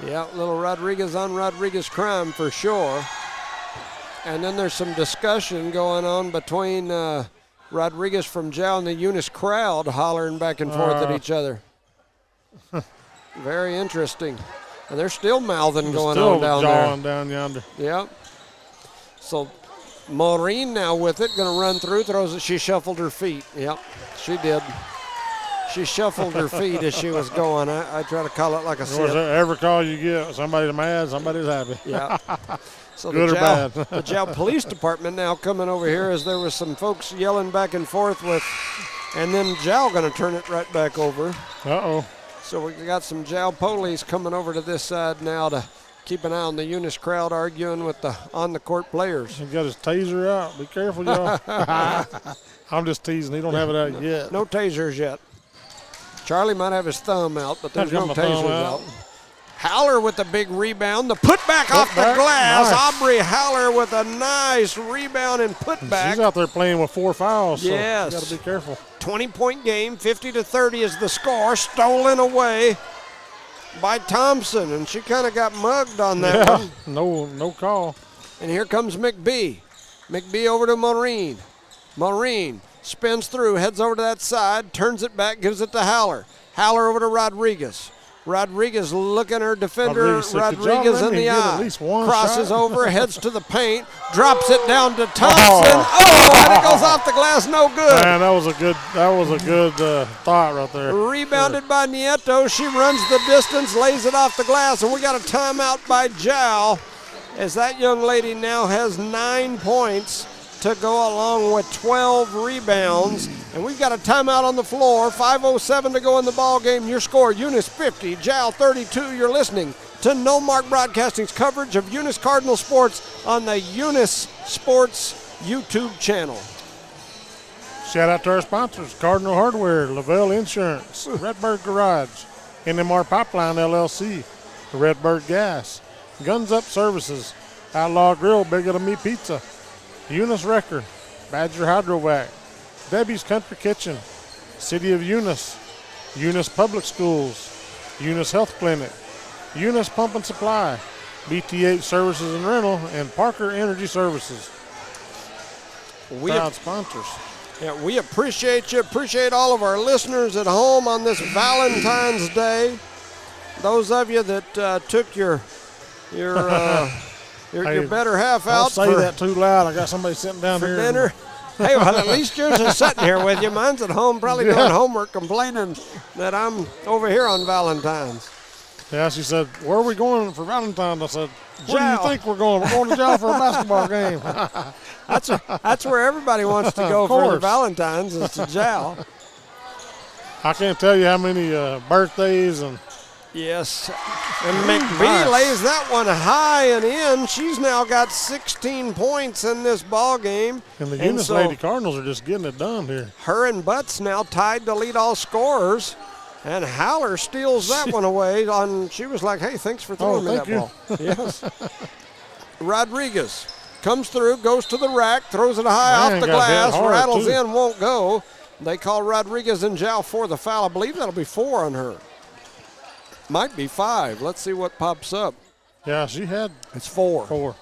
Yeah, little Rodriguez on Rodriguez crime for sure. And then there's some discussion going on between Rodriguez from Jow and the Eunice crowd hollering back and forth at each other. Very interesting. And they're still mouthing going on down there. Still jawing down yonder. Yep. So Maureen now with it, going to run through, throws it. She shuffled her feet. Yep, she did. She shuffled her feet as she was going. I try to call it like a sit. Every call you get, somebody's mad, somebody's happy. Yeah. So Good or bad. The Jow Police Department now coming over here as there was some folks yelling back and forth with, and then Jow going to turn it right back over. Uh-oh. So we got some Jow police coming over to this side now to keep an eye on the Eunice crowd arguing with the on-the-court players. He got his taser out. Be careful, y'all. I'm just teasing. He don't have it out yet. No tasers yet. Charlie might have his thumb out, but there's no Got my thumb tasers out. Howler with a big rebound. The putback off the glass. Nice. Aubrey Howler with a nice rebound and putback. She's out there playing with 4 fouls, so Yes. you got to be careful. 20-point game, 50-30 is the score. Stolen away by Thompson, and she kind of got mugged on that one. No call. And here comes McBee. McBee over to Maureen. Maureen spins through, heads over to that side, turns it back, gives it to Howler. Howler over to Rodriguez. Rodriguez looking her defender. Rodriguez in the eye. Crosses over, heads to the paint, drops it down to Thompson. Oh, and it goes off the glass, no good. Man, that was a good thought right there. Rebounded by Nieto. She runs the distance, lays it off the glass, and we got a timeout by Jow as that young lady now has 9 points to go along with 12 rebounds. And we've got a timeout on the floor. 5:07 to go in the ball game. Your score, Eunice 50, Jow 32. You're listening to No Mark Broadcasting's coverage of Eunice Cardinal sports on the Eunice Sports YouTube channel. Shout out to our sponsors, Cardinal Hardware, Lavelle Insurance, Redbird Garage, NMR Pipeline LLC, Redbird Gas, Guns Up Services, Outlaw Grill, Bigger Than Me Pizza, Eunice Wrecker, Badger Hydrovac, Debbie's Country Kitchen, City of Eunice, Eunice Public Schools, Eunice Health Clinic, Eunice Pump and Supply, BTH Services and Rental, and Parker Energy Services. Proud sponsors. Yeah, we appreciate you. Appreciate all of our listeners at home on this Valentine's Day. Those of you that took your better half out Don't say that too loud. I got somebody sitting down for here. dinner. Hey, well, at least yours is sitting here with you. Mine's at home, probably doing homework, complaining that I'm over here on Valentine's. Yeah, she said, where are we going for Valentine's? I said, where do Jow. you think we're going? We're going to Jow for a basketball game. That's where everybody wants to go Of for the course. Valentine's, is to Jow. I can't tell you how many birthdays and Yes. And McBee nice. lays that one high and in. She's now got 16 points in this ball game. the Eunice Lady Cardinals are just getting it done here. Her and Butts now tied to lead all scorers. And Howler steals that one away. She was like, hey, thanks for throwing me that ball. Yes. Rodriguez comes through, goes to the rack, throws it high off the got hit glass, hard, rattles too. in, won't go. They call Rodriguez and Jow for the foul. I believe that'll be 4 on her. Might be 5. Let's see what pops up. Yeah, she had It's 4. 4.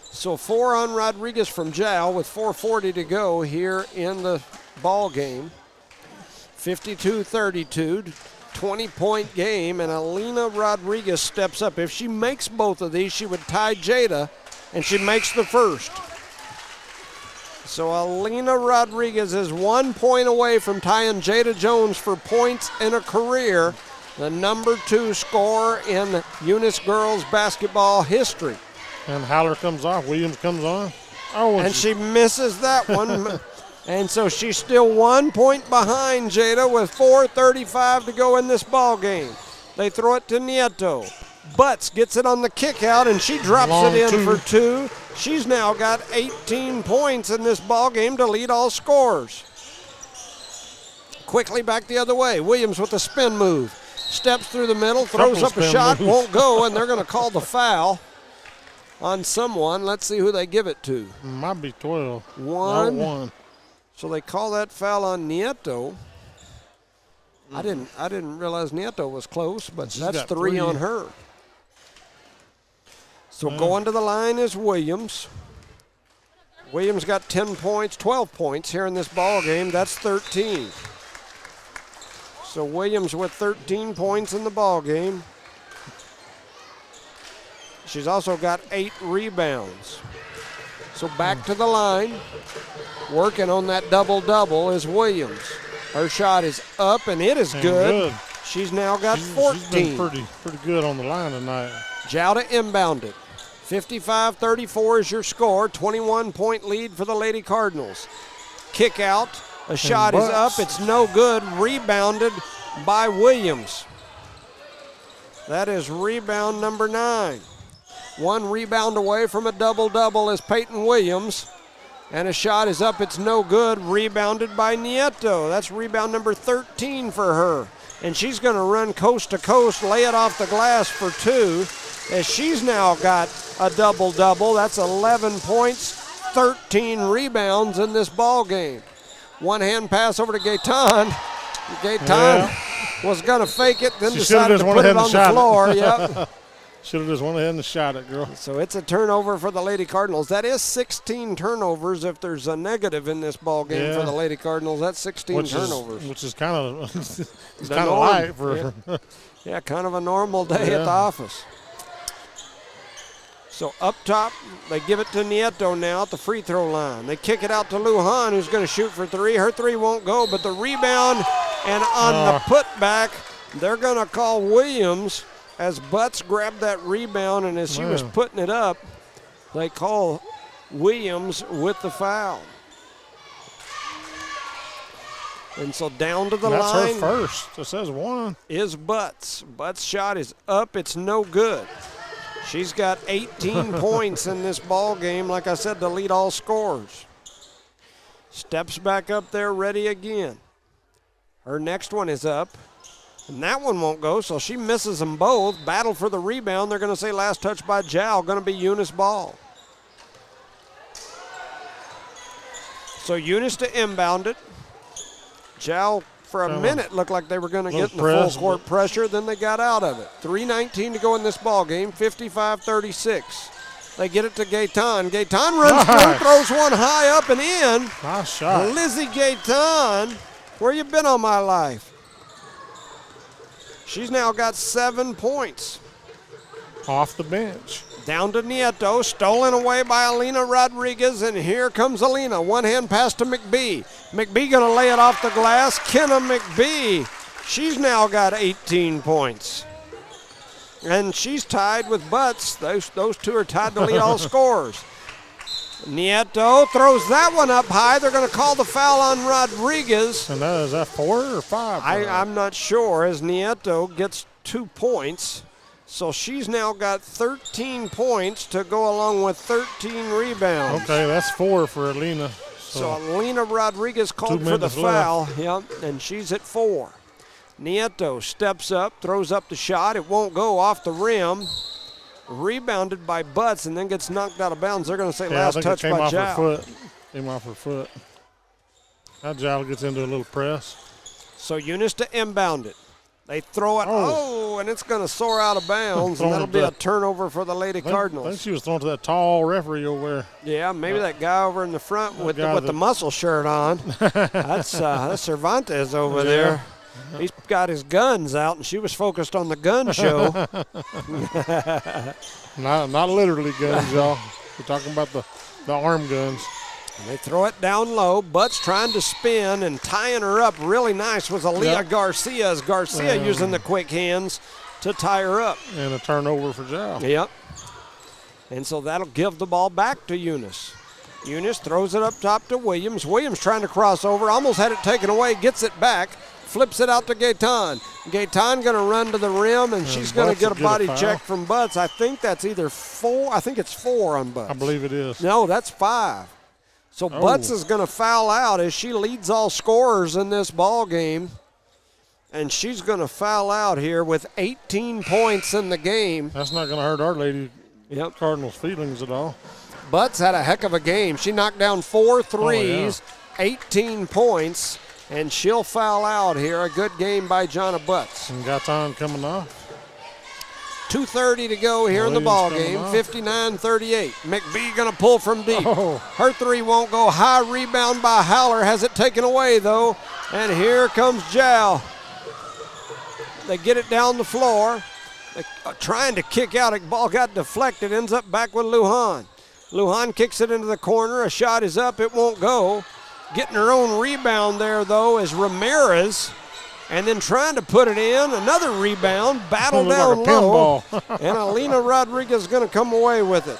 So 4 on Rodriguez from Jow with 4:40 to go here in the ball game. 52-32, 20-point game, and Alina Rodriguez steps up. If she makes both of these, she would tie Jada, and she makes the first. So Alina Rodriguez is 1 point away from tying Jada Jones for points in a career, the number 2 scorer in Eunice girls basketball history. And Haller comes off. Williams comes on. Oh, And she misses that one. And so she's still 1 point behind Jada with 4:35 to go in this ball game. They throw it to Nieto. Butts gets it on the kick out, and she drops Long it in two. for 2. She's now got 18 points in this ball game to lead all scorers. Quickly back the other way. Williams with a spin move. Steps through the middle, throws up a spin shot, moves. won't go, and they're going to call the foul on someone. Let's see who they give it to. Might be 12. One. No, 1. So they call that foul on Nieto. I didn't realize Nieto was close, but She's that's got 3 3. on her. So going to the line is Williams. Williams got 10 points, 12 points here in this ball game. That's 13. So Williams with 13 points in the ball game. She's also got 8 rebounds. So back to the line. Working on that double-double is Williams. Her shot is up, and it is good. She's now got 14. She's been pretty good on the line tonight. Jowda inbounded. 55-34 is your score. 21-point lead for the Lady Cardinals. Kick out. A shot is up. It's no good. Rebounded by Williams. That is rebound number 9. 1 rebound away from a double-double is Peyton Williams. And a shot is up. It's no good. Rebounded by Nieto. That's rebound number 13 for her. And she's going to run coast to coast, lay it off the glass for 2. As she's now got a double-double. That's 11 points, 13 rebounds in this ball game. One-hand pass over to Gaetan. Gaetan was going to fake it, then decided to put it on the floor. Yep. Should have just went ahead and shot it, girl. So it's a turnover for the Lady Cardinals. That is 16 turnovers. If there's a negative in this ball game for the Lady Cardinals, that's 16 turnovers. Which is kind of it's The kind of norm. light for. Yeah, kind of a normal day at the office. So up top, they give it to Nieto now at the free throw line. They kick it out to Lujan, who's going to shoot for 3. Her 3 won't go, but the rebound and on the putback, they're going to call Williams as Butts grabbed that rebound, and as she was putting it up, they call Williams with the foul. And so down to the line. That's her first. It says 1. Is Butts. Butts' shot is up. It's no good. She's got 18 points in this ball game, like I said, to lead all scorers. Steps back up there, ready again. Her next one is up, and that one won't go, so she misses them both. Battle for the rebound. They're going to say last touch by Jow, going to be Eunice ball. So Eunice to inbound it. Jow, for a minute, looked like they were going to get in the full court pressure. Then they got out of it. 3:19 to go in this ball game, 55-36. They get it to Gaetan. Gaetan runs through, throws one high up and in. Nice shot. Lizzie Gaetan, where you been all my life? She's now got 7 points. Off the bench. Down to Nieto, stolen away by Alina Rodriguez, and here comes Alina. One-hand pass to McBee. McBee going to lay it off the glass. Kenna McBee, she's now got 18 points. And she's tied with Butts. Those two are tied to lead all scorers. Nieto throws that one up high. They're going to call the foul on Rodriguez. And is that 4 or 5? I'm not sure, as Nieto gets 2 points. So she's now got 13 points to go along with 13 rebounds. Okay, that's 4 for Alina. So Alina Rodriguez called for the foul. Yep, and she's at 4. Nieto steps up, throws up the shot. It won't go off the rim. Rebounded by Butts and then gets knocked out of bounds. They're going to say last touch by Jow. Came off her foot. Now Jow gets into a little press. So Eunice to inbound it. They throw it, and it's going to soar out of bounds, and that'll be a turnover for the Lady Cardinals. I think she was throwing to that tall referee over there. Yeah, maybe that guy over in the front with the muscle shirt on. That's Cervantes over there. He's got his guns out, and she was focused on the gun show. Not literally guns, y'all. We're talking about the arm guns. They throw it down low. Butts trying to spin and tying her up really nice was Lea Garcia. As Garcia using the quick hands to tie her up. And a turnover for Jow. Yep. And so that'll give the ball back to Eunice. Eunice throws it up top to Williams. Williams trying to cross over, almost had it taken away, gets it back, flips it out to Gaetan. Gaetan going to run to the rim, and she's going to get a body check from Butts. I think that's either 4. I think it's 4 on Butts. I believe it is. No, that's 5. So Butts is going to foul out as she leads all scorers in this ball game. And she's going to foul out here with 18 points in the game. That's not going to hurt our Lady Cardinals' feelings at all. Butts had a heck of a game. She knocked down 4 threes, 18 points, and she'll foul out here. A good game by Jonna Butts. And Gaetan coming off. 2:30 to go here in the ball game, 59-38. McBee going to pull from deep. Her 3 won't go. High rebound by Howler. Has it taken away, though. And here comes Jow. They get it down the floor. Trying to kick out. A ball got deflected. Ends up back with Lujan. Lujan kicks it into the corner. A shot is up. It won't go. Getting her own rebound there, though, is Ramirez. And then trying to put it in. Another rebound. Battle down low. And Alina Rodriguez is going to come away with it.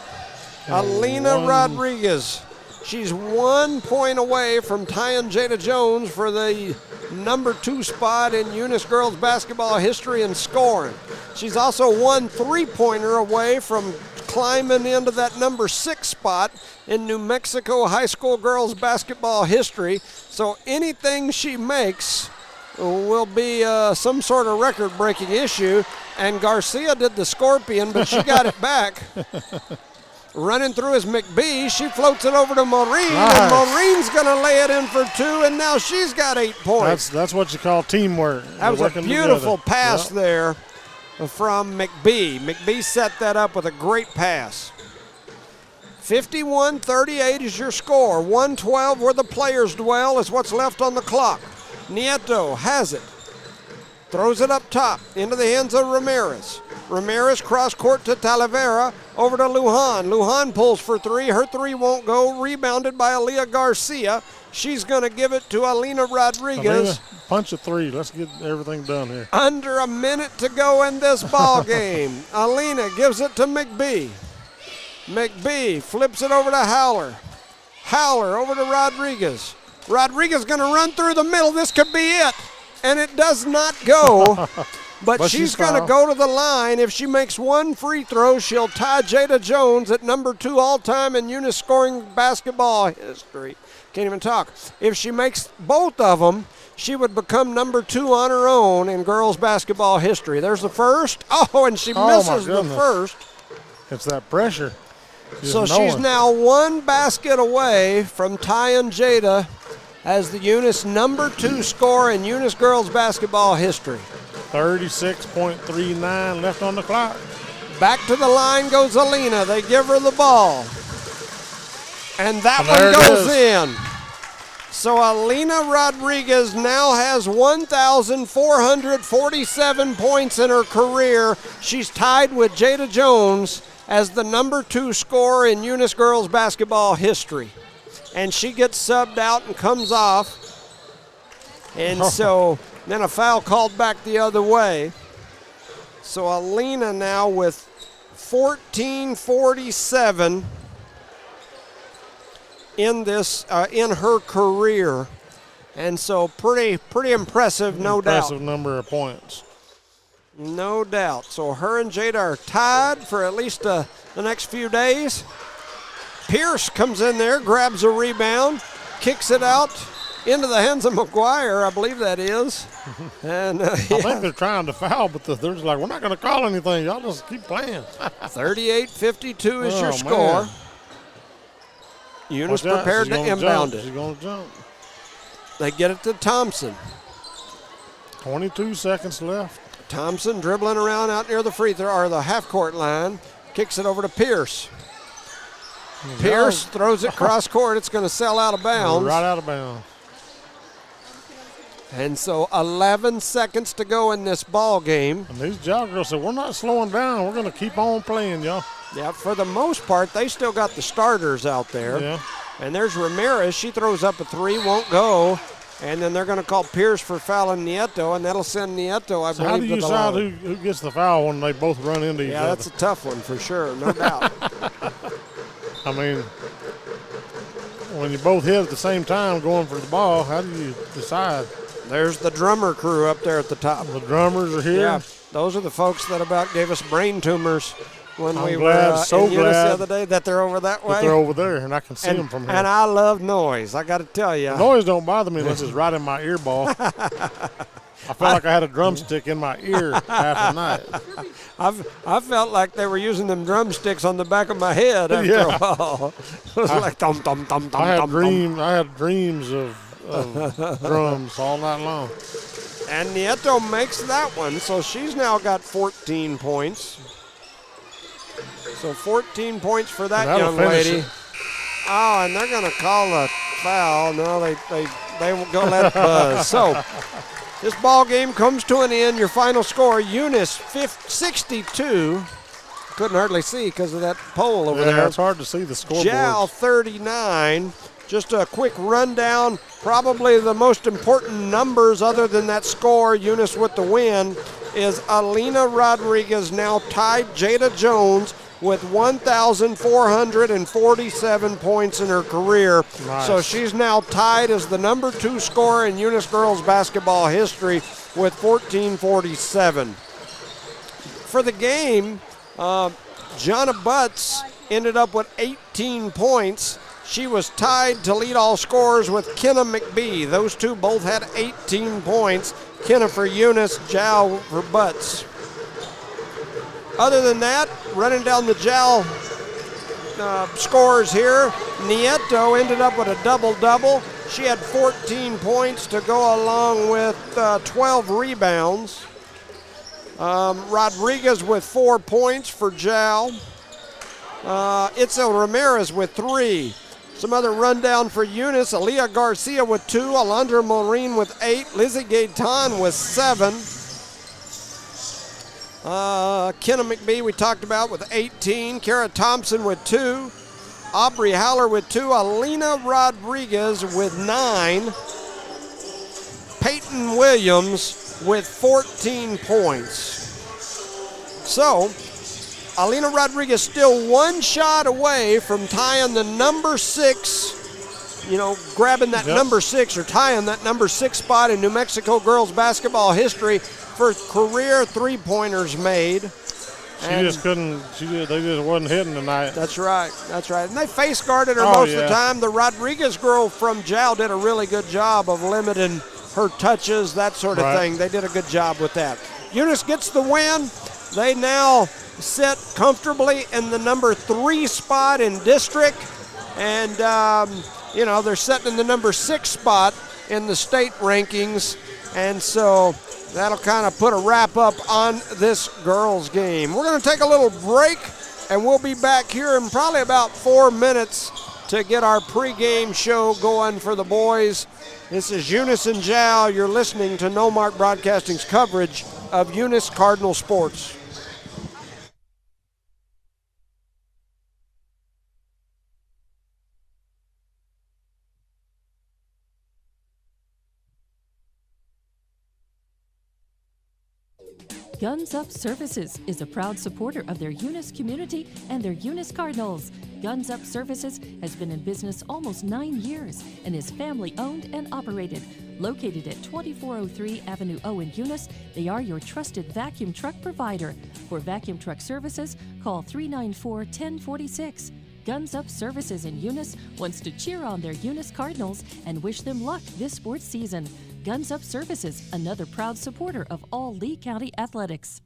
Alina Rodriguez. She's 1 point away from tying Jada Jones for the number 2 spot in Eunice girls basketball history in scoring. She's also 1 3-pointer away from climbing into that number 6 spot in New Mexico high school girls basketball history. So anything she makes will be some sort of record-breaking issue. And Garcia did the scorpion, but she got it back. Running through is McBee. She floats it over to Maureen, and Maureen's going to lay it in for 2, and now she's got 8 points. That's what you call teamwork. That was a beautiful pass there from McBee. McBee set that up with a great pass. 51-38 is your score. 112 where the players dwell is what's left on the clock. Nieto has it. Throws it up top into the hands of Ramirez. Ramirez cross court to Talavera, over to Lujan. Lujan pulls for 3. Her 3 won't go. Rebounded by Aaliyah Garcia. She's going to give it to Alina Rodriguez. Punch a 3. Let's get everything done here. Under a minute to go in this ball game. Alina gives it to McBee. McBee flips it over to Howler. Howler over to Rodriguez. Rodriguez going to run through the middle. This could be it. And it does not go. But she's going to go to the line. If she makes 1 free throw, she'll tie Jada Jones at number 2 all-time in Eunice scoring basketball history. Can't even talk. If she makes both of them, she would become number 2 on her own in girls basketball history. There's the first. Oh, and she misses the first. It's that pressure. So she's now 1 basket away from tying Jada as the Eunice number 2 scorer in Eunice girls basketball history. 36.39 left on the clock. Back to the line goes Alina. They give her the ball. And that one goes in. So Alina Rodriguez now has 1,447 points in her career. She's tied with Jada Jones as the number 2 scorer in Eunice girls basketball history. And she gets subbed out and comes off. And so then a foul called back the other way. So Alina now with 1447 in this in her career. And so pretty impressive, no doubt. Impressive number of points. No doubt. So her and Jada are tied for at least the next few days. Pierce comes in there, grabs a rebound, kicks it out into the hands of McGuire, I believe that is. And I think they're trying to foul, but they're just like, we're not going to call anything. Y'all just keep playing. 38-52 is your score. Man. Eunice prepared to inbound it. She's going to jump. They get it to Thompson. 22 seconds left. Thompson dribbling around out near the free throw or the half-court line. Kicks it over to Pierce. Pierce throws it cross court. It's going to sail out of bounds. Right out of bounds. And so 11 seconds to go in this ball game. And these Jowgirls said, we're not slowing down. We're going to keep on playing, y'all. Yeah, for the most part, they still got the starters out there. Yeah. And there's Ramirez. She throws up a 3, won't go. And then they're going to call Pierce for fouling Nieto, and that'll send Nieto, I believe, to the line. How do you decide who gets the foul when they both run into each other? Yeah, that's a tough one for sure, no doubt. I mean, when you both hit at the same time going for the ball, how do you decide? There's the drummer crew up there at the top. The drummers are here. Yeah, those are the folks that about gave us brain tumors when I'm we glad, were so in Eunice glad the other day that they're over that way. But they're over there, and I can see them from here. And I love noise, I got to tell you. The noise don't bother me unless it's right in my ear ball. I felt like I had a drumstick in my ear half the night. I felt like they were using them drumsticks on the back of my head after a while. It was like thump, thump, thump, thump, I thump. had dreams of drums all night long. And Nieto makes that one, so she's now got 14 points. So 14 points for that young lady. Oh, and they're going to call a foul. No, they won't go let it buzz. So this ball game comes to an end. Your final score, Eunice 62. Couldn't hardly see because of that pole over there. Yeah, it's hard to see the scoreboard. Jal 39. Just a quick rundown. Probably the most important numbers other than that score, Eunice with the win, is Alina Rodriguez now tied Jada Jones with 1,447 points in her career. Nice. So she's now tied as the number 2 scorer in Eunice girls basketball history with 1,447. For the game, Jonna Butts ended up with 18 points. She was tied to lead all scorers with Kenna McBee. Those two both had 18 points. Kenna for Eunice, Jal for Butts. Other than that, running down the Jal scores here, Nieto ended up with a double-double. She had 14 points to go along with 12 rebounds. Rodriguez with 4 points for Jal. Itzel Ramirez with 3. Some other rundown for Eunice, Aaliyah Garcia with 2, Alondra Maureen with 8, Lizzie Gaetan with 7. Kenna McBee we talked about with 18, Kara Thompson with 2, Aubrey Haller with 2, Alina Rodriguez with 9, Peyton Williams with 14 points. So, Alina Rodriguez still one shot away from tying the number 6, grabbing that number 6 or tying that number 6 spot in New Mexico girls basketball history for career three-pointers made. They just wasn't hitting tonight. That's right. And they face guarded her most of the time. The Rodriguez girl from Jal did a really good job of limiting her touches, that sort of thing. They did a good job with that. Eunice gets the win. They now sit comfortably in the number 3 spot in district. And, they're sitting in the number 6 spot in the state rankings. And so that'll kind of put a wrap up on this girls game. We're going to take a little break, and we'll be back here in probably about 4 minutes to get our pregame show going for the boys. This is Eunice and Jal. You're listening to No Mark Broadcasting's coverage of Eunice Cardinal sports. Guns Up Services is a proud supporter of their Eunice community and their Eunice Cardinals. Guns Up Services has been in business almost 9 years and is family owned and operated. Located at 2403 Avenue O in Eunice, they are your trusted vacuum truck provider. For vacuum truck services, call 394-1046. Guns Up Services in Eunice wants to cheer on their Eunice Cardinals and wish them luck this sports season. Guns Up Services, another proud supporter of all Lea County athletics.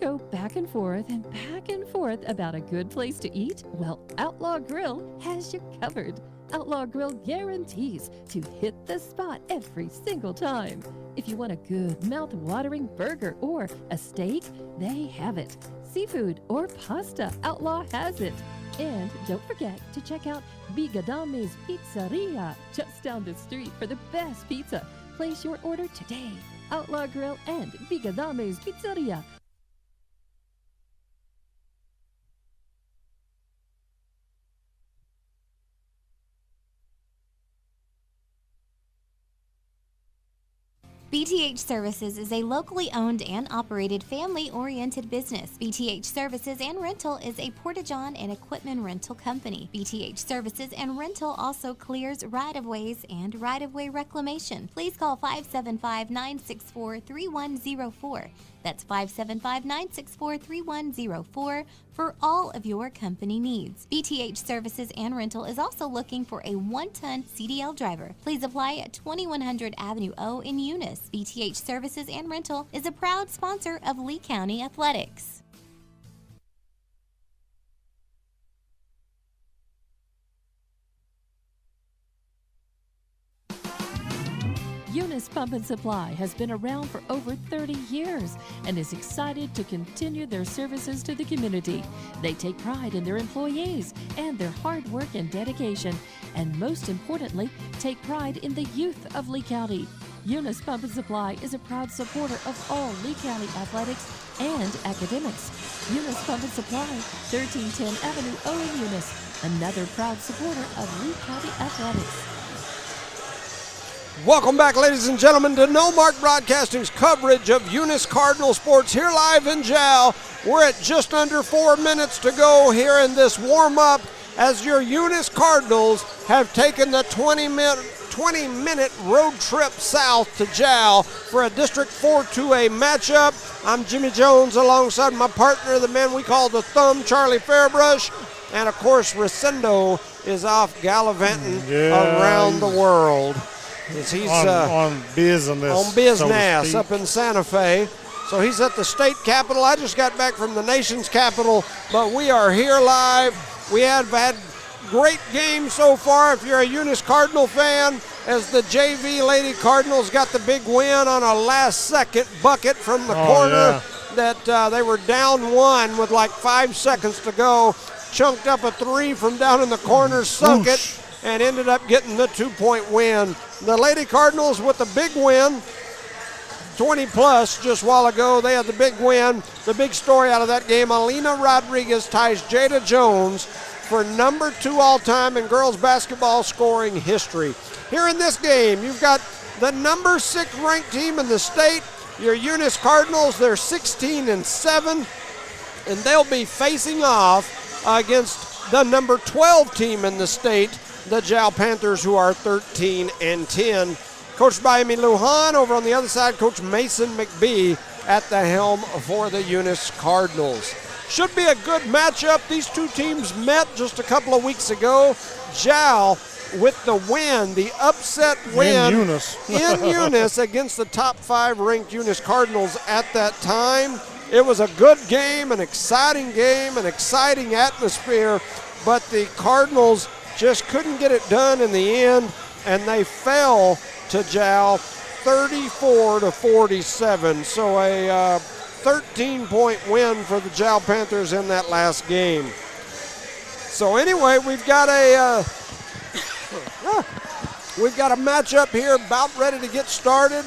go back and forth about a good place to eat? Well, Outlaw Grill has you covered. Outlaw Grill guarantees to hit the spot every single time. If you want a good mouth-watering burger or a steak, they have it. Seafood or pasta, Outlaw has it. And don't forget to check out Bigadame's Pizzeria just down the street for the best pizza. Place your order today. Outlaw Grill and Bigadame's Pizzeria. BTH Services is a locally owned and operated family-oriented business. BTH Services and Rental is a Porta-John and equipment rental company. BTH Services and Rental also clears right-of-ways and right-of-way reclamation. Please call 575-964-3104. That's 575-964-3104 for all of your company needs. BTH Services and Rental is also looking for a 1-ton CDL driver. Please apply at 2100 Avenue O in Eunice. BTH Services and Rental is a proud sponsor of Lea County Athletics. Eunice Pump and Supply has been around for over 30 years and is excited to continue their services to the community. They take pride in their employees and their hard work and dedication, and most importantly, take pride in the youth of Lea County. Eunice Pump and Supply is a proud supporter of all Lea County athletics and academics. Eunice Pump and Supply, 1310 Avenue O in Eunice, another proud supporter of Lea County athletics. Welcome back, ladies and gentlemen, to No Mark Broadcasting's coverage of Eunice Cardinal sports here live in Jal. We're at just under 4 minutes to go here in this warm-up as your Eunice Cardinals have taken the 20-minute road trip south to Jal for a District 4 2A matchup. I'm Jimmy Jones alongside my partner, the man we call the Thumb, Charlie Fairbrush. And, of course, Resendo is off gallivanting around the world. He's on business up in Santa Fe. So he's at the state capitol. I just got back from the nation's capital, but we are here live. We have had great games so far if you're a Eunice Cardinal fan, as the JV Lady Cardinals got the big win on a last-second bucket from the corner that they were down one with like 5 seconds to go. Chunked up a three from down in the corner, sunk it, and ended up getting the 2-point win. The Lady Cardinals with the big win, 20-plus just a while ago. They had the big win. The big story out of that game, Alina Rodriguez ties Jada Jones for number 2 all-time in girls basketball scoring history. Here in this game, you've got the number 6 ranked team in the state, your Eunice Cardinals. They're 16-7, and they'll be facing off against the number 12 team in the state, the Jal Panthers, who are 13-10. Coached by Amy Lujan. Over on the other side, Coach Mason McBee at the helm for the Eunice Cardinals. Should be a good matchup. These two teams met just a couple of weeks ago. Jal with the win, the upset win in Eunice. in Eunice against the top 5 ranked Eunice Cardinals at that time. It was a good game, an exciting atmosphere, but the Cardinals just couldn't get it done in the end, and they fell to Jal 34-47. So a 13-point win for the Jal Panthers in that last game. So anyway, we've got a matchup here about ready to get started.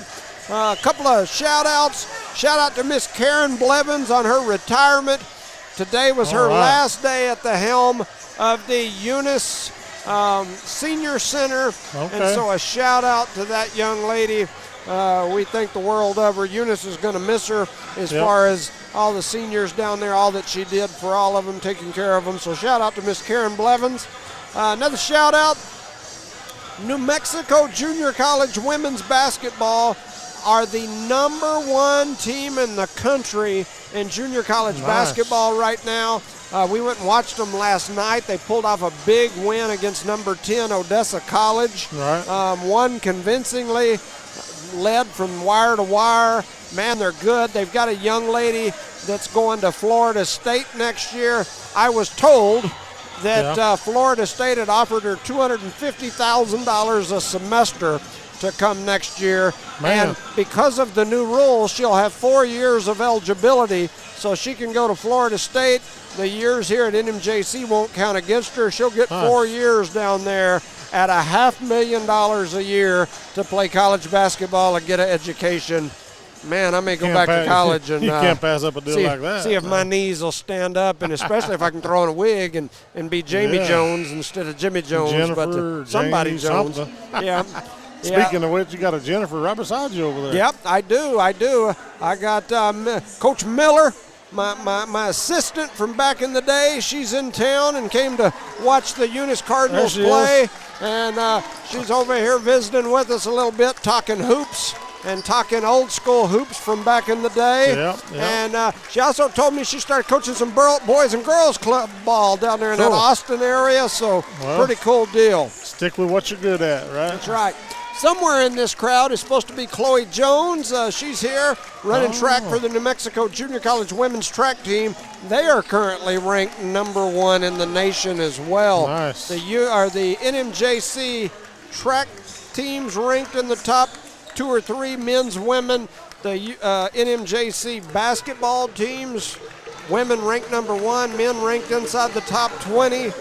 A couple of shout-outs. Shout out to Miss Karen Blevins on her retirement. Today was her last day at the helm of the Eunice Senior Center. And so a shout out to that young lady. We think the world of her. Eunice is going to miss her as far as all the seniors down there, all that she did for all of them, taking care of them. So shout out to Miss Karen Blevins. Another shout out, New Mexico Junior College women's basketball are the number 1 team in the country in junior college basketball right now. We went and watched them last night. They pulled off a big win against number 10 Odessa College. Won convincingly, led from wire to wire. man, they're good. They've got a young lady that's going to Florida State next year. I was told that Florida State had offered her $250,000 a semester to come next year. Man. And because of the new rules, she'll have 4 years of eligibility, so she can go to Florida State. The years here at NMJC won't count against her. She'll get 4 years down there at $500,000 a year to play college basketball and get an education. Man, I may go back to college and you can't pass up a deal like that. See if my knees will stand up, and especially if I can throw on a wig and be Jamie Jones instead of Jimmy Jones, Jennifer, somebody James, Jones. something. Yeah. Speaking of which, you got a Jennifer right beside you over there. Yep, I do. I got Coach Miller, my assistant from back in the day. She's in town and came to watch the Eunice Cardinals play. And she's over here visiting with us a little bit, talking hoops and talking old school hoops from back in the day. Yep. And she also told me she started coaching some boys and girls club ball down there in that Austin area. So pretty cool deal. Stick with what you're good at, right? That's right. Somewhere in this crowd is supposed to be Chloe Jones. She's here running track for the New Mexico Junior College women's track team. They are currently ranked #1 in the nation as well. Nice. The NMJC track teams ranked in the top 2 or 3, men's, women. The NMJC basketball teams, women ranked #1, men ranked inside the top 20.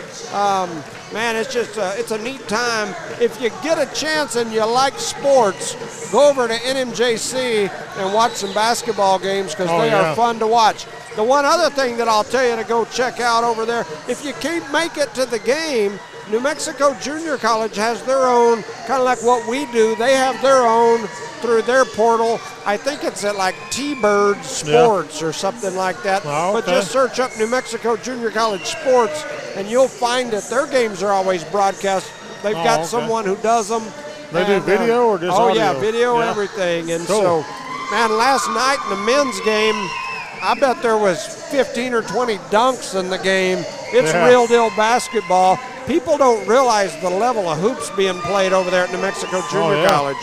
Man, it's just it's a neat time. If you get a chance and you like sports, go over to NMJC and watch some basketball games because they are fun to watch. The one other thing that I'll tell you to go check out over there, if you can't make it to the game, New Mexico Junior College has their own, kind of like what we do. They have their own through their portal. I think it's at like T-Bird Sports or something like that. Oh, okay. But just search up New Mexico Junior College Sports and you'll find it. Their games are always broadcast. They've got someone who does them. They do video or just audio? Oh, yeah, video, everything. And so, man, last night in the men's game, I bet there was 15 or 20 dunks in the game. It's real deal basketball. People don't realize the level of hoops being played over there at New Mexico Junior College.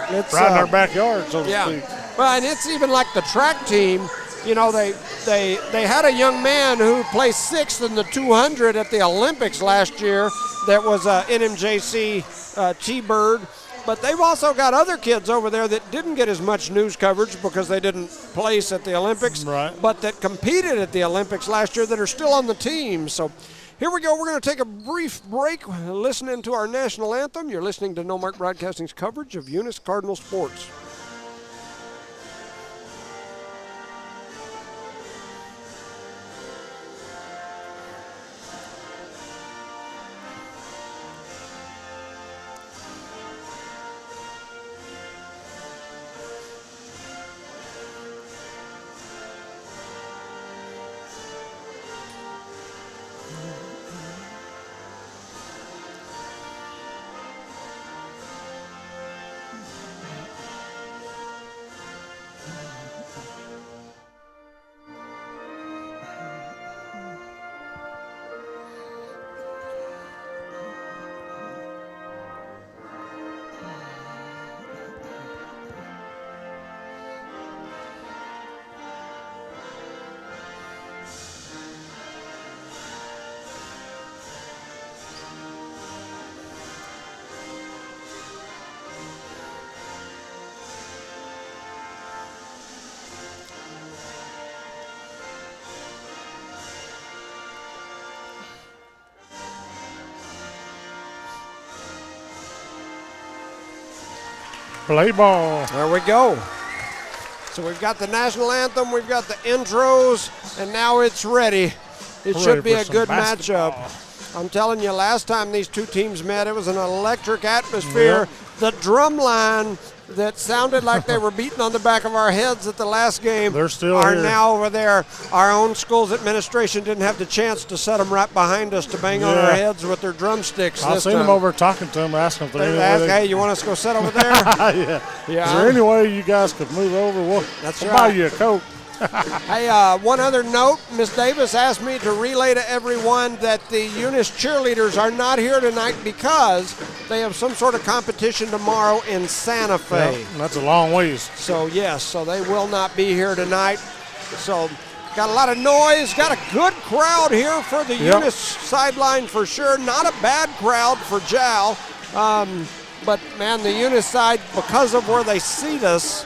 It's right in our backyard, so to speak. Well, and it's even like the track team. You know, they had a young man who placed 6th in the 200 at the Olympics last year. That was NMJC T-Bird. But they've also got other kids over there that didn't get as much news coverage because they didn't place at the Olympics, but that competed at the Olympics last year that are still on the team. So here we go. We're going to take a brief break listening to our national anthem. You're listening to No Mark Broadcasting's coverage of Eunice Cardinal sports. Play ball. There we go. So we've got the national anthem, we've got the intros, and now it's ready. It should be a good matchup. I'm telling you, last time these two teams met, it was an electric atmosphere. The drum line that sounded like they were beating on the back of our heads at the last game They're still are here. now over there. Our own school's administration didn't have the chance to set them right behind us to bang on our heads with their drumsticks. I've seen them over talking to them, asking if They asked, hey, you want us to go sit over there? yeah. Is there any way you guys could move over? We'll buy you a Coke. Hey, one other note, Miss Davis asked me to relay to everyone that the Eunice cheerleaders are not here tonight because they have some sort of competition tomorrow in Santa Fe. Yep, that's a long ways. So, yes, so they will not be here tonight. So, got a lot of noise, got a good crowd here for the Eunice sideline for sure. Not a bad crowd for Jal. But, man, the Eunice side, because of where they seat us,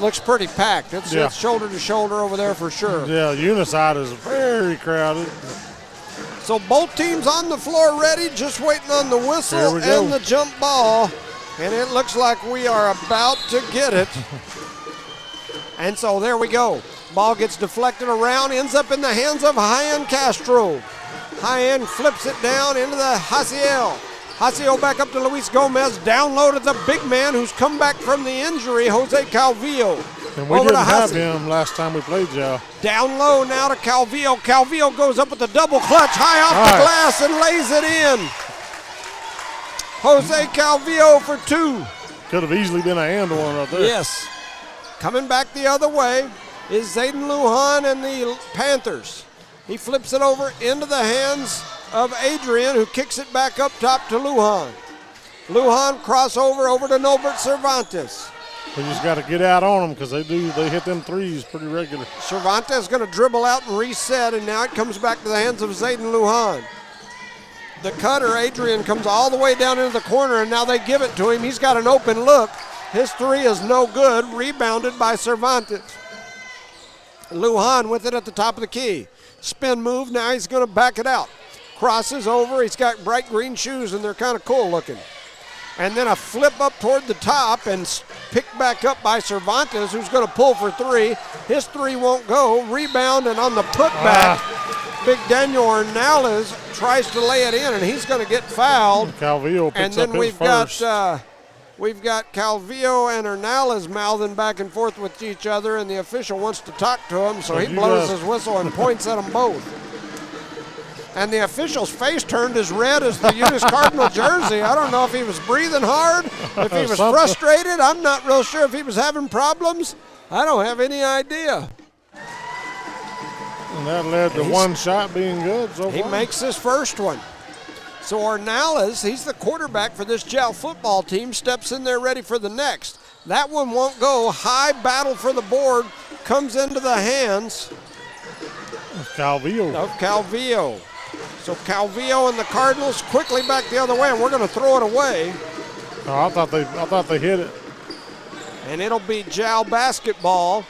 looks pretty packed. It's shoulder to shoulder over there for sure. Yeah, Eunice side is very crowded. So both teams on the floor ready, just waiting on the whistle and the jump ball. And it looks like we are about to get it. And so there we go. Ball gets deflected around, ends up in the hands of High-End Castro. High-End flips it down into the Haciel. Haciel back up to Luis Gomez, down low to the big man who's come back from the injury, Jose Calvillo. And we didn't have him last time we played, Joe. Down low now to Calvillo. Calvillo goes up with the double clutch, high off the glass and lays it in. Jose Calvillo for 2. Could have easily been a and one right there. Yes. Coming back the other way is Zayden Lujan and the Panthers. He flips it over into the hands of Adrian, who kicks it back up top to Lujan. Lujan crossover over to Norbert Cervantes. We just got to get out on them because they hit them threes pretty regular. Cervantes is going to dribble out and reset, and now it comes back to the hands of Zayden Lujan. The cutter, Adrian, comes all the way down into the corner, and now they give it to him. He's got an open look. His three is no good, rebounded by Cervantes. Lujan with it at the top of the key. Spin move, now he's going to back it out. Crosses over, he's got bright green shoes, and they're kind of cool looking. And then a flip up toward the top and picked back up by Cervantes, who's going to pull for 3. His 3 won't go. Rebound, and on the putback, big Daniel Ornales tries to lay it in, and he's going to get fouled. Calvillo picks and then up his first. We've got Calvillo and Ornales mouthing back and forth with each other, and the official wants to talk to him, so he blows his whistle and points at them both. And the official's face turned as red as the Eunice Cardinal jersey. I don't know if he was breathing hard, if he was frustrated. I'm not real sure if he was having problems. I don't have any idea. And that led to one shot being good so far. He makes his first one. So Ornales, he's the quarterback for this Jal football team, steps in there ready for the next. That one won't go. High battle for the board comes into the hands of Calvillo. So Calvillo and the Cardinals quickly back the other way, and we're going to throw it away. Oh, I thought they hit it. And it'll be Jal basketball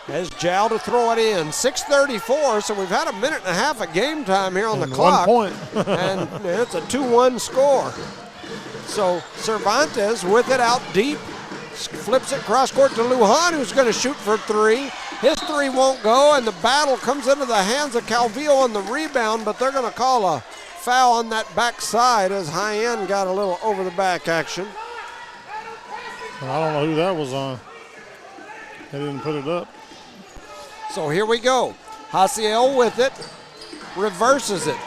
as Jal to throw it in. 6:34, so we've had a minute and a half of game time here on the clock. 1 point. And it's a 2-1 score. So Cervantes with it out deep. Flips it cross court to Lujan, who's going to shoot for 3. His 3 won't go, and the battle comes into the hands of Calvillo on the rebound, but they're going to call a foul on that backside as High-End got a little over-the-back action. I don't know who that was on. They didn't put it up. So here we go. Haciel with it, reverses it.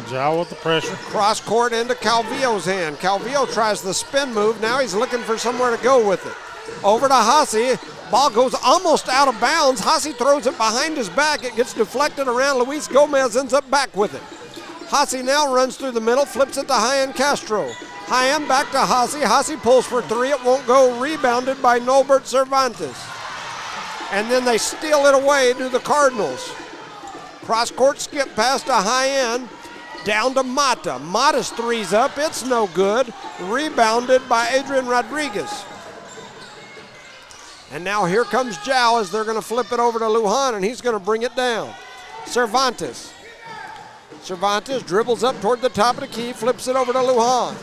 Jal with the pressure. Cross court into Calvillo's hand. Calvillo tries the spin move. Now he's looking for somewhere to go with it. Over to Hasi. Ball goes almost out of bounds. Hasi throws it behind his back. It gets deflected around. Luis Gomez ends up back with it. Hasi now runs through the middle, flips it to High-End Castro. High-End back to Hasi. Hasi pulls for 3. It won't go. Rebounded by Norbert Cervantes. And then they steal it away to the Cardinals. Cross court skip pass to High-End. Down to Mata. Mata's 3's up. It's no good. Rebounded by Adrian Rodriguez. And now here comes Jal as they're going to flip it over to Lujan, and he's going to bring it down. Cervantes dribbles up toward the top of the key, flips it over to Lujan.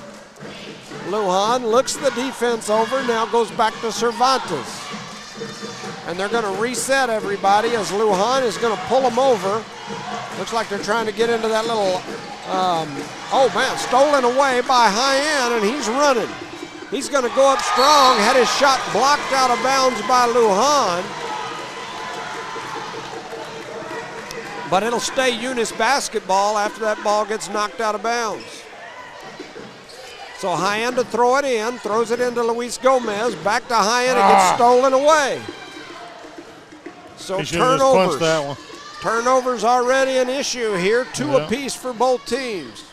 Lujan looks the defense over, now goes back to Cervantes. And they're going to reset everybody as Lujan is going to pull them over. Looks like they're trying to get into that little, stolen away by High-End, and he's running. He's going to go up strong, had his shot blocked out of bounds by Lujan. But it'll stay Eunice basketball after that ball gets knocked out of bounds. So High-End to throw it in, throws it into Luis Gomez, back to High-End, it gets stolen away. So he should have just punched that one. Turnovers already an issue here. 2 apiece for both teams.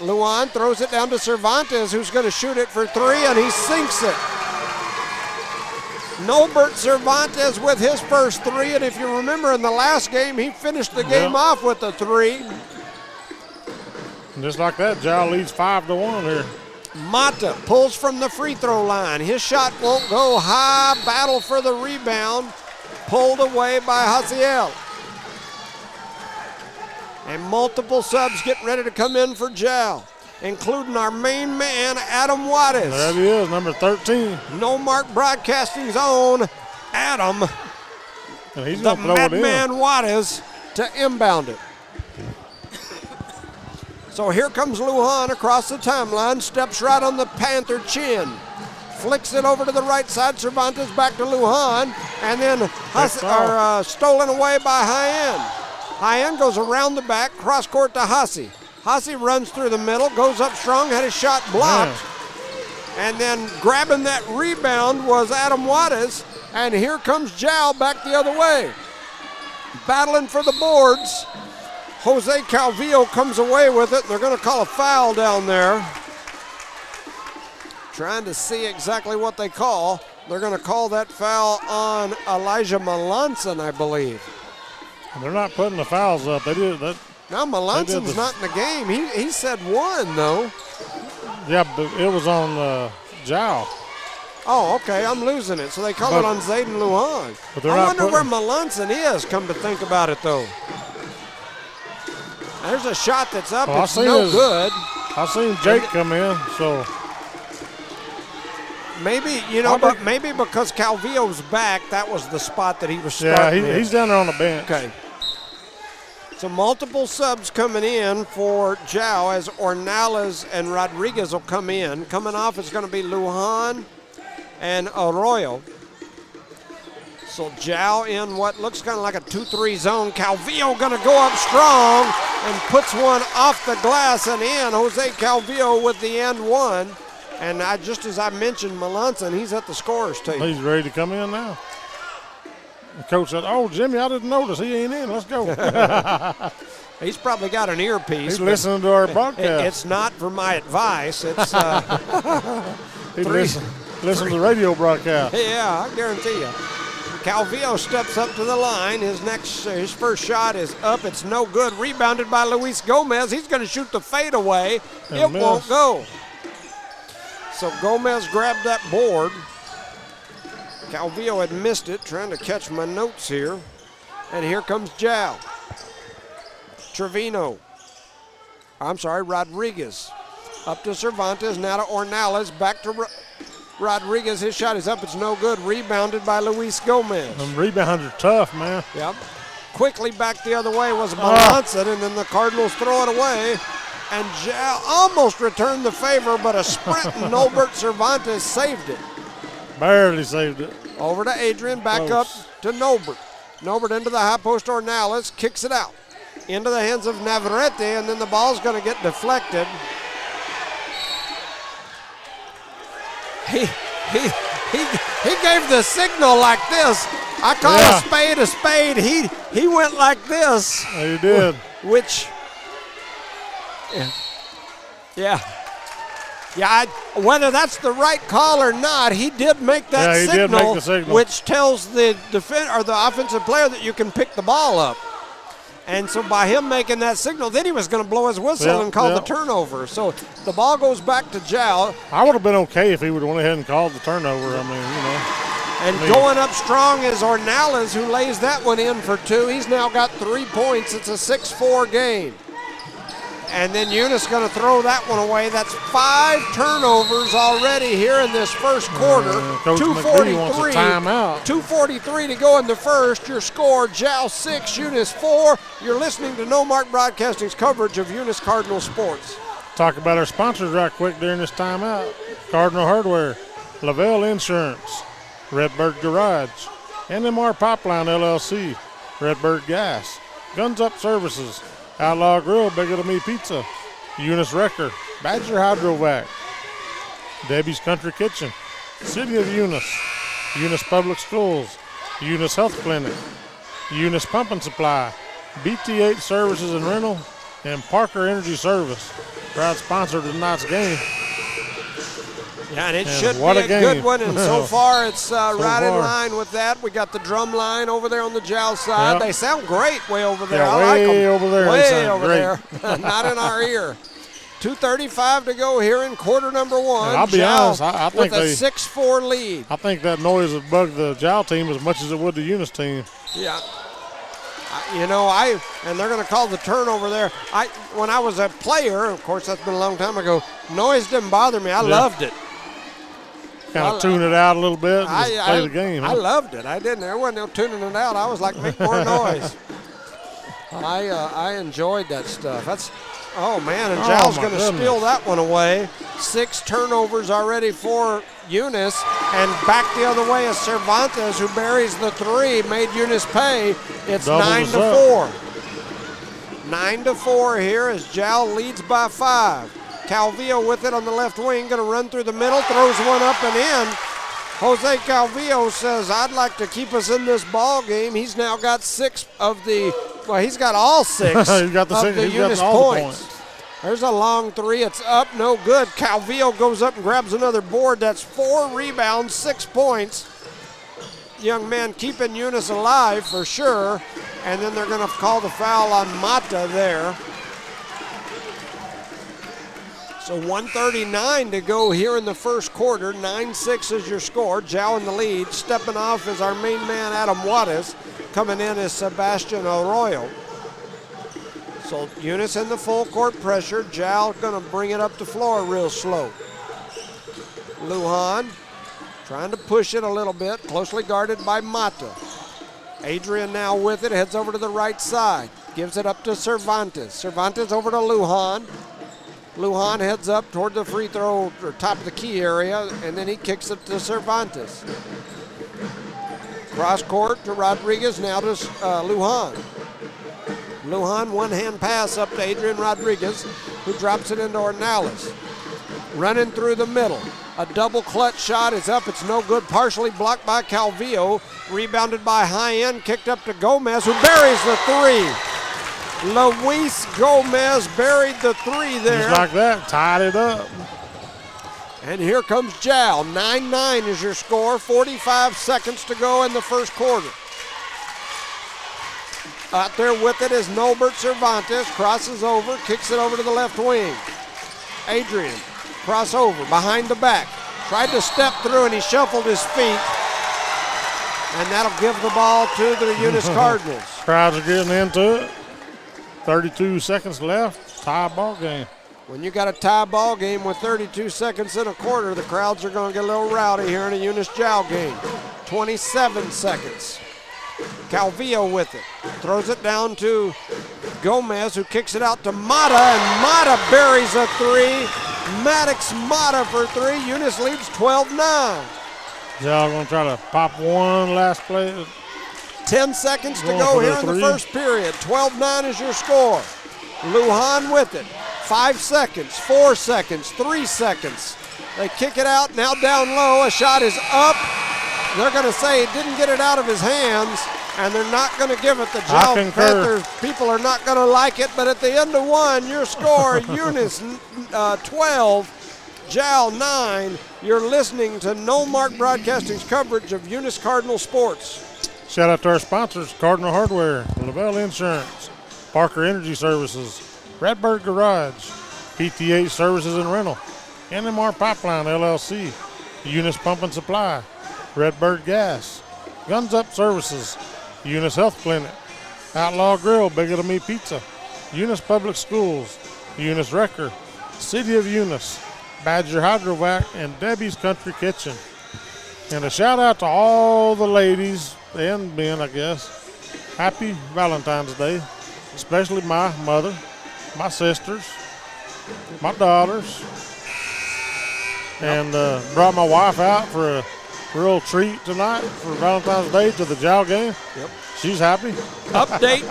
Luan throws it down to Cervantes, who's going to shoot it for 3, and he sinks it. Norbert Cervantes with his first 3, and if you remember in the last game, he finished the game off with a 3. And just like that, Jal leads 5-1 here. Mata pulls from the free throw line. His shot won't go high. Battle for the rebound. Pulled away by Haziel. And multiple subs get ready to come in for Jal, including our main man, Adam Juarez. There he is, number 13. No Mark Broadcasting's own Adam, And he's the going to throw it in. Madman Juarez, to inbound it. So here comes Lujan across the timeline, steps right on the Panther chin. Flicks it over to the right side, Cervantes back to Lujan, and then stolen away by Hyen. Hyen goes around the back, cross court to Hassi. Hassi runs through the middle, goes up strong, had his shot blocked. And then grabbing that rebound was Adam Juarez, and here comes Jal back the other way. Battling for the boards. Jose Calvillo comes away with it, and they're going to call a foul down there. Trying to see exactly what they call. They're going to call that foul on Elijah Melanson, I believe. They're not putting the fouls up. They did that. Now Melanson's not in the game. He said 1, though. Yeah, but it was on Jal. Oh, okay, I'm losing it. So they call it on Zayden Lujan. I wonder where Melanson is, come to think about it, though. There's a shot that's up. Well, it's no good. I seen Jake come in, so. Maybe, but maybe because Calvillo's back, that was the spot that he was starting. Yeah, he's down there on the bench. Okay. So multiple subs coming in for Jao as Ornales and Rodriguez will come in. Coming off is going to be Lujan and Arroyo. So Jao in what looks kind of like a 2-3 zone. Calvillo going to go up strong and puts one off the glass and in. Jose Calvillo with the end one. And just as I mentioned Melanson, he's at the scorer's table. He's ready to come in now. The coach said, "Oh, Jimmy, I didn't notice. He ain't in. Let's go." He's probably got an earpiece. He's listening to our broadcast. It's not for my advice. It's he listen to the radio broadcast. Yeah, I guarantee you. Calvillo steps up to the line. His first shot is up. It's no good. Rebounded by Luis Gomez. He's going to shoot the fadeaway. It won't go. So Gomez grabbed that board. Calvillo had missed it, trying to catch my notes here. And here comes Jal. Rodriguez. Up to Cervantes, now to Ornales, back to Rodriguez. His shot is up, it's no good. Rebounded by Luis Gomez. Them rebounds are tough, man. Yep. Quickly back the other way was Melanson, and then the Cardinals throw it away. And Jal almost returned the favor, but a sprinting Norbert Cervantes saved it. Barely saved it. Over to Adrian, back up to Norbert. Norbert into the high post, Ornales kicks it out. Into the hands of Navarrete, and then the ball's going to get deflected. He gave the signal like this. I call a spade a spade. He went like this. He did. Which, whether that's the right call or not, he did make that signal, did make the signal, which tells the defender or the offensive player that you can pick the ball up. And so by him making that signal, then he was going to blow his whistle and call the turnover. So the ball goes back to Jal. I would have been okay if he would have went ahead and called the turnover. Going up strong is Ornales, who lays that one in for 2. He's now got 3 points. It's a 6-4 game. And then Eunice going to throw that one away. That's 5 turnovers already here in this first quarter. Coach McGree wants a timeout. 2:43 to go in the first. Your score, Jal 6, Eunice 4. You're listening to No Mark Broadcasting's coverage of Eunice Cardinal sports. Talk about our sponsors right quick during this timeout. Cardinal Hardware, Lavelle Insurance, Redbird Garage, NMR Pipeline LLC, Redbird Gas, Guns Up Services, Outlaw Grill, Bigger Than Me Pizza, Eunice Wrecker, Badger Hydrovac, Debbie's Country Kitchen, City of Eunice, Eunice Public Schools, Eunice Health Clinic, Eunice Pump and Supply, BT8 Services and Rental, and Parker Energy Service. Proud sponsor of tonight's game. Yeah, and it And should be what a a game. good one, and so far it's right in far. line with that. We got the drum line over there on the Jowl side. Yep. They sound great way over there. Yeah, I like way them. over there. They Way sound over great. there. Not in our ear. 2:35 to go here in quarter number one. And I'll be Jowl honest, I think with a they- 6-4 lead. I think that noise would bug the Jowl team as much as it would the Eunice team. Yeah. And they're going to call the turnover there. When I was a player, of course, that's been a long time ago, noise didn't bother me. I loved it. Kind of tune it out a little bit and just play the game. I loved it. I didn't. There wasn't no tuning it out. I was like, make more noise. I enjoyed that stuff. Oh man, and Jowl's going to steal that one away. 6 turnovers already for Eunice, and back the other way is Cervantes, who buries the 3, made Eunice pay. It's Doubles 9-4. 9-4 here as Jowl leads by 5. Calvillo with it on the left wing, going to run through the middle, throws one up and in. Jose Calvillo says, I'd like to keep us in this ball game. He's now got 6 of the, he's got all 6 He's got the of six- the he's got Eunice all the points. There's a long 3. It's up, no good. Calvillo goes up and grabs another board. That's 4 rebounds, 6 points. Young man keeping Eunice alive for sure. And then they're going to call the foul on Mata there. So 1:39 to go here in the first quarter. 9-6 is your score. Jowl in the lead. Stepping off is our main man, Adam Juarez. Coming in is Sebastian Arroyo. So Eunice in the full court pressure. Jowl going to bring it up the floor real slow. Lujan trying to push it a little bit. Closely guarded by Mata. Adrian now with it. Heads over to the right side. Gives it up to Cervantes. Cervantes over to Lujan. Lujan heads up toward the free throw or top of the key area, and then he kicks it to Cervantes. Cross court to Rodriguez, now to Lujan. Lujan, one-hand pass up to Adrian Rodriguez, who drops it into Ornelas. Running through the middle. A double clutch shot is up. It's no good. Partially blocked by Calvillo. Rebounded by high end. Kicked up to Gomez, who buries the 3. Luis Gomez buried the 3 there. Just like that, tied it up. And here comes Jowl. 9-9 is your score. 45 seconds to go in the first quarter. Out there with it is Nolbert Cervantes. Crosses over, kicks it over to the left wing. Adrian, crossover, behind the back. Tried to step through and he shuffled his feet. And that'll give the ball to the Eunice Cardinals. Crowds are getting into it. 32 seconds left. Tie ball game. When you got a tie ball game with 32 seconds in a quarter, the crowds are going to get a little rowdy here in a Eunice Jowl game. 27 seconds. Calvillo with it. Throws it down to Gomez, who kicks it out to Mata, and Mata buries a 3. Maddox Mata for 3. Eunice leads 12-9. Jowl going to try to pop one last play. 10 seconds to Going go for here the in the 3. first period. 12-9 is your score. Lujan with it. 5 seconds, 4 seconds, 3 seconds. They kick it out, now down low. A shot is up. They're going to say he didn't get it out of his hands, and they're not going to give it. The Jowl Panthers people are not going to like it, but at the end of 1, your score, Eunice 12, Jowl 9. You're listening to No Mark Broadcasting's coverage of Eunice Cardinal sports. Shout out to our sponsors, Cardinal Hardware, Lavelle Insurance, Parker Energy Services, Redbird Garage, PT8 Services and Rental, NMR Pipeline LLC, Eunice Pump and Supply, Redbird Gas, Guns Up Services, Eunice Health Clinic, Outlaw Grill, Bigger Than Me Pizza, Eunice Public Schools, Eunice Wrecker, City of Eunice, Badger Hydrovac, and Debbie's Country Kitchen. And a shout out to all the ladies and men, I guess. Happy Valentine's Day, especially my mother, my sisters, my daughters, and brought my wife out for a real treat tonight for Valentine's Day to the Jowl game. Yep. She's happy. Update,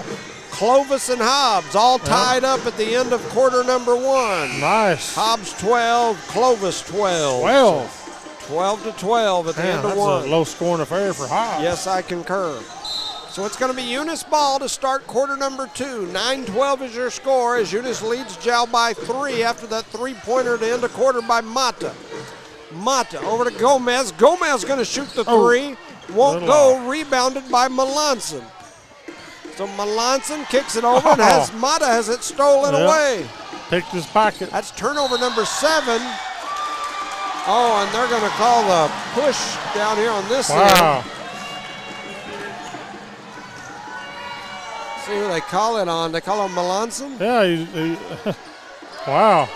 Clovis and Hobbs all tied up at the end of quarter number 1. Nice. Hobbs 12, Clovis 12. 12. 12-12 at the end of That's one. a low-scoring affair for Hobbs. Yes, I concur. So it's going to be Eunice ball to start quarter number 2. 9-12 is your score as Eunice leads Jow by 3 after that three-pointer to end the quarter by Mata. Mata over to Gomez. Gomez going to shoot the three. Won't go. Rebounded by Melanson. So Melanson kicks it over and Mata has it stolen away. Picked his pocket. That's turnover number 7. Oh, and they're going to call the push down here on this end. See who they call it on. They call him Melanson? Yeah, he wow.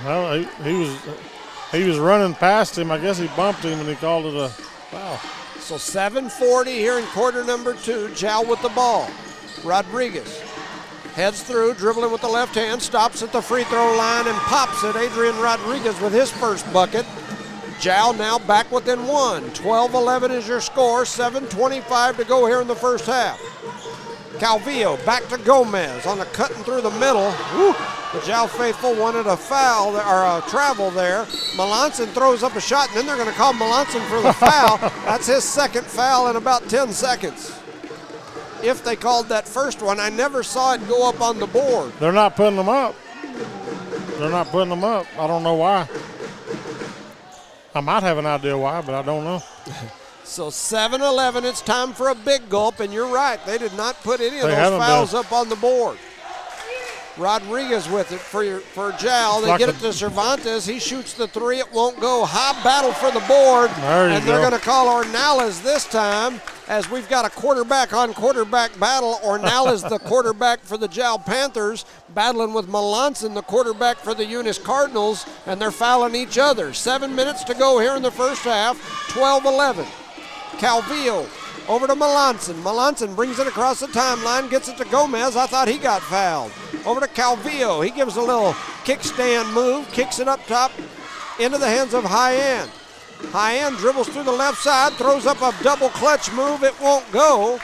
Well, he was running past him. I guess he bumped him and he called it a foul. So 7:40 here in quarter number 2. Jow with the ball. Rodriguez heads through, dribbling with the left hand, stops at the free throw line and pops it. Adrian Rodriguez with his first bucket. Jow now back within 1. 12-11 is your score. 7:25 to go here in the first half. Calvillo back to Gomez on the cutting through the middle. Woo. The Jow faithful wanted a foul or a travel there. Melanson throws up a shot, and then they're going to call Melanson for the foul. That's his second foul in about 10 seconds. If they called that first one, I never saw it go up on the board. They're not putting them up. They're not putting them up. I don't know why. I might have an idea why, but I don't know. So 7-11, it's time for a big gulp, and you're right. They did not put any of those fouls up on the board. Rodriguez with it for Jow. They get it to Cervantes. He shoots the three. It won't go. High battle for the board. And they're going to call Ornelas this time as we've got a quarterback-on-quarterback battle. Ornelas, the quarterback for the Jow Panthers, battling with Melanson, the quarterback for the Eunice Cardinals, and they're fouling each other. 7 minutes to go here in the first half. 12-11. Calvillo over to Melanson. Melanson brings it across the timeline, gets it to Gomez. I thought he got fouled. Over to Calvillo. He gives a little kickstand move, kicks it up top into the hands of High-End. High-End dribbles through the left side, throws up a double clutch move. It won't go.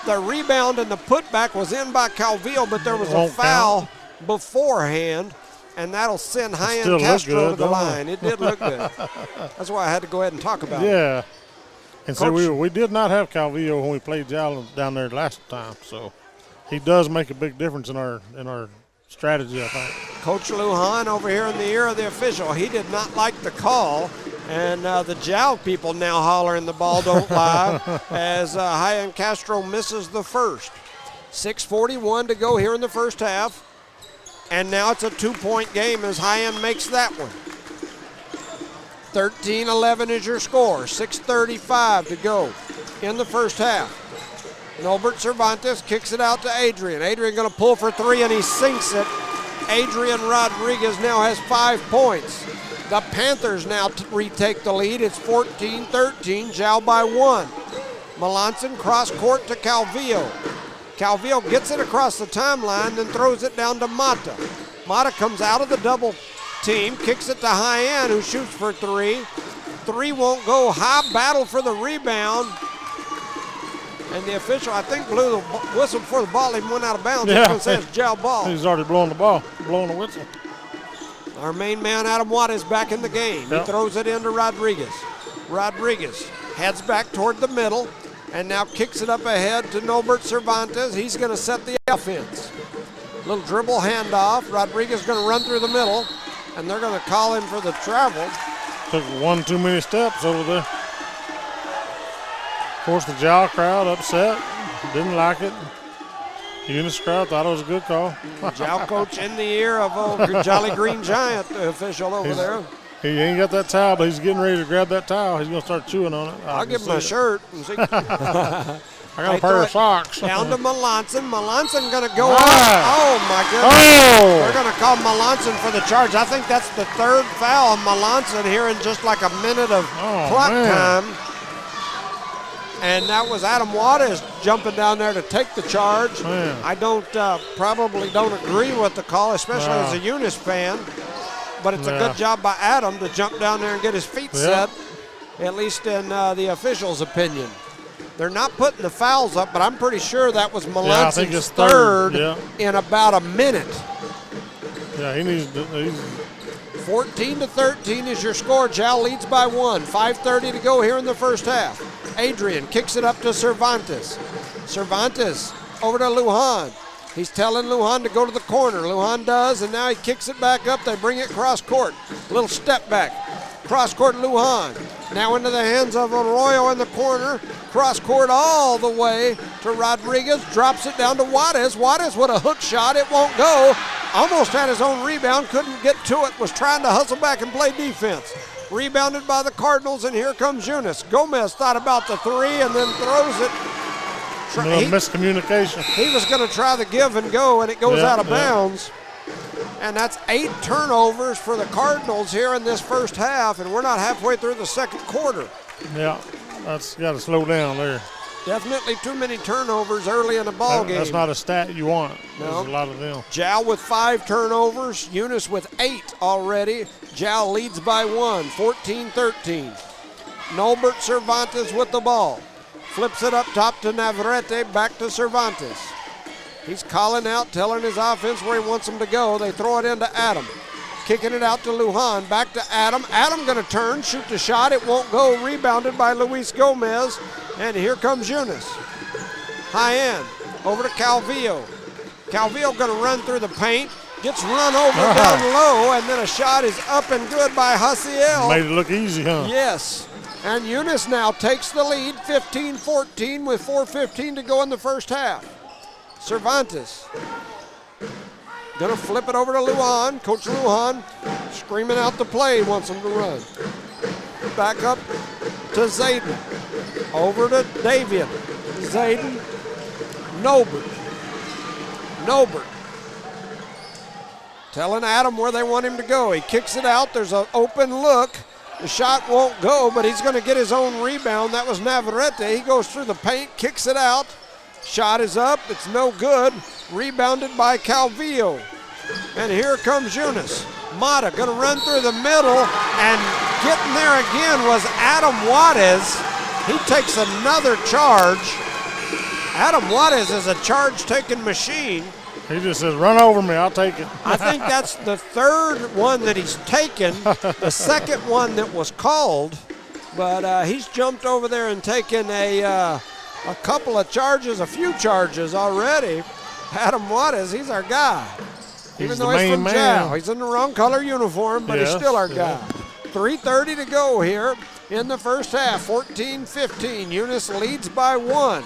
The rebound and the putback was in by Calvillo, but there was a foul beforehand, and that'll send High-End Castro to the line. It did look good. That's why I had to go ahead and talk about it. Yeah. And so we did not have Calvillo when we played Jow down there last time, so he does make a big difference in our strategy, I think. Coach Lujan over here in the ear of the official. He did not like the call, and the Jow people now hollering the ball don't lie as High-End Castro misses the first. 6:41 to go here in the first half, and now it's a 2-point game as High-End makes that one. 13-11 is your score. 6:35 to go in the first half. Norbert Cervantes kicks it out to Adrian. Adrian going to pull for 3, and he sinks it. Adrian Rodriguez now has 5 points. The Panthers now retake the lead. It's 14-13, Jow by 1. Melanson cross court to Calvillo. Calvillo gets it across the timeline, then throws it down to Mata. Mata comes out of the double team, kicks it to High-End, who shoots for 3. 3 won't go. High battle for the rebound. And the official, I think, blew the whistle before the ball even went out of bounds. Yeah. It says Jow ball. He's already blowing the whistle. Our main man, Adam Watt, is back in the game. He throws it into Rodriguez. Rodriguez heads back toward the middle and now kicks it up ahead to Norbert Cervantes. He's going to set the offense. Little dribble handoff. Rodriguez going to run through the middle, and they're going to call him for the travel. Took one too many steps over there. Of course, the Jow crowd upset, didn't like it. Eunice crowd thought it was a good call. Jow coach in the ear of old Jolly Green Giant, the official over there. He ain't got that towel, but he's getting ready to grab that towel. He's going to start chewing on it. I'll give him a shirt. And see. I got a pair of socks. Down to Melanson. Melanson going to go up. Oh, my goodness. Oh. They're going to call Melanson for the charge. I think that's the 3rd foul on Melanson here in just like a minute of clock time. And that was Adam Waters jumping down there to take the charge. Man. I probably don't agree with the call, especially as a Eunice fan. But it's a good job by Adam to jump down there and get his feet set, at least in the official's opinion. They're not putting the fouls up, but I'm pretty sure that was Melanson's third in about a minute. Yeah, he needs to. 14-13 is your score. Jal leads by 1. 5:30 to go here in the first half. Adrian kicks it up to Cervantes. Cervantes over to Lujan. He's telling Lujan to go to the corner. Lujan does, and now he kicks it back up. They bring it cross court. A little step back. Cross court Lujan. Now into the hands of Arroyo in the corner. Cross court all the way to Rodriguez. Drops it down to Juarez. Juarez with a hook shot. It won't go. Almost had his own rebound. Couldn't get to it. Was trying to hustle back and play defense. Rebounded by the Cardinals, and here comes Eunice. Gomez thought about the three and then throws it. Miscommunication. He was going to try the give and go, and it goes out of bounds. And that's 8 turnovers for the Cardinals here in this first half, and we're not halfway through the second quarter. Yeah, that's got to slow down there. Definitely too many turnovers early in the ball game. That's not a stat you want. No. There's a lot of them. Jal with 5 turnovers, Eunice with 8 already. Jal leads by 1, 14-13. Norbert Cervantes with the ball. Flips it up top to Navarrete, back to Cervantes. He's calling out, telling his offense where he wants them to go. They throw it into Adam. Kicking it out to Lujan, back to Adam. Adam going to turn, shoot the shot. It won't go. Rebounded by Luis Gomez. And here comes Eunice. High end, over to Calvillo. Calvillo going to run through the paint. Gets run over down low, and then a shot is up and good by Hasiel. Made it look easy, huh? Yes. And Eunice now takes the lead, 15-14 with 4:15 to go in the first half. Cervantes gonna flip it over to Lujan. Coach Lujan screaming out the play, wants him to run. Back up to Zayden. Over to Davian. Zayden. Norbert. Telling Adam where they want him to go. He kicks it out. There's an open look. The shot won't go, but he's going to get his own rebound. That was Navarrete. He goes through the paint, kicks it out. Shot is up. It's no good. Rebounded by Calvillo. And here comes Eunice. Mata going to run through the middle, and getting there again was Adam Juarez. He takes another charge. Adam Juarez is a charge-taking machine. He just says, run over me, I'll take it. I think that's the third one that he's taken, the second one that was called, but he's jumped over there and taken a couple of charges, a few charges already. Adam Juarez, he's our guy. Even though he's from Jal. He's in the wrong color uniform, but he's still our guy. 3:30 to go here in the first half, 14-15. Eunice leads by 1.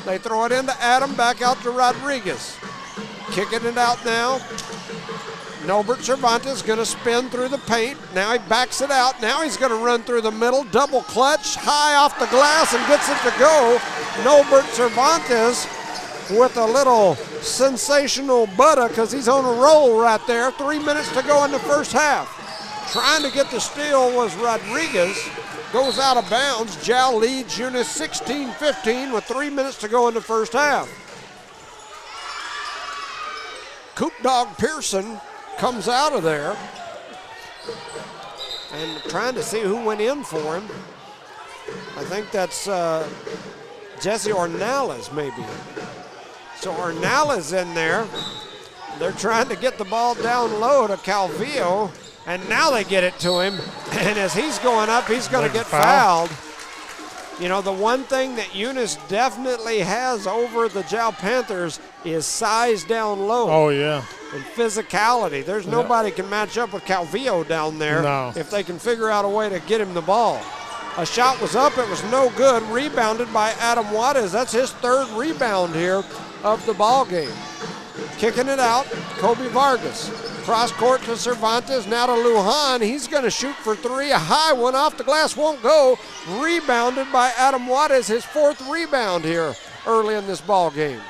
They throw it into Adam, back out to Rodriguez. Kicking it out now. Norbert Cervantes going to spin through the paint. Now he backs it out. Now he's going to run through the middle. Double clutch, high off the glass, and gets it to go. Norbert Cervantes with a little sensational butter because he's on a roll right there. 3 minutes to go in the first half. Trying to get the steal was Rodriguez. Goes out of bounds. Jal leads Eunice 16-15 with 3 minutes to go in the first half. Coop Dog Pearson comes out of there and trying to see who went in for him. I think that's Jesse Ornales maybe. So Ornales in there. They're trying to get the ball down low to Calvillo, and now they get it to him. And as he's going up, he's going to get fouled. You know, the one thing that Eunice definitely has over the Jal Panthers is size down low. Oh, yeah. And physicality. There's nobody can match up with Calvillo down there if they can figure out a way to get him the ball. A shot was up. It was no good. Rebounded by Adam Juarez. That's his third rebound here of the ball game. Kicking it out, Kobe Vargas. Cross court to Cervantes, now to Lujan. He's going to shoot for 3. A high one off the glass, won't go. Rebounded by Adam Juarez, his 4th rebound here early in this ball game.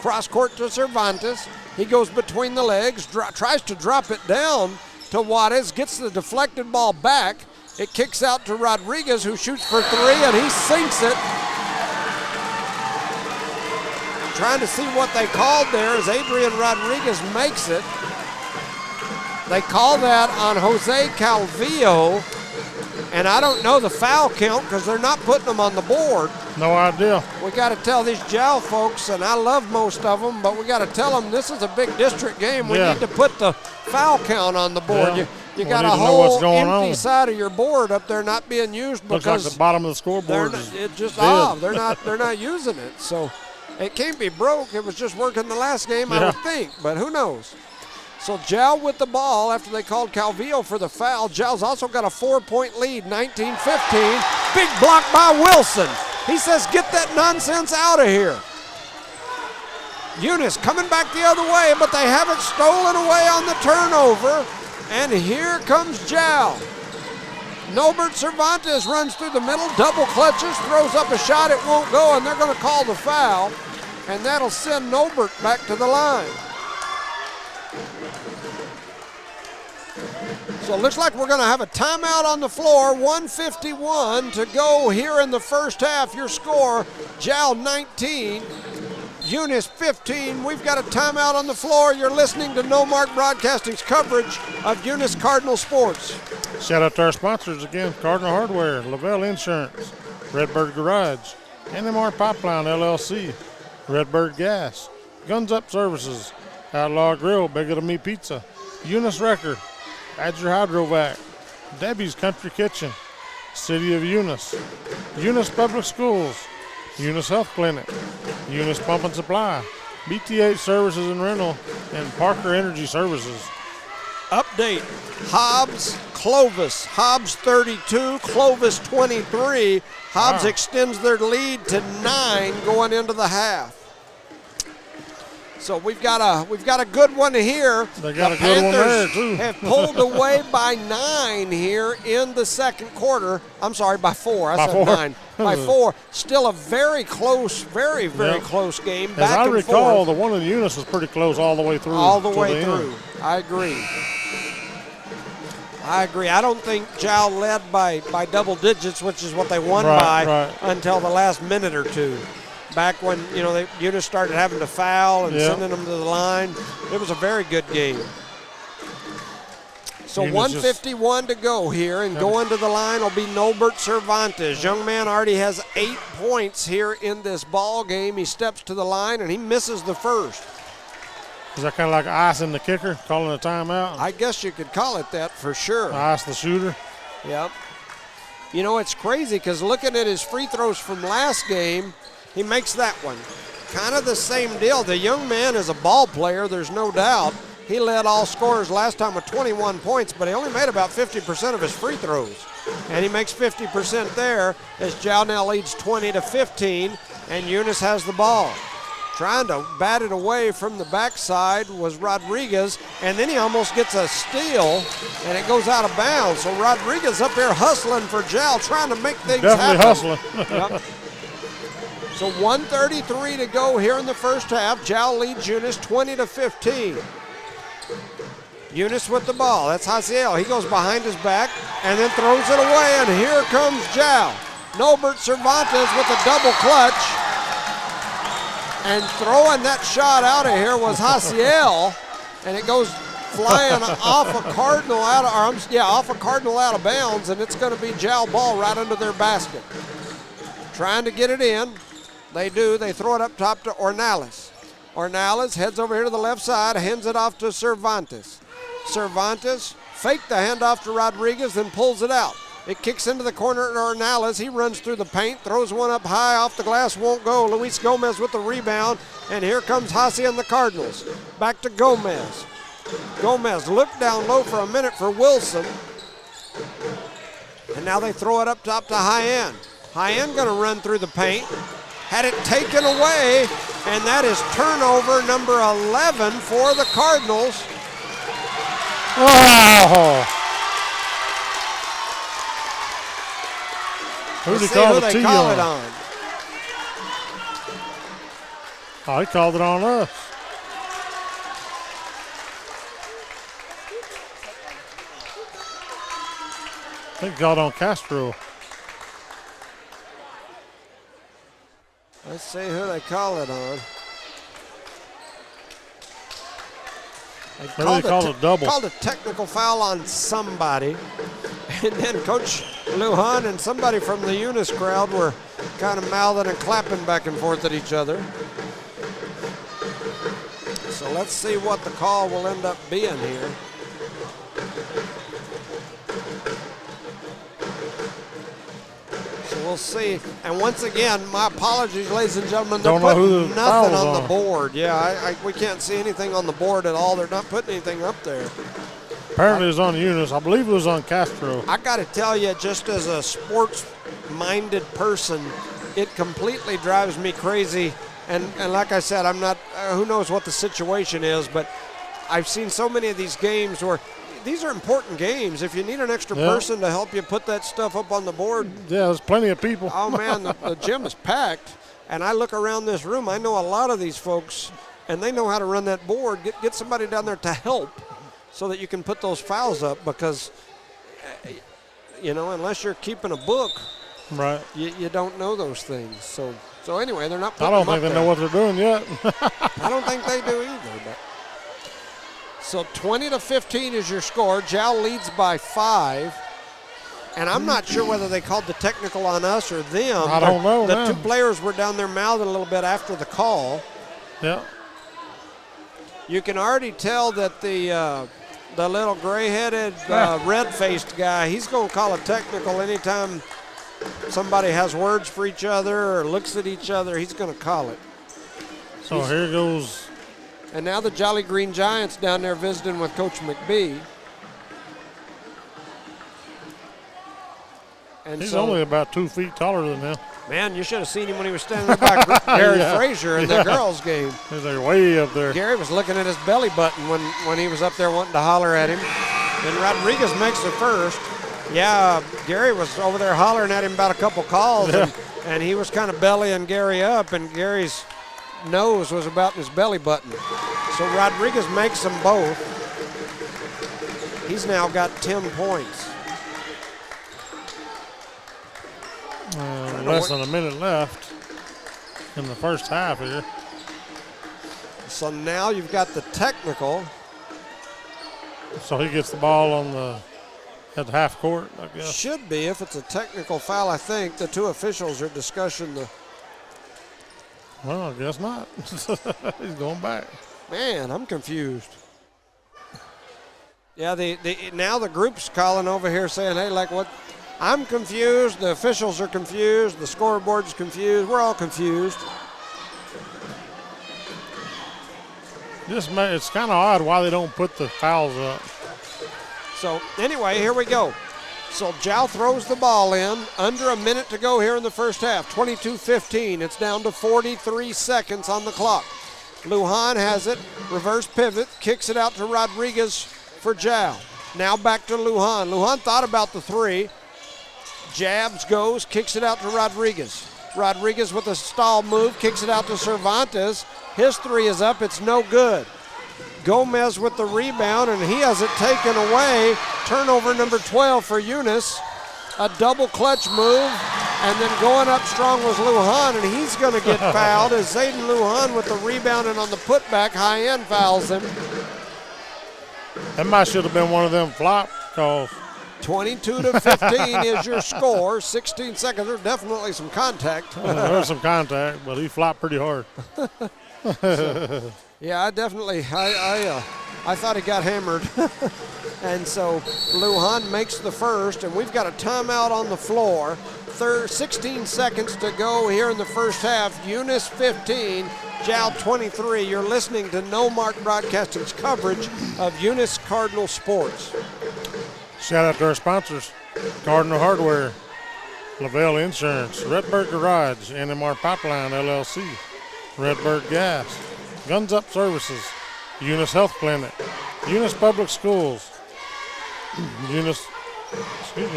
Cross court to Cervantes. He goes between the legs, tries to drop it down to Juarez, gets the deflected ball back. It kicks out to Rodriguez, who shoots for 3, and he sinks it. Trying to see what they called there as Adrian Rodriguez makes it. They call that on Jose Calvillo, and I don't know the foul count because they're not putting them on the board. No idea. We got to tell these JAL folks, and I love most of them, but we got to tell them this is a big district game. We need to put the foul count on the board. Yeah. You got a need to know what's whole going empty on. side of your board up there not being used Looks because like the bottom of the scoreboard it's just dead. off. They're not using it. So it can't be broke. It was just working the last game, I would think, but who knows? So JAL with the ball after they called Calvillo for the foul. JAL's also got a 4-point lead, 19-15. Big block by Wilson. He says, get that nonsense out of here. Eunice coming back the other way, but they have it stolen away on the turnover. And here comes JAL. Nobert Cervantes runs through the middle, double clutches, throws up a shot, it won't go, and they're going to call the foul. And that'll send Nobert back to the line. So it looks like we're going to have a timeout on the floor. 1:51 to go here in the first half. Your score, JAL 19, Eunice 15. We've got a timeout on the floor. You're listening to No Mark Broadcasting's coverage of Eunice Cardinal sports. Shout out to our sponsors again: Cardinal Hardware, Lavelle Insurance, Redbird Garage, NMR Pipeline LLC, Redbird Gas, Guns Up Services, Outlaw Grill, Bigger Than Me Pizza, Eunice Record, Badger Hydrovac, Debbie's Country Kitchen, City of Eunice, Eunice Public Schools, Eunice Health Clinic, Eunice Pump and Supply, BTH Services and Rental, and Parker Energy Services. Update, Hobbs, Clovis. Hobbs 32, Clovis 23. Hobbs extends their lead to 9 going into the half. So we've got a good one here. They got the a good one there, Panthers too. have pulled away by 9 here in the second quarter. I'm sorry, by 4. I said 9. By 4. Still a very close, very close game. As Back I and recall, forth. the one in Eunice was pretty close all the way through. All the to way the through. end. I agree. I don't think JAL led by double digits, which is what they won by until the last minute or two. Back when, Eunice started having to foul and sending them to the line. It was a very good game. So Eunice 1:51 to go here, and going to the line will be Nobert Cervantes. Young man already has 8 points here in this ball game. He steps to the line, and he misses the first. Is that kind of like icing the kicker, calling a timeout? I guess you could call it that for sure. Ice the shooter? Yep. It's crazy because looking at his free throws from last game, he makes that one. Kind of the same deal. The young man is a ball player, there's no doubt. He led all scorers last time with 21 points, but he only made about 50% of his free throws. And he makes 50% there as JAL now leads 20-15, and Eunice has the ball. Trying to bat it away from the backside was Rodriguez, and then he almost gets a steal, and it goes out of bounds. So Rodriguez up here hustling for JAL, trying to make things happen. Definitely hustling. Yep. So 1:33 to go here in the first half. JAL leads Eunice 20-15. Eunice with the ball. That's Hasiel. He goes behind his back and then throws it away, and here comes JAL. Nobert Cervantes with a double clutch. And throwing that shot out of here was Hasiel, and it goes flying off a Cardinal off a Cardinal out of bounds, and it's going to be JAL ball right under their basket. Trying to get it in. They do. They throw it up top to Ornales. Ornales heads over here to the left side, hands it off to Cervantes. Cervantes faked the handoff to Rodriguez, then pulls it out. It kicks into the corner to Ornales. He runs through the paint, throws one up high off the glass, won't go. Luis Gomez with the rebound, and here comes Hasi and the Cardinals. Back to Gomez. Gomez looked down low for a minute for Wilson. And now they throw it up top to Hyen. Hyen going to run through the paint. Had it taken away, and that is turnover number 11 for the Cardinals. Oh! Who did he call the T on? It on? Oh, he called it on us. I think he called on Castro. Let's see who they call it on. Maybe they called a double. Called a technical foul on somebody. And then Coach Lujan and somebody from the Eunice crowd were kind of mouthing and clapping back and forth at each other. So let's see what the call will end up being here. So we'll see. And once again, my apologies, ladies and gentlemen. They're putting nothing on the board. Yeah, we can't see anything on the board at all. They're not putting anything up there. Apparently it's on Eunice. I believe it was on Castro. I got to tell you, just as a sports-minded person, it completely drives me crazy. And like I said, I'm not, who knows what the situation is, but I've seen so many of these games where these are important games. If you need an extra person to help you put that stuff up on the board. Yeah, there's plenty of people. Oh, man, the gym is packed. And I look around this room, I know a lot of these folks, and they know how to run that board. Get somebody down there to help so that you can put those fouls up because, unless you're keeping a book, right, you don't know those things. So anyway, they're not I putting don't them think up they there. know what they're doing yet. I don't think they do either. But. So 20-15 is your score. Jal leads by 5. And I'm not sure whether they called the technical on us or them. I don't know. The two players were down there mouthing a little bit after the call. Yeah. You can already tell that the little gray-headed, red-faced guy, he's going to call a technical anytime somebody has words for each other or looks at each other. He's going to call it. So here goes. And now the Jolly Green Giants down there visiting with Coach McBee. And he's only about 2 feet taller than him. Man, you should have seen him when he was standing there by Gary Frazier in the girls' game. He's like way up there. Gary was looking at his belly button when he was up there wanting to holler at him. And Rodriguez makes the first. Yeah, Gary was over there hollering at him about a couple calls, and he was kind of bellying Gary up, and Gary's nose was about in his belly button. So Rodriguez makes them both. He's now got 10 points. Less than a minute left in the first half here. So now you've got the technical. So he gets the ball at the half court, I guess. Should be, if it's a technical foul, I think. The two officials are discussing the. Well, I guess not. He's going back. Man, I'm confused. Yeah, now the group's calling over here saying, hey, like what? I'm confused. The officials are confused. The scoreboard's confused. We're all confused. It's kind of odd why they don't put the fouls up. So anyway, here we go. So Jal throws the ball in. Under a minute to go here in the first half. 22-15. It's down to 43 seconds on the clock. Lujan has it. Reverse pivot. Kicks it out to Rodriguez for Jal. Now back to Lujan. Lujan thought about the three. Jabs, goes, kicks it out to Rodriguez. Rodriguez with a stall move, kicks it out to Cervantes. His three is up, it's no good. Gomez with the rebound, and he has it taken away. Turnover number 12 for Eunice. A double clutch move, and then going up strong was Lujan, and he's going to get fouled as Zayden Lujan with the rebound and on the putback, high end fouls him. That might should have been one of them flop calls. 22-15 is your score. 16 seconds. There's definitely some contact. There was some contact, but he flopped pretty hard. Yeah, I definitely. I thought he got hammered. And so Lujan makes the first, and we've got a timeout on the floor. 16 seconds to go here in the first half. Eunice 15, Jal 23. You're listening to No Mark Broadcasting's coverage of Eunice Cardinal Sports. Shout out to our sponsors, Cardinal Hardware, Lavelle Insurance, Redbird Garage, NMR Pipeline LLC, Redbird Gas, Guns Up Services, Eunice Health Clinic, Eunice Public Schools,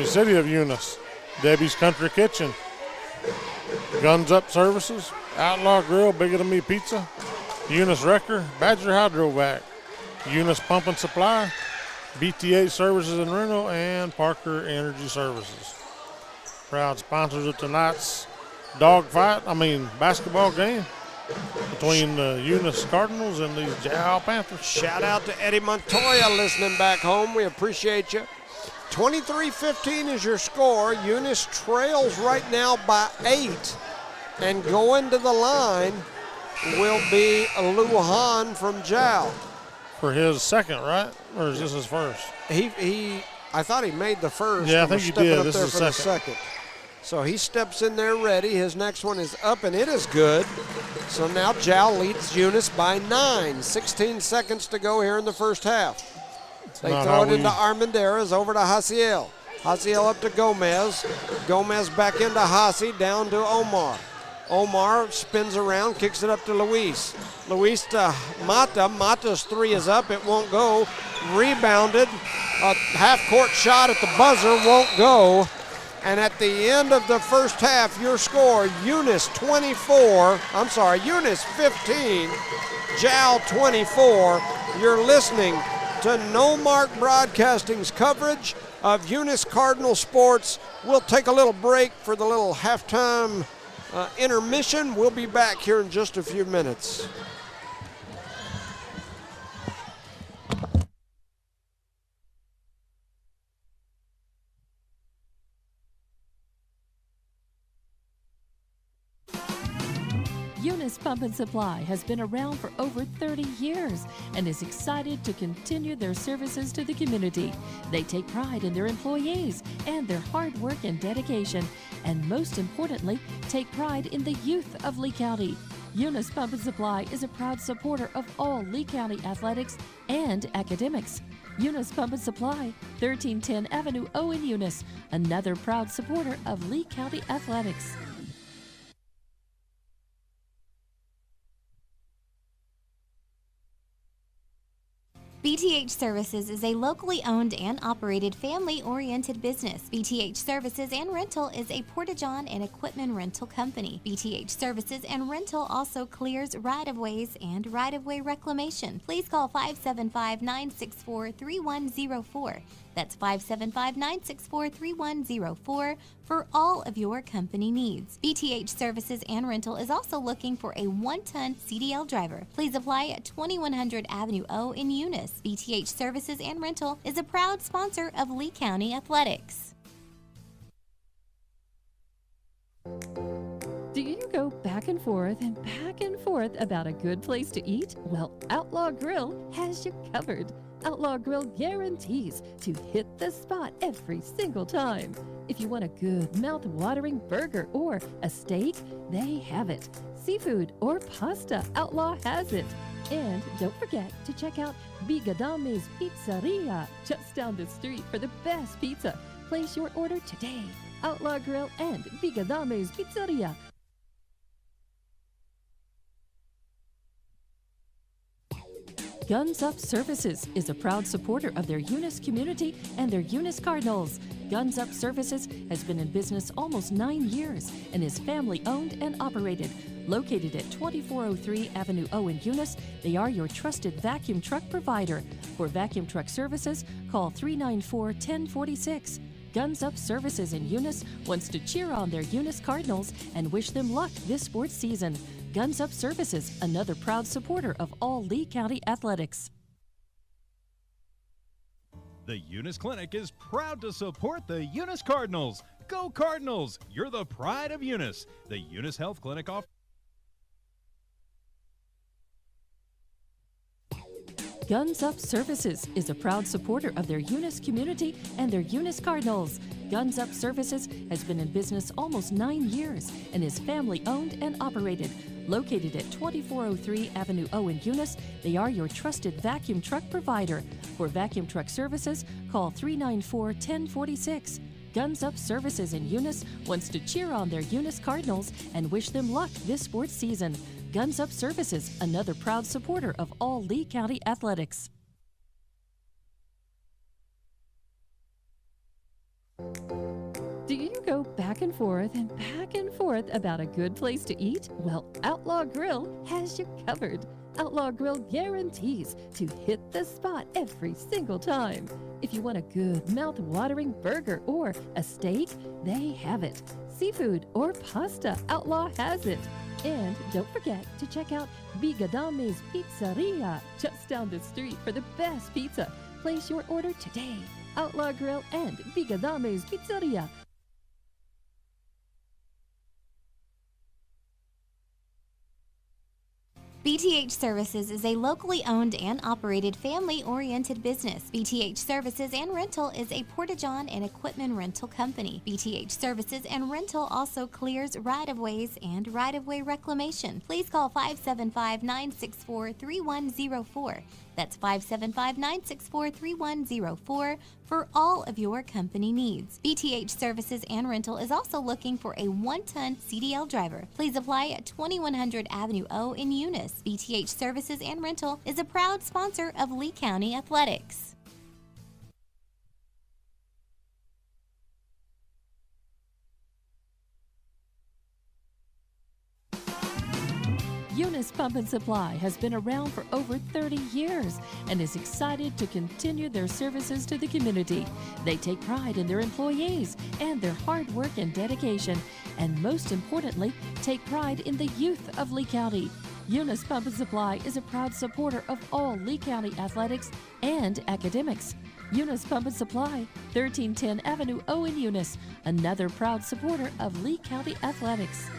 City of Eunice, Debbie's Country Kitchen, Guns Up Services, Outlaw Grill, Bigger Than Me Pizza, Eunice Wrecker, Badger Hydrovac, Eunice Pump and Supply, BTA Services and Rental, and Parker Energy Services. Proud sponsors of tonight's basketball game between the Eunice Cardinals and these Jal Panthers. Shout out to Eddie Montoya listening back home. We appreciate you. 23-15 is your score. Eunice trails right now by 8. And going to the line will be Lujan from Jow. For his second, right? Or is this his first? I thought he made the first. Yeah, I think he did. This is the the second. So he steps in there ready. His next one is up, and it is good. So now Jow leads Eunice by 9. 16 seconds to go here in the first half. They throw it into Armendariz, over to Hasiel. Hasiel up to Gomez. Gomez back into Hasi, down to Omar. Omar spins around, kicks it up to Luis. Luis to Mata. Mata's 3 is up. It won't go. Rebounded. A half-court shot at the buzzer won't go. And at the end of the first half, your score, Eunice 15, Jow 24. You're listening to No Mark Broadcasting's coverage of Eunice Cardinal sports. We'll take a little break for the little halftime intermission. We'll be back here in just a few minutes. Eunice Pump and Supply has been around for over 30 years and is excited to continue their services to the community. They take pride in their employees and their hard work and dedication, and most importantly, take pride in the youth of Lea County. Eunice Pump and Supply is a proud supporter of all Lea County athletics and academics. Eunice Pump and Supply, 1310 Avenue O in Eunice, another proud supporter of Lea County athletics. BTH Services is a locally owned and operated family-oriented business. BTH Services and Rental is a Porta-John and equipment rental company. BTH Services and Rental also clears right-of-ways and right-of-way reclamation. Please call 575-964-3104. That's 575-964-3104 for all of your company needs. BTH Services and Rental is also looking for a 1-ton CDL driver. Please apply at 2100 Avenue O in Eunice. BTH Services and Rental is a proud sponsor of Lea County Athletics. Do you go back and forth about a good place to eat? Well, Outlaw Grill has you covered. Outlaw Grill guarantees to hit the spot every single time. If you want a good mouth-watering burger or a steak, they have it. Seafood or pasta, Outlaw has it. And don't forget to check out Bigadame's Pizzeria just down the street for the best pizza. Place your order today. Outlaw Grill and Bigadame's Pizzeria. Guns Up Services is a proud supporter of their Eunice community and their Eunice Cardinals. Guns Up Services has been in business almost 9 years and is family-owned and operated. Located at 2403 Avenue O in Eunice, they are your trusted vacuum truck provider. For vacuum truck services, call 394-1046. Guns Up Services in Eunice wants to cheer on their Eunice Cardinals and wish them luck this sports season. Guns Up Services, another proud supporter of all Lea County athletics. The Eunice Clinic is proud to support the Eunice Cardinals. Go Cardinals! You're the pride of Eunice. The Eunice Health Clinic offers. Guns Up Services is a proud supporter of their Eunice community and their Eunice Cardinals. Guns Up Services has been in business almost 9 years and is family-owned and operated. Located at 2403 Avenue O in Eunice, they are your trusted vacuum truck provider. For vacuum truck services, call 394-1046. Guns Up Services in Eunice wants to cheer on their Eunice Cardinals and wish them luck this sports season. Guns Up Services, another proud supporter of all Lea County athletics. Do you go back and forth about a good place to eat? Well, Outlaw Grill has you covered. Outlaw Grill guarantees to hit the spot every single time. If you want a good mouth-watering burger or a steak, they have it. Seafood or pasta, Outlaw has it. And don't forget to check out Bigadame's Pizzeria just down the street for the best pizza. Place your order today. Outlaw Grill, and Vigadame's Pizzeria. BTH Services is a locally owned and operated family-oriented business. BTH Services and Rental is a Porta-John and equipment rental company. BTH Services and Rental also clears right-of-ways and right-of-way reclamation. Please call 575-964-3104. That's 575-964-3104 for all of your company needs. BTH Services and Rental is also looking for a 1-ton CDL driver. Please apply at 2100 Avenue O in Eunice. BTH Services and Rental is a proud sponsor of Lea County Athletics. Eunice Pump and Supply has been around for over 30 years and is excited to continue their services to the community. They take pride in their employees and their hard work and dedication, and most importantly, take pride in the youth of Lea County. Eunice Pump and Supply is a proud supporter of all Lea County athletics and academics. Eunice Pump and Supply, 1310 Avenue O in Eunice, another proud supporter of Lea County athletics.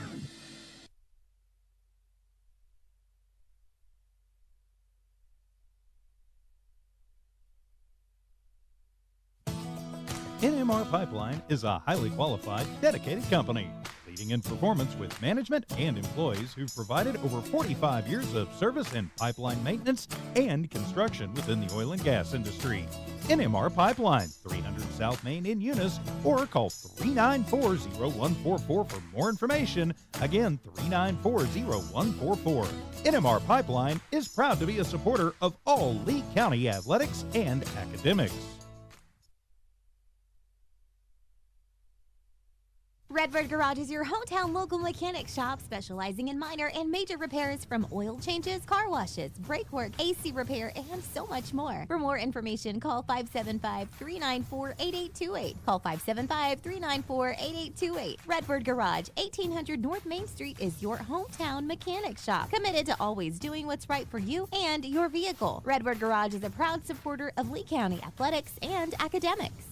NMR Pipeline is a highly qualified, dedicated company, leading in performance with management and employees who've provided over 45 years of service in pipeline maintenance and construction within the oil and gas industry. NMR Pipeline, 300 South Main in Eunice, or call 394-0144 for more information. Again, 394-0144. NMR Pipeline is proud to be a supporter of all Lea County athletics and academics. Redbird Garage is your hometown local mechanic shop specializing in minor and major repairs from oil changes, car washes, brake work, AC repair, and so much more. For more information, call 575-394-8828. Call 575-394-8828. Redbird Garage, 1800 North Main Street is your hometown mechanic shop, committed to always doing what's right for you and your vehicle. Redbird Garage is a proud supporter of Lea County athletics and academics.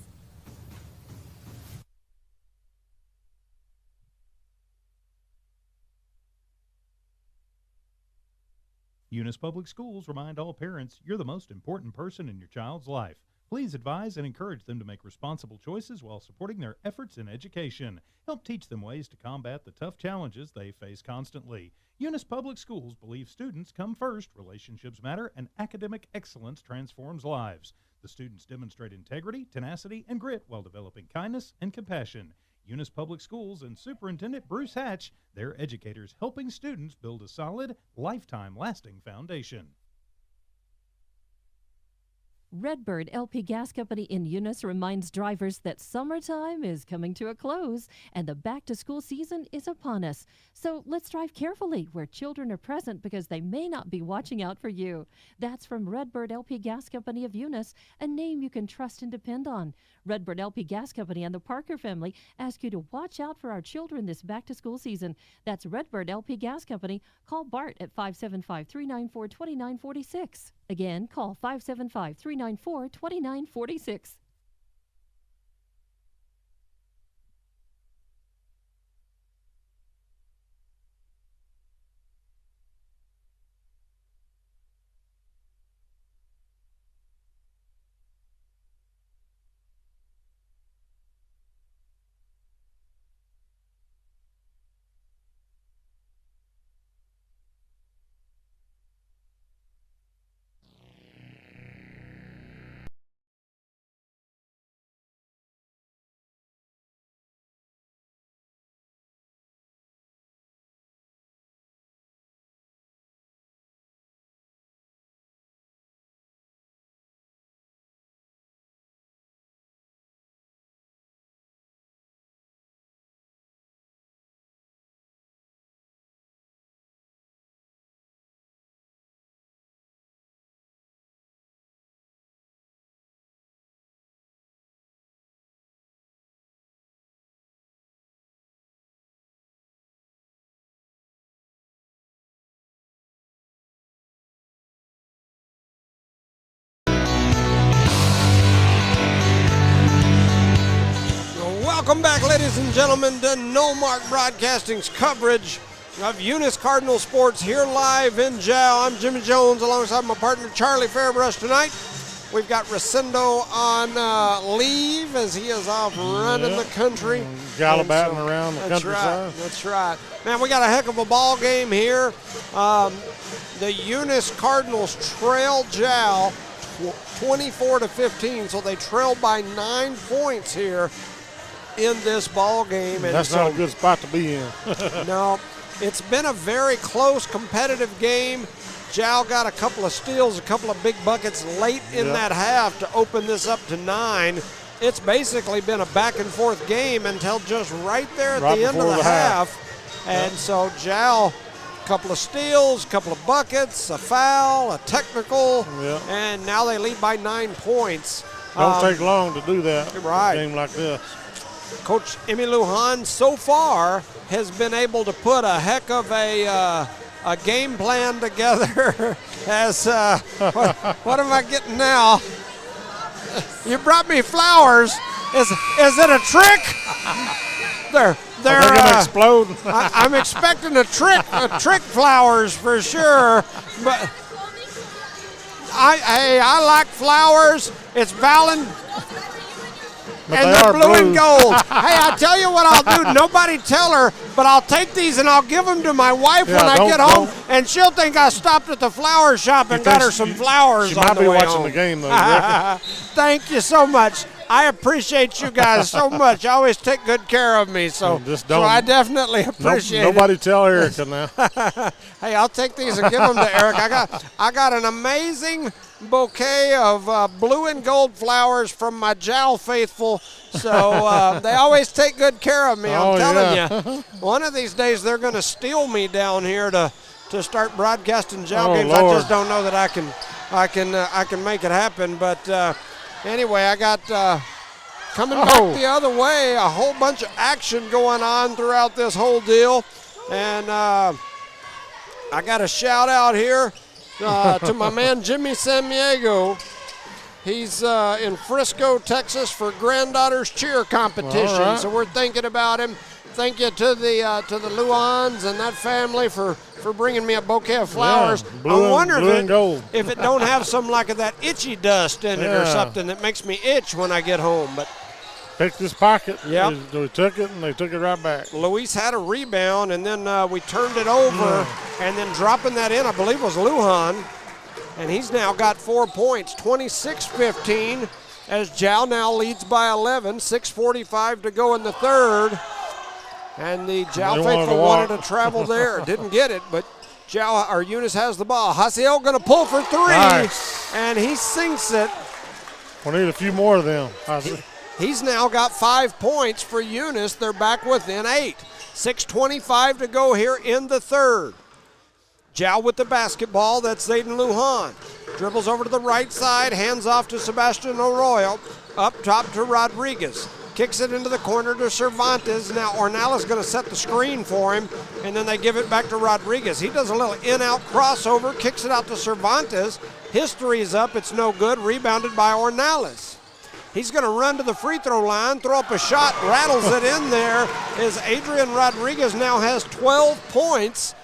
Eunice Public Schools remind all parents you're the most important person in your child's life. Please advise and encourage them to make responsible choices while supporting their efforts in education. Help teach them ways to combat the tough challenges they face constantly. Eunice Public Schools believe students come first, relationships matter, and academic excellence transforms lives. The students demonstrate integrity, tenacity, and grit while developing kindness and compassion. Eunice Public Schools and Superintendent Bruce Hatch, their educators helping students build a solid, lifetime lasting foundation. Redbird LP Gas Company in Eunice reminds drivers that summertime is coming to a close and the back-to-school season is upon us. So let's drive carefully where children are present because they may not be watching out for you. That's from Redbird LP Gas Company of Eunice, a name you can trust and depend on. Redbird LP Gas Company and the Parker family ask you to watch out for our children this back-to-school season. That's Redbird LP Gas Company. Call Bart at 575-394-2946. Again, call 575-394-2946. Welcome back, ladies and gentlemen, to No Mark Broadcasting's coverage of Eunice Cardinal Sports here live in Jow. I'm Jimmy Jones alongside my partner Charlie Fairbrush tonight. We've got Rosendo on leave as he is off running the country. Gallivanting around the countryside. That's right. Man, we got a heck of a ball game here. The Eunice Cardinals trail Jow 24-15, so they trail by 9 points here in this ball game. And that's not a good spot to be in. No, it's been a very close, competitive game. Jow got a couple of steals, a couple of big buckets late in that half to open this up to 9. It's basically been a back and forth game until just right there at the end of the half. And so Jow, a couple of steals, a couple of buckets, a foul, a technical, and now they lead by 9 points. Don't take long to do that right. In a game like this. Coach Emmy Lujan so far has been able to put a heck of a game plan together. As what am I getting now? You brought me flowers. Is it a trick? They're gonna explode. I'm expecting a trick flowers for sure. But I like flowers. It's But and they they're are blue and gold. Hey, I tell you what I'll do. Nobody tell her, but I'll take these and I'll give them to my wife when I get home, and she'll think I stopped at the flower shop and got her some flowers. She might on the be way watching home. the game though. Thank you so much. I appreciate you guys so much. You always take good care of me, so I definitely appreciate it. Nobody tell Erica now. Hey, I'll take these and give them to Eric. I got an amazing bouquet of blue and gold flowers from my Jowl faithful, so they always take good care of me. I'm telling you, one of these days they're going to steal me down here to start broadcasting Jowl games. Lord. I just don't know that I can make it happen. But anyway, I got coming back the other way, a whole bunch of action going on throughout this whole deal, and I got a shout out here to my man Jimmy Samiego. He's in Frisco, Texas for granddaughter's cheer competition. Right. So we're thinking about him. Thank you to the Luans and that family for bringing me a bouquet of flowers. Yeah, I wonder if it don't have some like of that itchy dust in it or something that makes me itch when I get home. But picked his pocket. Yep. We took it and they took it right back. Luis had a rebound and then we turned it over and then dropping that in, I believe was Lujan. And he's now got 4 points, 26-15, as Jow now leads by 11, 6:45 to go in the third. And the Jow faithful wanted to travel there. Didn't get it, but Eunice has the ball. Hasiel going to pull for three, nice. And he sinks it. We need a few more of them. He's now got 5 points for Eunice. They're back within 8. 6:25 to go here in the third. Jow with the basketball. That's Zayden Lujan. Dribbles over to the right side, hands off to Sebastian Arroyo. Up top to Rodriguez. Kicks it into the corner to Cervantes. Now Ornala's going to set the screen for him, and then they give it back to Rodriguez. He does a little in-out crossover, kicks it out to Cervantes. His three is up. It's no good. Rebounded by Ornelas. He's going to run to the free throw line, throw up a shot, rattles it in there. As Adrian Rodriguez now has 12 points,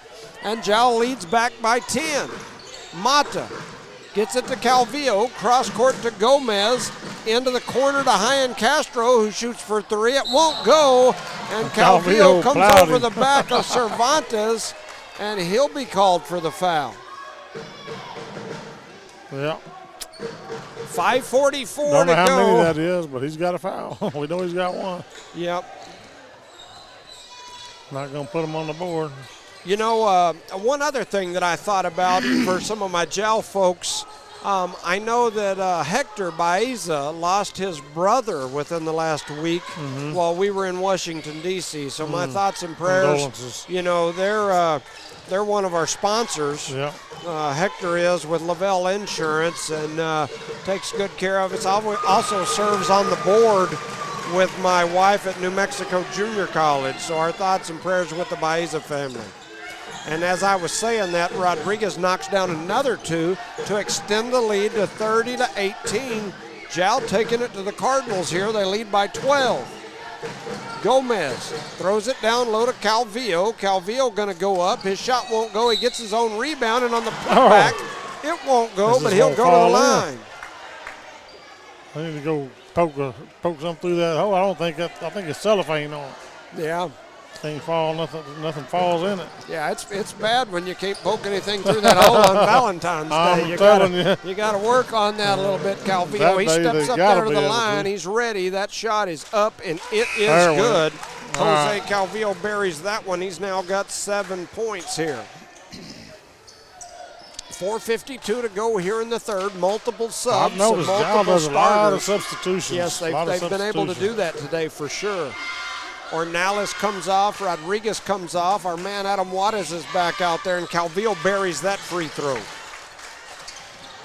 and Jowl leads back by 10. Mata gets it to Calvillo, cross court to Gomez, into the corner to Hyan Castro, who shoots for three. It won't go, and Calvillo comes over the back of Cervantes, and he'll be called for the foul. Yeah. 5:44 to go. Don't know how many that is, but he's got a foul. We know he's got one. Yep. Not going to put him on the board. You know, one other thing that I thought about for some of my Jowl folks, I know that Hector Baeza lost his brother within the last week while we were in Washington, D.C. So my thoughts and prayers, you know, they're one of our sponsors. Yeah. Hector is with Lavelle Insurance and takes good care of us. Also serves on the board with my wife at New Mexico Junior College. So our thoughts and prayers with the Baeza family. And as I was saying that, Rodriguez knocks down another two to extend the lead to 30-18. Jowl taking it to the Cardinals here. They lead by 12. Gomez throws it down low to Calvillo. Calvillo going to go up. His shot won't go. He gets his own rebound, and on the putback, it won't go, but he'll go to the line. I need to go poke something through that hole. I think it's cellophane on it. Yeah. Thing fall, nothing falls in it. Yeah, it's bad when you can't poke anything through that hole on Valentine's Day. I'm you got to work on that a little bit, Calvillo. He steps up there to the line. He's ready. That shot is up, and it is good. Jose Calvillo buries that one. He's now got 7 points here. 4:52 to go here in the third. Multiple subs. I've noticed multiple does starters. a lot of substitutions. Yes, they've been able to do that today for sure. Ornelas comes off. Rodriguez comes off. Our man Adam Juarez is back out there, and Calvillo buries that free throw.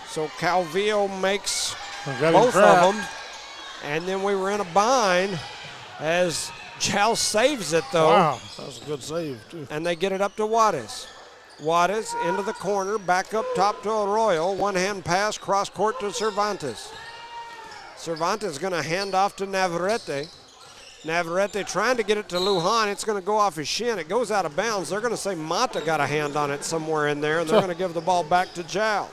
So Calvillo makes both of them. And then we were in a bind as Jal saves it, though. Wow, that was a good save, too. And they get it up to Juarez. Juarez into the corner, back up top to Arroyo. One-hand pass, cross-court to Cervantes. Cervantes going to hand off to Navarrete. Navarrete trying to get it to Lujan. It's going to go off his shin. It goes out of bounds. They're going to say Mata got a hand on it somewhere in there, and they're going to give the ball back to Jal.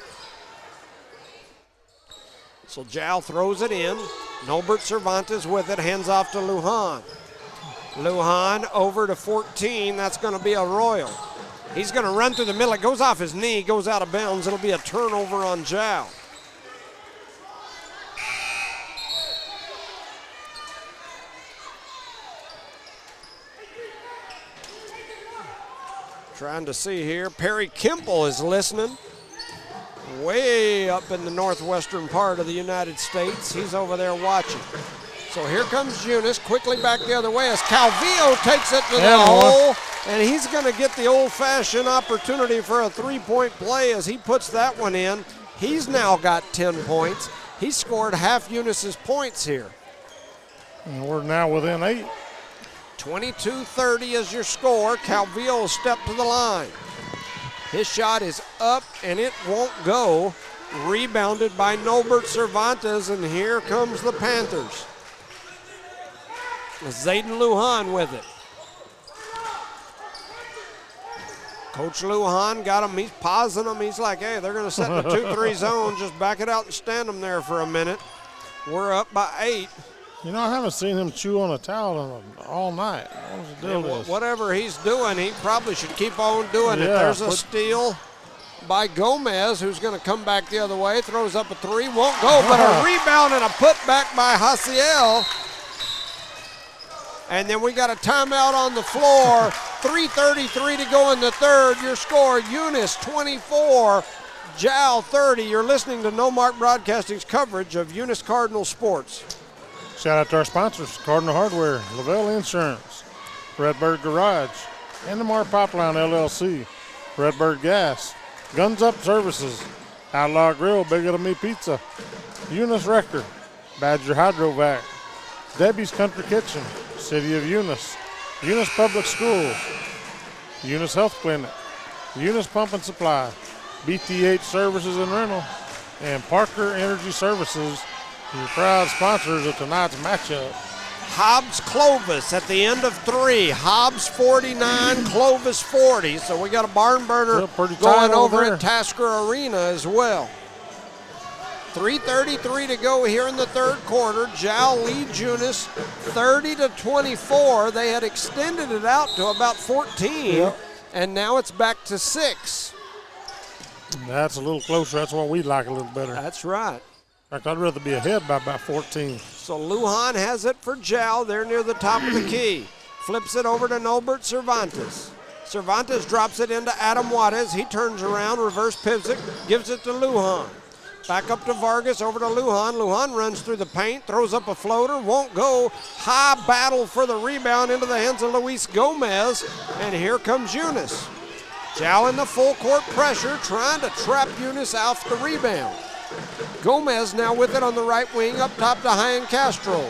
So Jal throws it in. Nolbert Cervantes with it, hands off to Lujan. Lujan over to 14. That's going to be Arroyo. He's going to run through the middle. It goes off his knee, goes out of bounds. It'll be a turnover on Jal. Trying to see here. Perry Kimple is listening. Way up in the northwestern part of the United States. He's over there watching. So here comes Eunice, quickly back the other way as Calvillo takes it to the hole. And he's going to get the old-fashioned opportunity for a three-point play as he puts that one in. He's now got 10 points. He scored half Eunice's points here. And we're now within 8. 22-30 is your score. Calvillo will step to the line. His shot is up, and it won't go. Rebounded by Nolbert Cervantes, and here comes the Panthers. Zayden Lujan with it. Coach Lujan got him. He's pausing them. He's like, hey, they're going to set in the 2-3 zone. Just back it out and stand them there for a minute. We're up by 8. You know, I haven't seen him chew on a towel all night. What was the deal with this? Whatever he's doing, he probably should keep on doing it. There's a steal by Gomez, who's going to come back the other way. Throws up a 3. Won't go, but a rebound and a putback by Hasiel. And then we got a timeout on the floor. 3:33 to go in the third. Your score, Eunice 24, Jal 30. You're listening to No Mark Broadcasting's coverage of Eunice Cardinal sports. Shout out to our sponsors, Cardinal Hardware, Lavelle Insurance, Redbird Garage, Endemar Pipeline LLC, Redbird Gas, Guns Up Services, Outlaw Grill, Bigger Than Me Pizza, Eunice Record, Badger Hydrovac, Debbie's Country Kitchen, City of Eunice, Eunice Public Schools, Eunice Health Clinic, Eunice Pump and Supply, BTH Services and Rental, and Parker Energy Services, your proud sponsors of tonight's matchup. Hobbs Clovis at the end of 3. Hobbs 49, Clovis 40. So we got a barn burner going over at Tasker Arena as well. 3:33 to go here in the third quarter. Jal leads Eunice 30-24. They had extended it out to about 14, and now it's back to 6. That's a little closer. That's what we like a little better. That's right. In fact, I'd rather be ahead by about 14. So Lujan has it for Jal. They're near the top of the key. Flips it over to Nolbert Cervantes. Cervantes drops it into Adam Juarez. He turns around, reverse pivots it, gives it to Lujan. Back up to Vargas, over to Lujan. Lujan runs through the paint, throws up a floater, won't go. High battle for the rebound into the hands of Luis Gomez. And here comes Eunice. Jal in the full court pressure, trying to trap Eunice off the rebound. Gomez now with it on the right wing, up top to Hyan Castro.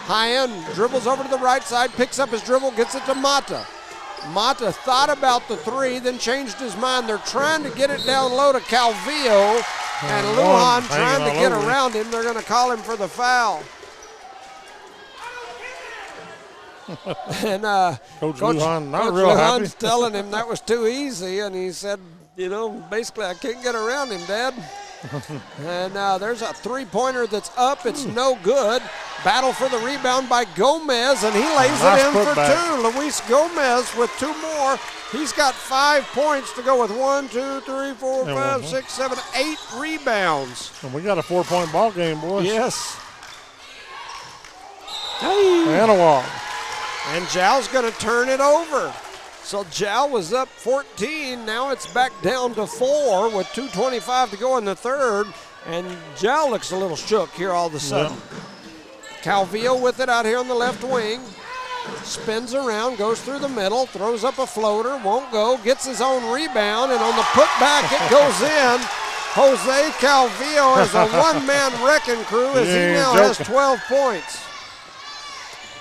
Hyan dribbles over to the right side, picks up his dribble, gets it to Mata. Mata thought about the 3, then changed his mind. They're trying to get it down low to Calvillo, and Lujan trying to get around him. They're going to call him for the foul. And Coach Lujan not Coach real Lujan's happy. telling him that was too easy, and he said, basically, I can't get around him, Dad. And there's a three-pointer that's up. It's no good. Battle for the rebound by Gomez, and he lays Nice it in for putback. 2. Luis Gomez with 2 more. He's got 5 points to go with 1, 2, 3, 4, 5, 6, 7, 8 rebounds. And we got a 4-point ball game, boys. Yes. Hey. And a walk. And Zhao's going to turn it over. So Zhao was up 14. Now it's back down to 4 with 2:25 to go in the third. And Zhao looks a little shook here all of a sudden. Calvillo with it out here on the left wing. Spins around, goes through the middle, throws up a floater, won't go, gets his own rebound, and on the putback it goes in. Jose Calvillo is a one-man wrecking crew as he now has 12 points.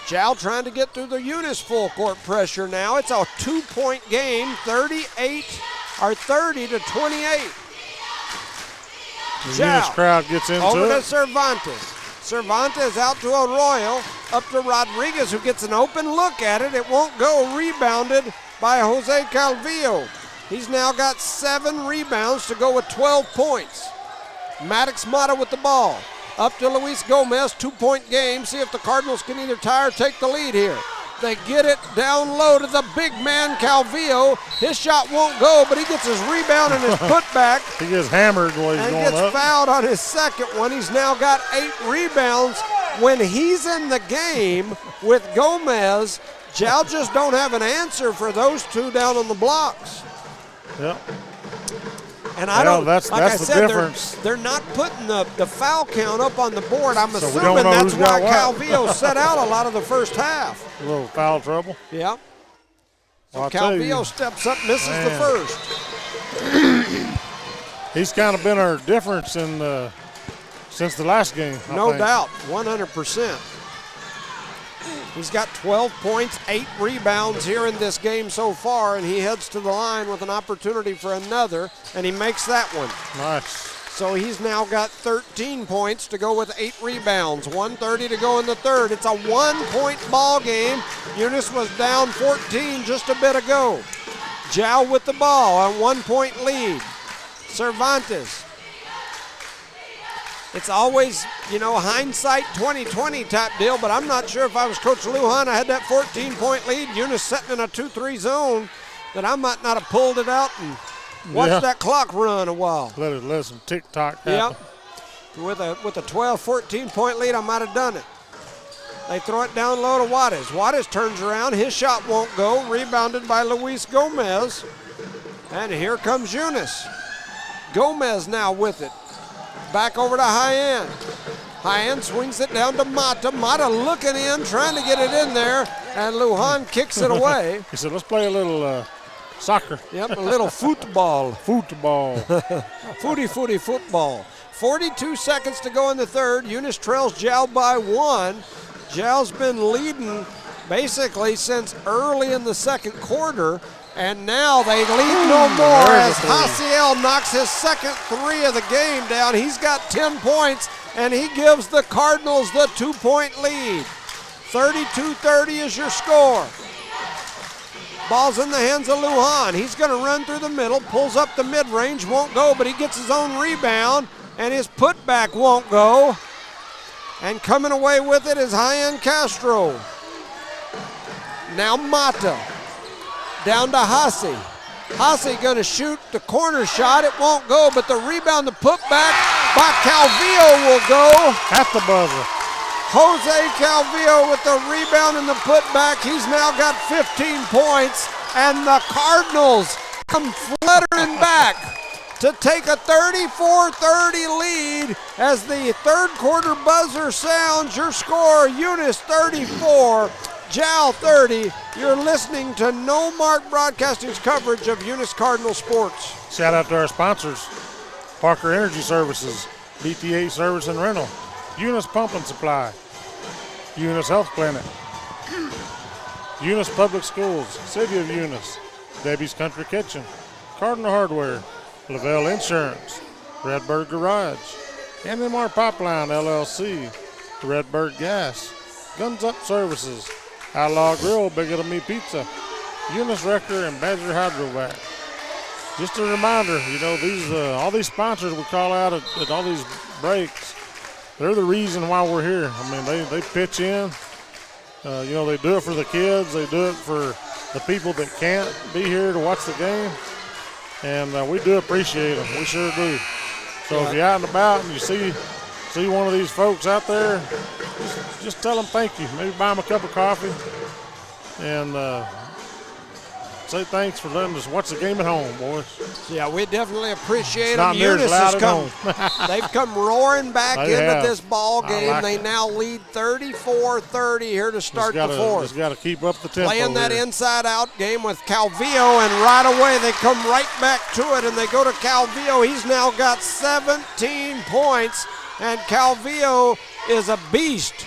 Zhao trying to get through the Eunice full court pressure now. It's a 2-point game, 30 to 28. The Eunice crowd gets into over to it. Cervantes. Cervantes out to Arroyo, up to Rodriguez, who gets an open look at it. It won't go. Rebounded by Jose Calvillo. He's now got 7 rebounds to go with 12 points. Maddox Mata with the ball. Up to Luis Gomez, 2-point game. See if the Cardinals can either tie or take the lead here. They get it down low to the big man, Calvillo. His shot won't go, but he gets his rebound and his putback. He gets hammered while he's And going gets up. fouled on his second one. He's now got 8 rebounds. When he's in the game with Gomez, Zhao just don't have an answer for those 2 down on the blocks. Yep. And I don't. That's like I the said, difference. They're not putting the foul count up on the board. I'm So we assuming don't know that's who's got why what. Calvillo set out a lot of the first half. A little foul trouble. Yeah. So I'll tell you. Calvillo steps up, misses the Man. first. He's kind of been our difference in since the last game. I No think. doubt, 100%. He's got 12 points, 8 rebounds here in this game so far, and he heads to the line with an opportunity for another, and he makes that one. Nice. So he's now got 13 points to go with 8 rebounds, 1:30 to go in the third. It's a 1-point ball game. Eunice was down 14 just a bit ago. Zhao with the ball, a 1-point lead. Cervantes. It's always, hindsight 2020 type deal, but I'm not sure if I was Coach Lujan, I had that 14-point lead. Eunice sitting in a 2-3 zone that I might not have pulled it out and watched that clock run a while. Let some tick-tock happen. Yep. With a 12, 14-point lead, I might have done it. They throw it down low to Juarez. Juarez turns around. His shot won't go. Rebounded by Luis Gomez. And here comes Eunice. Gomez now with it. Back over to High-End. High-End swings it down to Mata. Mata looking in, trying to get it in there, and Lujan kicks it away. He said, let's play a little soccer. Yep, a little football. Football. Footy football. 42 seconds to go in the third. Eunice trails Zhao by 1. Zhao's been leading basically since early in the second quarter. And now they lead no more as Haciel knocks his second 3 of the game down. He's got 10 points, and he gives the Cardinals the 2-point lead. 32-30 is your score. Ball's in the hands of Lujan. He's going to run through the middle, pulls up the mid-range, won't go, but he gets his own rebound, and his putback won't go. And coming away with it is High-End Castro. Now Mata. Down to Hassi. Hassi going to shoot the corner shot. It won't go, but the rebound, the putback by Calvillo will go. At the buzzer. Jose Calvillo with the rebound and the putback. He's now got 15 points, and the Cardinals come fluttering back to take a 34-30 lead as the third quarter buzzer sounds. Your score, Eunice 34, Zhao 30. You're listening to No Mark Broadcasting's coverage of Eunice Cardinal sports. Shout out to our sponsors, Parker Energy Services, BTA Service and Rental, Eunice Pump and Supply, Eunice Health Clinic, Eunice Public Schools, City of Eunice, Debbie's Country Kitchen, Cardinal Hardware, Lavelle Insurance, Redbird Garage, NMR Pipeline LLC, Redbird Gas, Guns Up Services, Outlaw Grill, Bigger Than Me Pizza, Eunice Wrecker, and Badger Hydrovac. Just a reminder, you know, these all these sponsors we call out at all these breaks, they're the reason why we're here. I mean, they pitch in. You know, they do it for the kids. They do it for the people that can't be here to watch the game. And we do appreciate them. We sure do. So if you're out and about and you see one of these folks out there, just tell them thank you. Maybe buy them a cup of coffee and say thanks for letting us watch the game at home, boys. Yeah, we definitely appreciate It's them. not near as Eunice loud has at come. home. They've come roaring back They into have. this ball game. I like They it. now lead 34-30 here to start the fourth. Just got to keep up the tempo. Playing that here. inside-out game with Calvillo, and right away they come right back to it, and they go to Calvillo. He's now got 17 points, and Calvillo is a beast.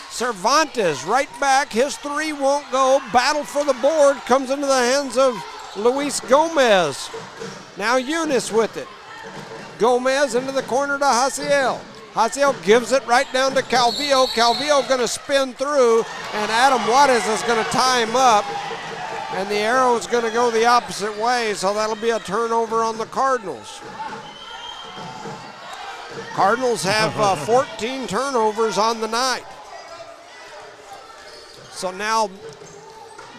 Cervantes right back. His three won't go. Battle for the board comes into the hands of Luis Gomez. Now Eunice with it. Gomez into the corner to Hasiel. Hasiel gives it right down to Calvillo. Calvillo going to spin through, and Adam Juarez is going to tie him up. And the arrow is going to go the opposite way, so that'll be a turnover on the Cardinals. Cardinals have 14 turnovers on the night. So now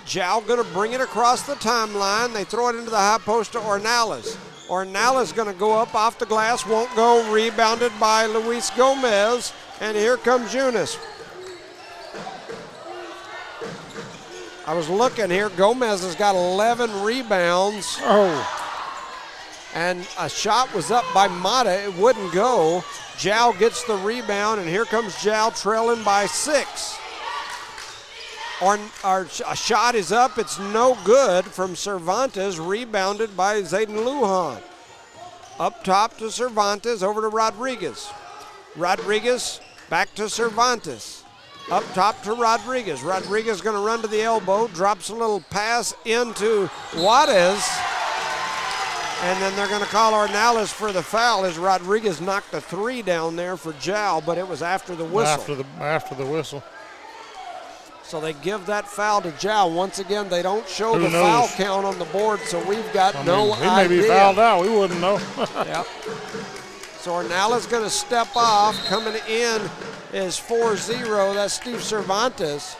Jow going to bring it across the timeline. They throw it into the high post to Ornelas. Ornelas going to go up off the glass, won't go, rebounded by Luis Gomez, and here comes Eunice. I was looking here, Gomez has got 11 rebounds. And a shot was up by Mata, it wouldn't go. Jow gets the rebound, and here comes Jow trailing by 6. A shot is up, it's no good from Cervantes, rebounded by Zayden Lujan. Up top to Cervantes, over to Rodriguez. Rodriguez back to Cervantes. Up top to Rodriguez. Rodriguez going to run to the elbow, drops a little pass into Juarez, and then they're going to call Ornelas for the foul as Rodriguez knocked a three down there for Jow, but it was after the whistle. After the whistle. So they give that foul to Jow. Once again, they don't show Who the knows? foul count on the board, so we've got no He idea. may be fouled out. We wouldn't know. Yep. So Ornelas going to step off. Coming in is 4-0. That's Steve Cervantes.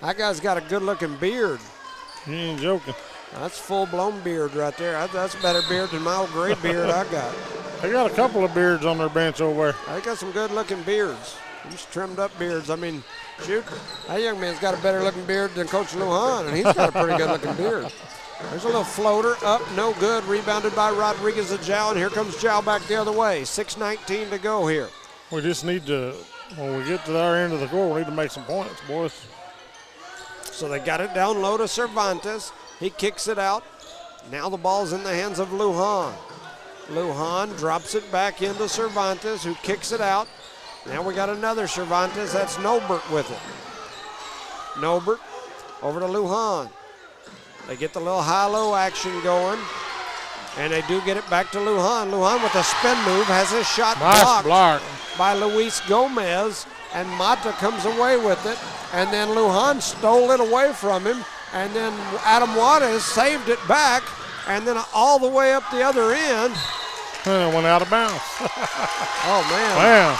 That guy's got a good-looking beard. You ain't joking. That's full-blown beard right there. That's a better beard than my old gray beard I got. They got a couple of beards on their bench over there. They got some good-looking beards. These trimmed-up beards. I mean, shoot, that young man's got a better-looking beard than Coach Lujan, and he's got a pretty good-looking beard. There's a little floater up, no good. Rebounded by Rodriguez of Jow, and here comes Jow back the other way. 6:19 to go here. We just need to, when we get to our end of the court, we need to make some points, boys. So they got it down low to Cervantes. He kicks it out. Now the ball's in the hands of Lujan. Lujan drops it back into Cervantes, who kicks it out. Now we got another Cervantes. That's Nobert with it. Nobert over to Lujan. They get the little high-low action going, and they do get it back to Lujan. Lujan with a spin move has his shot Nice block by Luis Gomez, and Mata comes away with it, and then Lujan stole it away from him, and then Adam Juarez saved it back, and then all the way up the other end. And it went out of bounds. Oh, man. Man,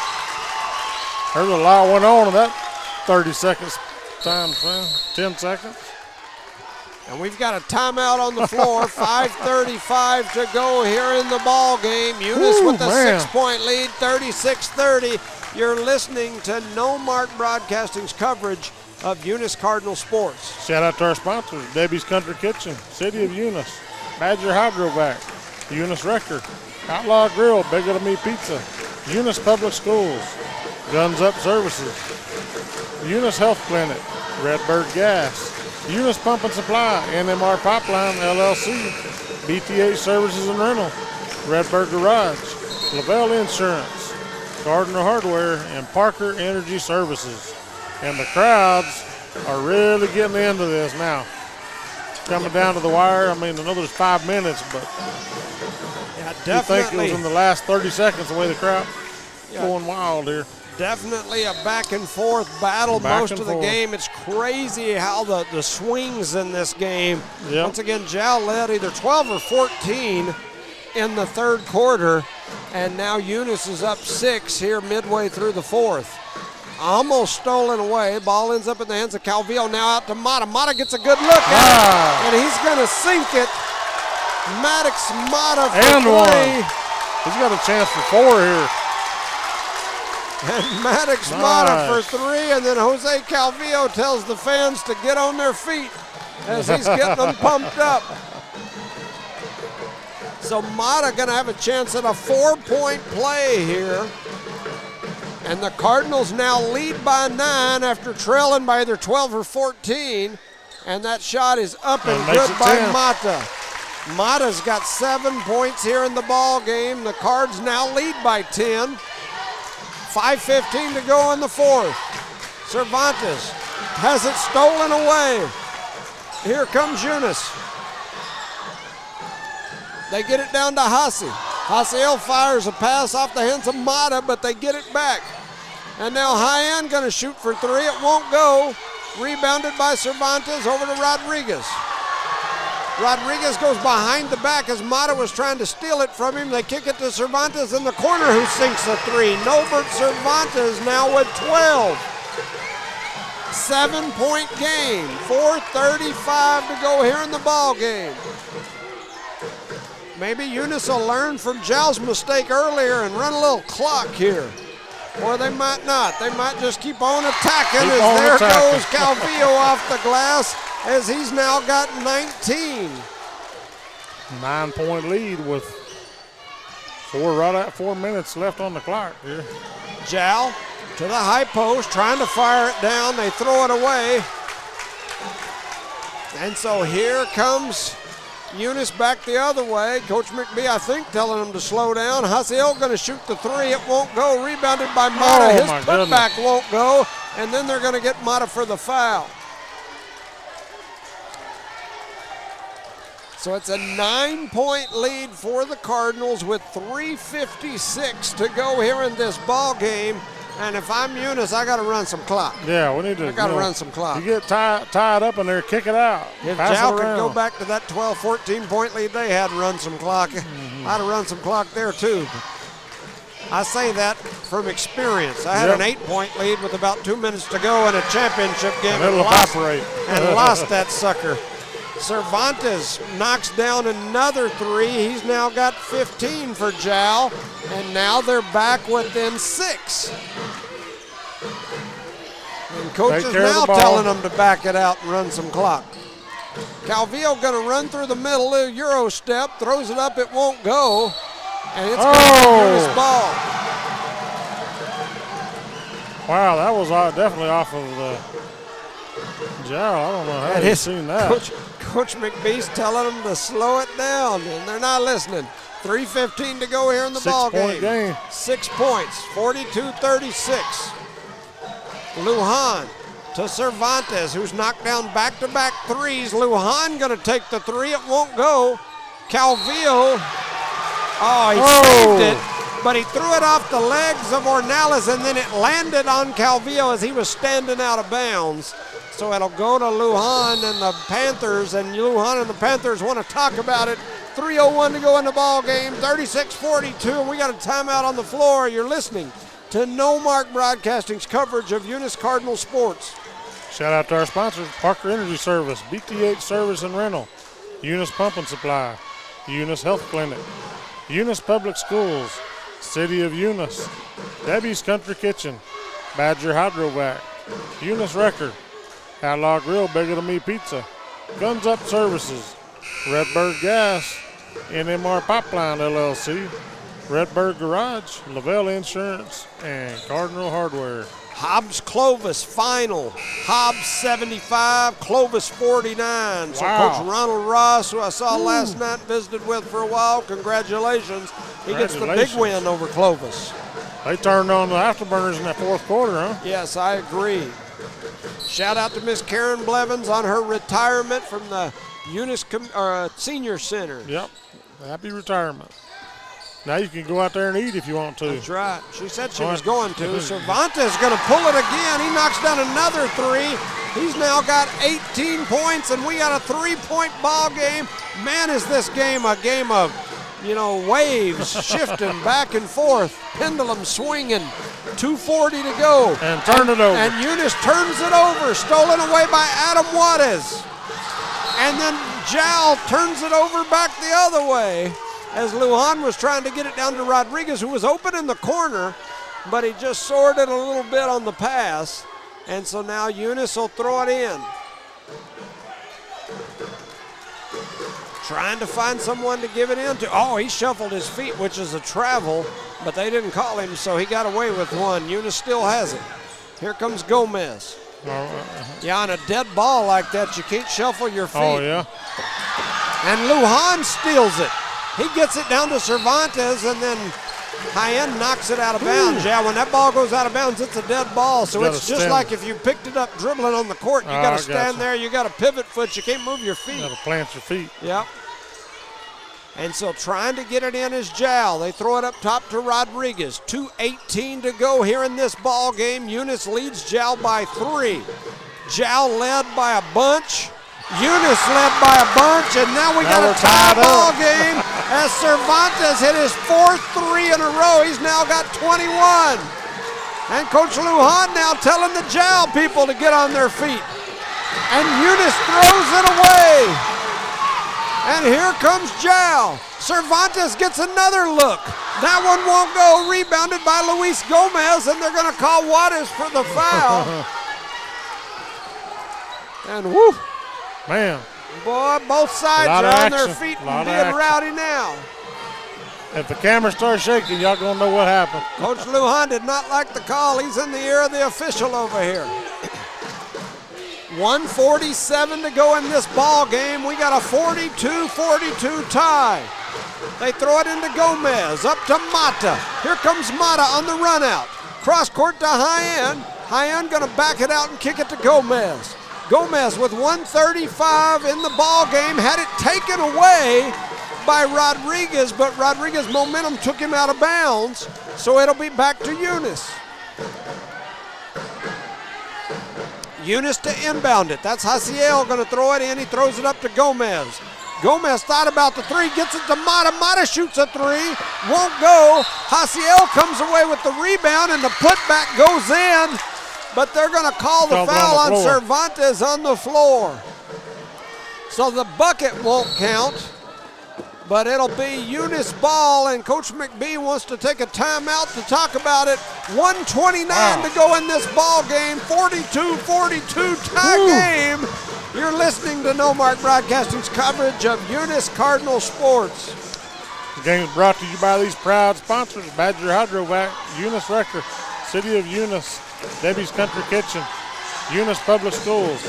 there's a lot went on in that 30 seconds time frame, 10 seconds. And we've got a timeout on the floor. 5:35 to go here in the ball game. Eunice with a 6-point lead, 36-30. You're listening to No Mark Broadcasting's coverage of Eunice Cardinal sports. Shout out to our sponsors, Debbie's Country Kitchen, City of Eunice, Badger Hydrovac, Eunice Wrecker, Outlaw Grill, Bigger Than Me Pizza, Eunice Public Schools, Guns Up Services, Eunice Health Clinic, Redbird Gas, Eunice Pump and Supply, NMR Pipeline, LLC, BTH Services and Rental, Redbird Garage, Lavelle Insurance, Gardner Hardware, and Parker Energy Services. And the crowds are really getting into this now. Coming down to the wire. I mean, I know there's 5 minutes, but Yeah, you think it definitely. was in the last 30 seconds the way the crowd Yeah. going wild here. Definitely a back and forth battle most of the forth. game. It's crazy how the swings in this game. Yep. Once again, Jal led either 12 or 14 in the third quarter, and now Eunice is up 6 here midway through the fourth. Almost stolen away. Ball ends up in the hands of Calvillo. Now out to Mata. Mata gets a good look at it, and he's going to sink it. Maddox Mata for And 3. one. He's got a chance for 4 here. And Maddox Mata for 3, and then Jose Calvillo tells the fans to get on their feet as he's getting them pumped up. So Mata gonna have a chance at a 4-point play here. And the Cardinals now lead by 9 after trailing by either 12 or 14. And that shot is up and good by 10. Mata. Mata's got 7 points here in the ball game. The Cards now lead by 10. 5:15 to go in the fourth. Cervantes has it stolen away. Here comes Eunice. They get it down to Hassi. Hassiel fires a pass off the hands of Mata, but they get it back. And now High-End gonna shoot for 3. It won't go. Rebounded by Cervantes over to Rodriguez. Rodriguez goes behind the back as Mata was trying to steal it from him. They kick it to Cervantes in the corner, who sinks a 3. Novert Cervantes now with 12. 7-point game. 4:35 to go here in the ball game. Maybe Eunice will learn from Jal's mistake earlier and run a little clock here. Or they might not. They might just keep on attacking as there goes Calvillo off the glass as he's now got 19. 9-point lead with 4 minutes left on the clock here. Jal to the high post, trying to fire it down. They throw it away. And so here comes Eunice back the other way. Coach McBee, I think, telling him to slow down. Hassiel going to shoot the 3. It won't go. Rebounded by Mata. His putback won't go. And then they're going to get Mata for the foul. So it's a 9-point lead for the Cardinals with 3:56 to go here in this ball game. And if I'm Eunice, I got to run some clock. Yeah, we need to. I got to run some clock. You get tied up in there, kick it out. If Pass Jal it could around. go back to that 12, 14-point lead they had, run some clock. I'd have run some clock there too. I say that from experience. I had an 8-point lead with about 2 minutes to go in a championship game. And it'll evaporate. And lost that sucker. Cervantes knocks down another 3. He's now got 15 for Jal, and now they're back within 6. And coach is now telling them to back it out and run some clock. Calvillo going to run through the middle, a Euro step, throws it up, it won't go, and it's going to be his ball. Wow, that was definitely off of the Jal. I don't know how you've seen that. Coach McBee's telling them to slow it down, and they're not listening. 3:15 to go here in the ball game. 6 points, 42-36. Lujan to Cervantes, who's knocked down back-to-back 3s. Lujan going to take the 3. It won't go. Calvillo, he saved it, but he threw it off the legs of Ornelas, and then it landed on Calvillo as he was standing out of bounds. So it'll go to Lujan and the Panthers, and Lujan and the Panthers want to talk about it. 3:01 to go in the ball game, 36-42, and we got a timeout on the floor. You're listening to No Mark Broadcasting's coverage of Eunice Cardinal sports. Shout out to our sponsors, Parker Energy Service, BTH Service and Rental, Eunice Pump and Supply, Eunice Health Clinic, Eunice Public Schools, City of Eunice, Debbie's Country Kitchen, Badger Hydrovac, Eunice Record, Outlaw Grill, Bigger Than Me Pizza, Guns Up Services, Redbird Gas, NMR Pipeline LLC, Redbird Garage, Lavelle Insurance, and Cardinal Hardware. Hobbs Clovis final. Hobbs 75, Clovis 49. So Coach Ronald Ross, who I saw last night, visited with for a while, congratulations. He gets the big win over Clovis. They turned on the afterburners in that fourth quarter, huh? Yes, I agree. Shout out to Miss Karen Blevins on her retirement from the Eunice Senior Center. Yep. Happy retirement. Now you can go out there and eat if you want to. That's right. She said she was going to. Cervantes going to pull it again. He knocks down another three. He's now got 18 points, and we got a 3-point ball game. Man, is this game a game of, waves shifting back and forth, pendulum swinging. 2:40 to go. And turn it over. And Eunice turns it over, stolen away by Adam Juarez. And then Jal turns it over back the other way as Lujan was trying to get it down to Rodriguez, who was open in the corner, but he just soared it a little bit on the pass. And so now Eunice will throw it in. Trying to find someone to give it into. Oh, he shuffled his feet, which is a travel, but they didn't call him, so he got away with one. Eunice still has it. Here comes Gomez. Yeah, on a dead ball like that, you can't shuffle your feet. Oh, yeah. And Lujan steals it. He gets it down to Cervantes, and then Hyen knocks it out of bounds. Yeah, when that ball goes out of bounds, it's a dead ball. So it's just like if you picked it up dribbling on the court. You got to stand there. You got to pivot foot. You can't move your feet. You got to plant your feet. Yep. And so trying to get it in is Jal. They throw it up top to Rodriguez. 2:18 to go here in this ball game. Eunice leads Jal by 3. Jal led by a bunch. Eunice led by a bunch, and now we got a tie ball game as Cervantes hit his 4th 3 in a row. He's now got 21. And Coach Lujan now telling the Jal people to get on their feet. And Eunice throws it away. And here comes Jal. Cervantes gets another look. That one won't go. Rebounded by Luis Gomez, and they're going to call Juarez for the foul. And whoo. Man. Boy, both sides are on their feet and being rowdy now. If the camera starts shaking, y'all going to know what happened. Coach Lujan did not like the call. He's in the ear of the official over here. 1:47 to go in this ball game. We got a 42-42 tie. They throw it into Gomez, up to Mata. Here comes Mata on the run out. Cross court to Hyen. Hyen going to back it out and kick it to Gomez. Gomez with 1:35 in the ball game, had it taken away by Rodriguez, but Rodriguez's momentum took him out of bounds, so it'll be back to Eunice. Eunice to inbound it. That's Hasiel going to throw it in. He throws it up to Gomez. Gomez thought about the 3, gets it to Mata. Mata shoots a 3, won't go. Hasiel comes away with the rebound, and the putback goes in. But they're going to call the foul on Cervantes on the floor. So the bucket won't count, but it'll be Eunice ball, and Coach McBee wants to take a timeout to talk about it. 1:29 to go in this ball game, 42-42 tie game. You're listening to No Mark Broadcasting's coverage of Eunice Cardinal Sports. The game is brought to you by these proud sponsors: Badger Hydrovac, Eunice Wrecker, City of Eunice, Debbie's Country Kitchen, Eunice Public Schools,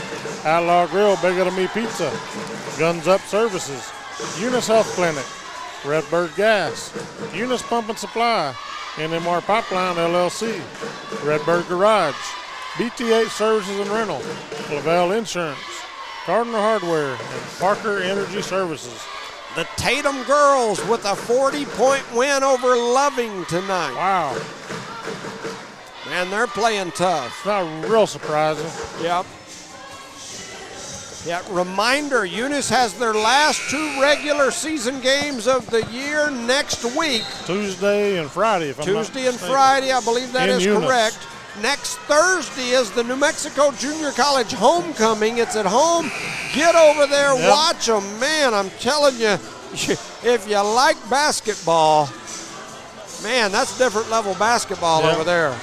Outlaw Grill, Bigger Me Pizza, Guns Up Services, Eunice Health Clinic, Redbird Gas, Eunice Pump and Supply, NMR Pipeline LLC, Redbird Garage, BT8 Services and Rental, Lavelle Insurance, Cardinal Hardware, and Parker Energy Services. The Tatum girls with a 40-point win over Loving tonight. Wow. Man, they're playing tough. It's not real surprising. Yep. Yeah, reminder, Eunice has their last 2 regular season games of the year next week. Tuesday and Friday, if I'm not Tuesday and mistaken. Friday, I believe that is Eunice. correct. Next Thursday is the New Mexico Junior College homecoming. It's at home. Get over there, watch them. Man, I'm telling you, if you like basketball, man, that's different level basketball over there.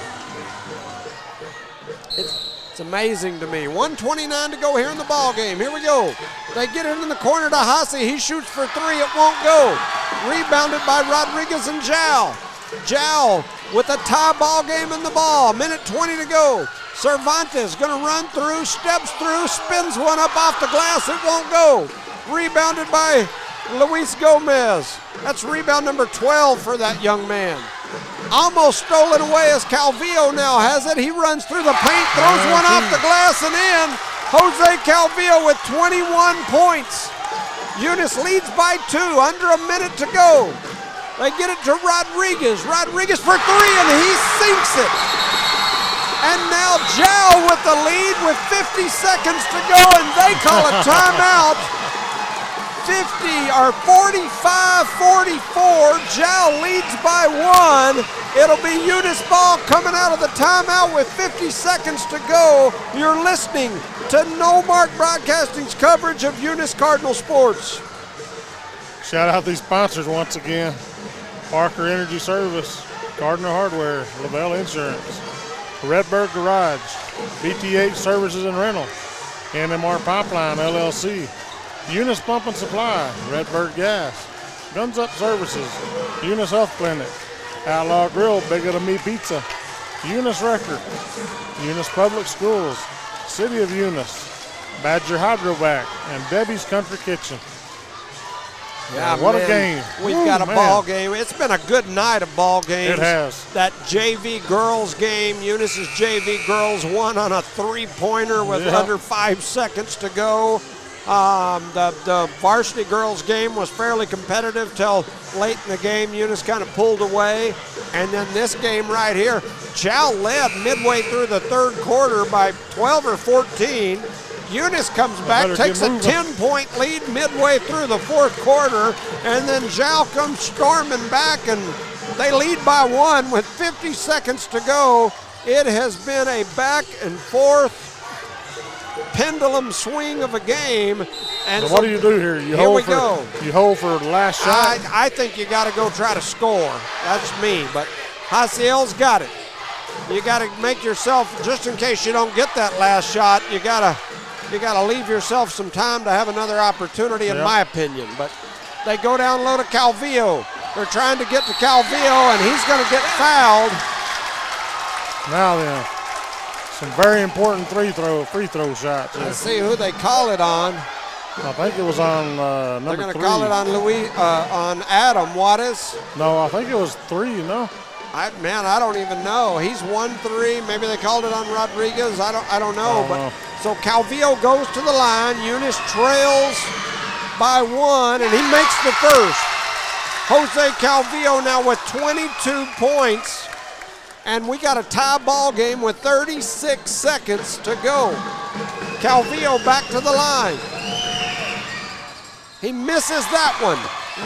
It's amazing to me. 1:29 to go here in the ball game. Here we go. They get it in the corner to Hasi. He shoots for 3. It won't go. Rebounded by Rodriguez and Jal. Jal with a tie ball game in the ball. 1:20 to go. Cervantes going to run through, steps through, spins one up off the glass. It won't go. Rebounded by Luis Gomez. That's rebound number 12 for that young man. Almost stolen away as Calvillo now has it. He runs through the paint, throws one off the glass and in. Jose Calvillo with 21 points. Eunice leads by 2, under a minute to go. They get it to Rodriguez. Rodriguez for three, and he sinks it. And now Jal with the lead with 50 seconds to go, and they call a timeout. 45-44. Jal leads by one. It'll be Eunice Ball coming out of the timeout with 50 seconds to go. You're listening to No Mark Broadcasting's coverage of Eunice Cardinal sports. Shout out these sponsors once again. Parker Energy Service, Gardner Hardware, Lavelle Insurance, Redbird Garage, BTH Services and Rental, NMR Pipeline LLC, Eunice Pump and Supply, Redbird Gas, Guns Up Services, Eunice Health Clinic, Outlaw Grill, Bigger Than Me Pizza, Eunice Record, Eunice Public Schools, City of Eunice, Badger Hydrovac, and Debbie's Country Kitchen. Yeah, what man, a game. We've got a ball game. It's been a good night of ball games. It has. That JV girls game, Eunice's JV girls won on a three-pointer with under 5 seconds to go. The varsity girls game was fairly competitive till late in the game. Eunice kind of pulled away. And then this game right here, Jal led midway through the third quarter by 12 or 14. Eunice comes back, takes a 10-point lead midway through the fourth quarter, and then Jal comes storming back, and they lead by one with 50 seconds to go. It has been a back and forth pendulum swing of a game. And so what do you do here? You hold for the last shot? I think you got to go try to score. That's me, but Hasiel's got it. You got to make yourself, just in case you don't get that last shot, you got to leave yourself some time to have another opportunity, in my opinion. But they go down low to Calvillo. They're trying to get to Calvillo, and he's going to get fouled. Now then, some very important free throw shots. Let's see who they call it on. I think it was on number 3. They're going to call it on on Adam Wattis. No, I think it was 3, I don't even know. He's 1-3. Maybe they called it on Rodriguez. I don't know. So Calvillo goes to the line. Eunice trails by one, and he makes the first. Jose Calvillo now with 22 points, and we got a tie ball game with 36 seconds to go. Calvillo back to the line. He misses that one.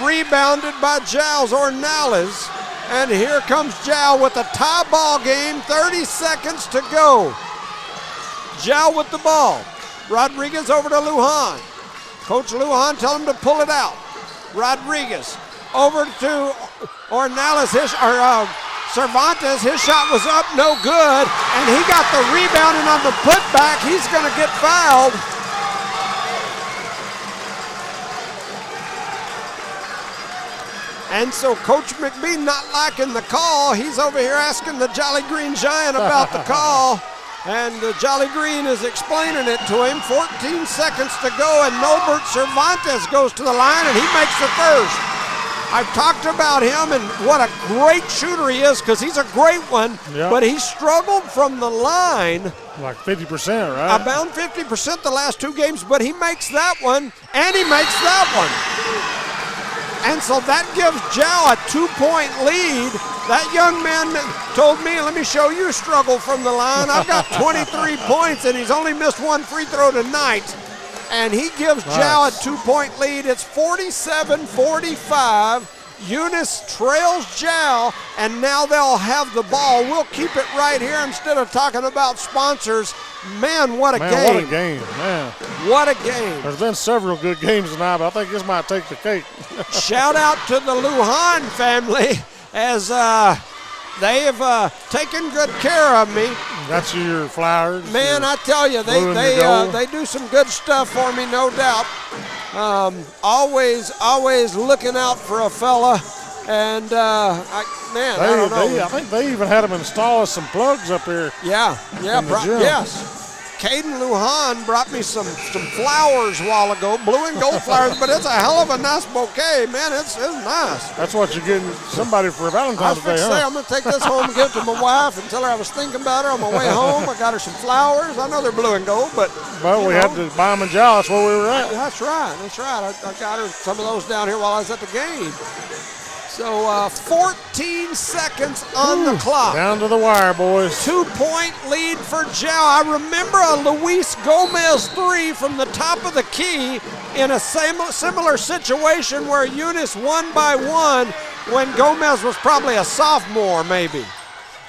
Rebounded by Giles Ornales. And here comes Jal with a tie ball game, 30 seconds to go. Jal with the ball. Rodriguez over to Lujan. Coach Lujan tell him to pull it out. Rodriguez over to Ornales. Cervantes, his shot was up, no good. And he got the rebound, and on the putback, he's going to get fouled. And so Coach McBee not liking the call. He's over here asking the Jolly Green Giant about the call. And the Jolly Green is explaining it to him. 14 seconds to go, and Nobert Cervantes goes to the line, and he makes the first. I've talked about him and what a great shooter he is, because he's a great one, but he struggled from the line. Like 50%, right? About 50% the last two games, but he makes that one, and he makes that one. And so that gives Jal a 2-point lead. That young man told me, let me show you struggle from the line. I've got 23 points, and he's only missed one free throw tonight. And he gives Jal a 2-point lead. It's 47-45. Eunice trails Jal, and now they'll have the ball. We'll keep it right here instead of talking about sponsors. Man, what a game. What a game, man. What a game. There's been several good games tonight, but I think this might take the cake. Shout out to the Lujan family, as they have taken good care of me. Got you your flowers. Man, I tell you, they do some good stuff for me, no doubt. Always looking out for a fella. And, I don't know. I think they even had them install us some plugs up here. Yes. Caden Lujan brought me some flowers a while ago, blue and gold flowers, but it's a hell of a nice bouquet, man. It's nice. That's what you're getting somebody for Valentine's Day, huh? I'm going to take this home and give it to my wife and tell her I was thinking about her on my way home. I got her some flowers. I know they're blue and gold, but we had to buy them in Jal. That's where we were at. That's right. I got her some of those down here while I was at the game. So 14 seconds on the clock. Down to the wire, boys. 2-point lead for Jow. I remember a Luis Gomez 3 from the top of the key in a similar situation where Eunice won by 1 when Gomez was probably a sophomore, maybe.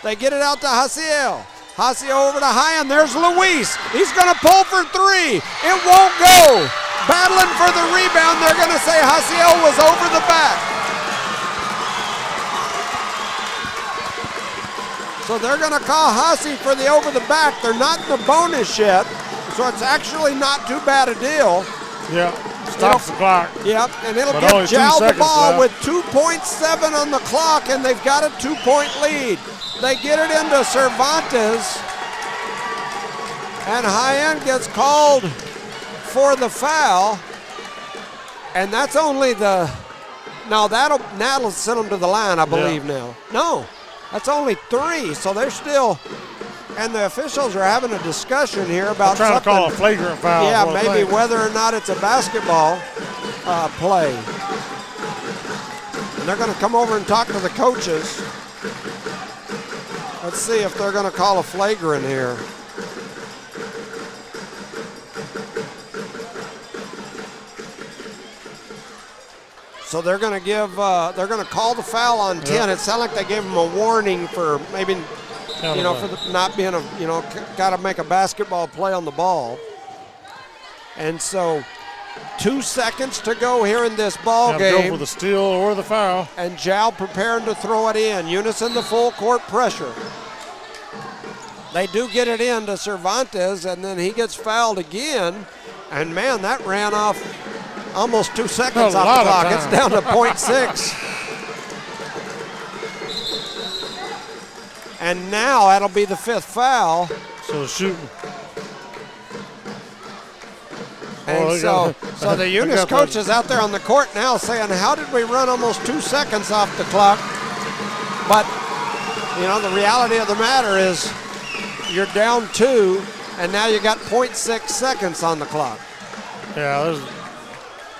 They get it out to Hasiel. Hasiel over to High, and there's Luis. He's going to pull for 3. It won't go. Battling for the rebound. They're going to say Hasiel was over the back. So they're going to call Hasi for the over the back. They're not in the bonus yet, so it's actually not too bad a deal. Yeah, stops the clock. Yep, and it'll But only give Jow 2 the ball seconds with 2.7 on the clock, and they've got a 2-point lead. They get it into Cervantes, and High-End gets called for the foul, and that's only the, no, that'll send them to the line, I believe now. No, that's only 3, so they're still, and the officials are having a discussion here about trying something. to call a flagrant foul. Yeah, maybe whether or not it's a basketball play. And they're going to come over and talk to the coaches. Let's see if they're going to call a flagrant here. So they're going to give, they're going to call the foul on 10. Yep. It sounded like they gave them a warning for maybe, for the, not being got to make a basketball play on the ball. And so 2 seconds to go here in this ball game. Go for the steal or the foul. And Jow preparing to throw it in. Eunice in the full court pressure. They do get it in to Cervantes, and then he gets fouled again. And man, that ran off almost 2 seconds off the clock. It's down to 0.6. And now that'll be the 5th foul. So shooting. And so the Eunice coach is out there on the court now saying, how did we run almost 2 seconds off the clock? But, the reality of the matter is you're down 2, and now you got 0.6 seconds on the clock. Yeah,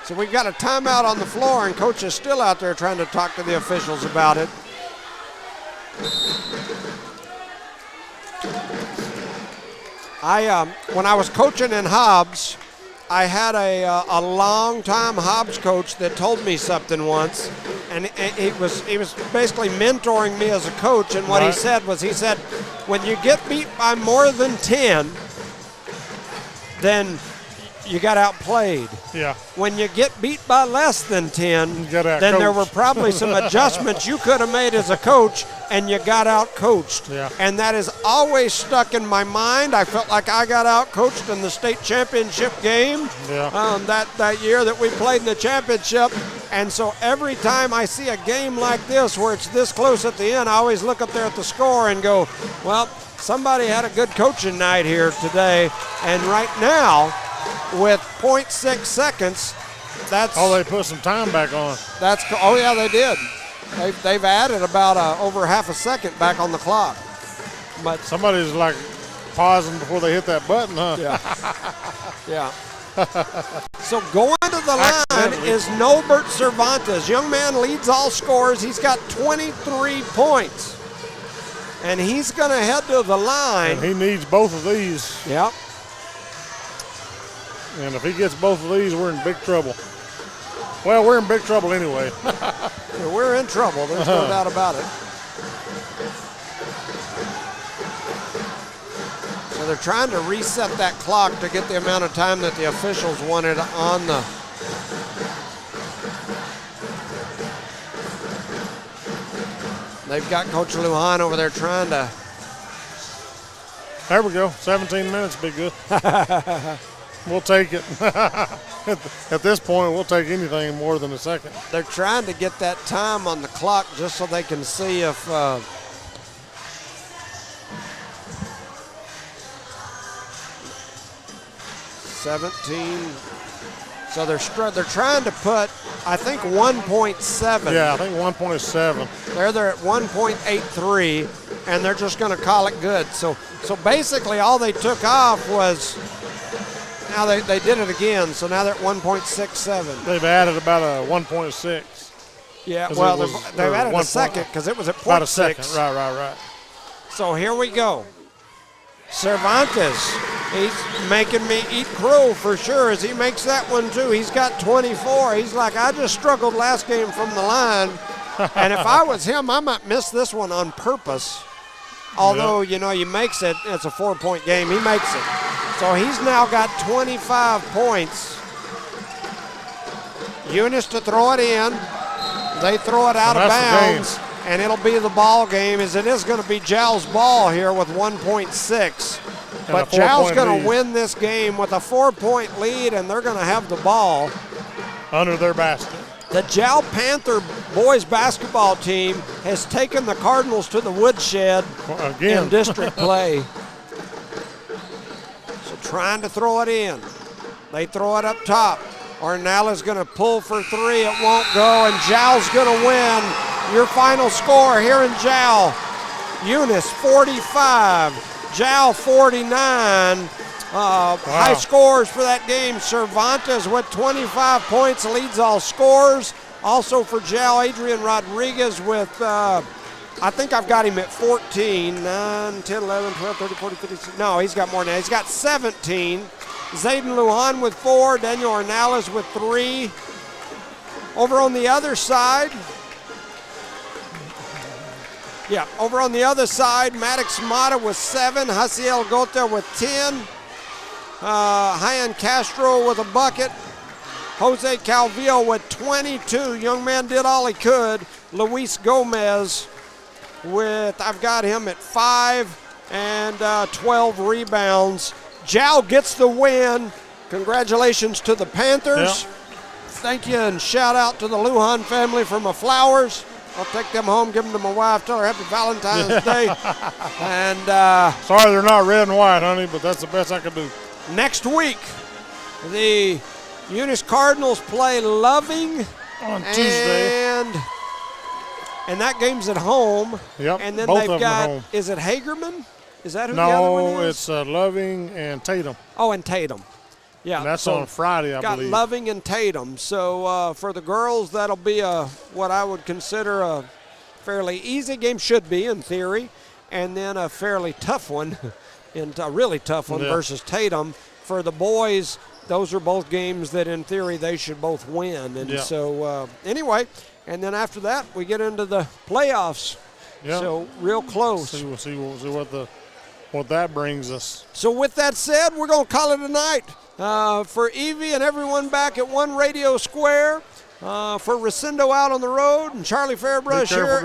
so we've got a timeout on the floor, and coach is still out there trying to talk to the officials about it. When I was coaching in Hobbs, I had a long-time Hobbs coach that told me something once, and he was basically mentoring me as a coach. And what he said was, when you get beat by more than 10, then you got outplayed. Yeah. When you get beat by less than 10, then there were probably some adjustments you could have made as a coach, and you got out-coached. Yeah. And that has always stuck in my mind. I felt like I got out-coached in the state championship game that year that we played in the championship. And so every time I see a game like this where it's this close at the end, I always look up there at the score and go, well, somebody had a good coaching night here today. And right now, with 0.6 seconds, that's... Oh, they put some time back on. Oh, yeah, they did. They've added about over half a second back on the clock. But somebody's like pausing before they hit that button, huh? Yeah. So going to the line is Nobert Cervantes. Young man leads all scorers. He's got 23 points. And he's going to head to the line. And he needs both of these. Yep. And if he gets both of these, we're in big trouble. Well, we're in big trouble anyway. We're in trouble. There's no doubt about it. So they're trying to reset that clock to get the amount of time that the officials wanted on the... They've got Coach Lujan over there trying to... There we go. 17 minutes, be good. We'll take it. At this point, we'll take anything more than a second. They're trying to get that time on the clock just so they can see if 17. So they're trying to put, I think, 1.7. Yeah, I think 1.7. They're at 1.83, and they're just going to call it good. So basically all they took off was... Now they did it again, so now they're at 1.67. They've added about a 1.6. Yeah, 'Cause well, it was- they've or added a 1 second point. because it was at About point a second. 6. Right. So here we go. Cervantes, he's making me eat crow for sure as he makes that one too. He's got 24. He's like, I just struggled last game from the line. And if I was him, I might miss this one on purpose. Although, you know, he makes it. It's a 4-point game. He makes it. So he's now got 25 points. Eunice to throw it in. They throw it out of bounds. And it'll be the ball game, as it is going to be Jal's ball here with 1.6. But Jal's going to win this game with a 4-point lead, and they're going to have the ball under their basket. The Jal Panther boys basketball team has taken the Cardinals to the woodshed in district play. So trying to throw it in. They throw it up top. Ornella's going to pull for 3. It won't go, and Jal's going to win. Your final score here in Jal. Eunice 45, Jal 49. High scores for that game. Cervantes with 25 points leads all scores. Also for Jal, Adrian Rodriguez with, I think I've got him at 14, 9, 10, 11, 12, 13, 14, 15. No, he's got more than that. He's got 17. Zayden Lujan with 4. Daniel Ornelas with 3. Over on the other side, Maddox Mata with 7. Hasiel Gota with 10. Hyan Castro with a bucket. Jose Calvillo with 22. Young man did all he could. Luis Gomez with, I've got him at 5 and 12 rebounds. Jal gets the win. Congratulations to the Panthers. Yep. Thank you, and shout out to the Lujan family for my flowers. I'll take them home, give them to my wife, tell her happy Valentine's Day. And sorry they're not red and white, honey, but that's the best I can do. Next week, the Eunice Cardinals play Loving on Tuesday. And that game's at home. Yep, and then both they've of them got, are home. Is it Hagerman? Is that who the other one is? No, it's Loving and Tatum. Oh, and Tatum. Yeah, and that's so on Friday, I got believe. Loving and Tatum. So for the girls, that'll be what I would consider a fairly easy game, should be in theory, and then a fairly tough one, and a really tough one versus Tatum. For the boys, those are both games that in theory they should both win. And so anyway, and then after that we get into the playoffs. Yep. So real close. We'll see what that brings us. So with that said, we're going to call it a night. For Evie and everyone back at One Radio Square, for Resendo out on the road, and Charlie Fairbrush here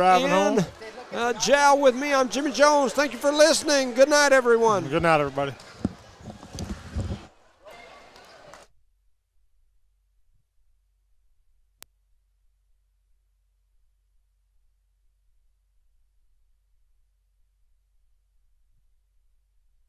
in Jal with me. I'm Jimmy Jones. Thank you for listening. Good night, everyone. Good night, everybody.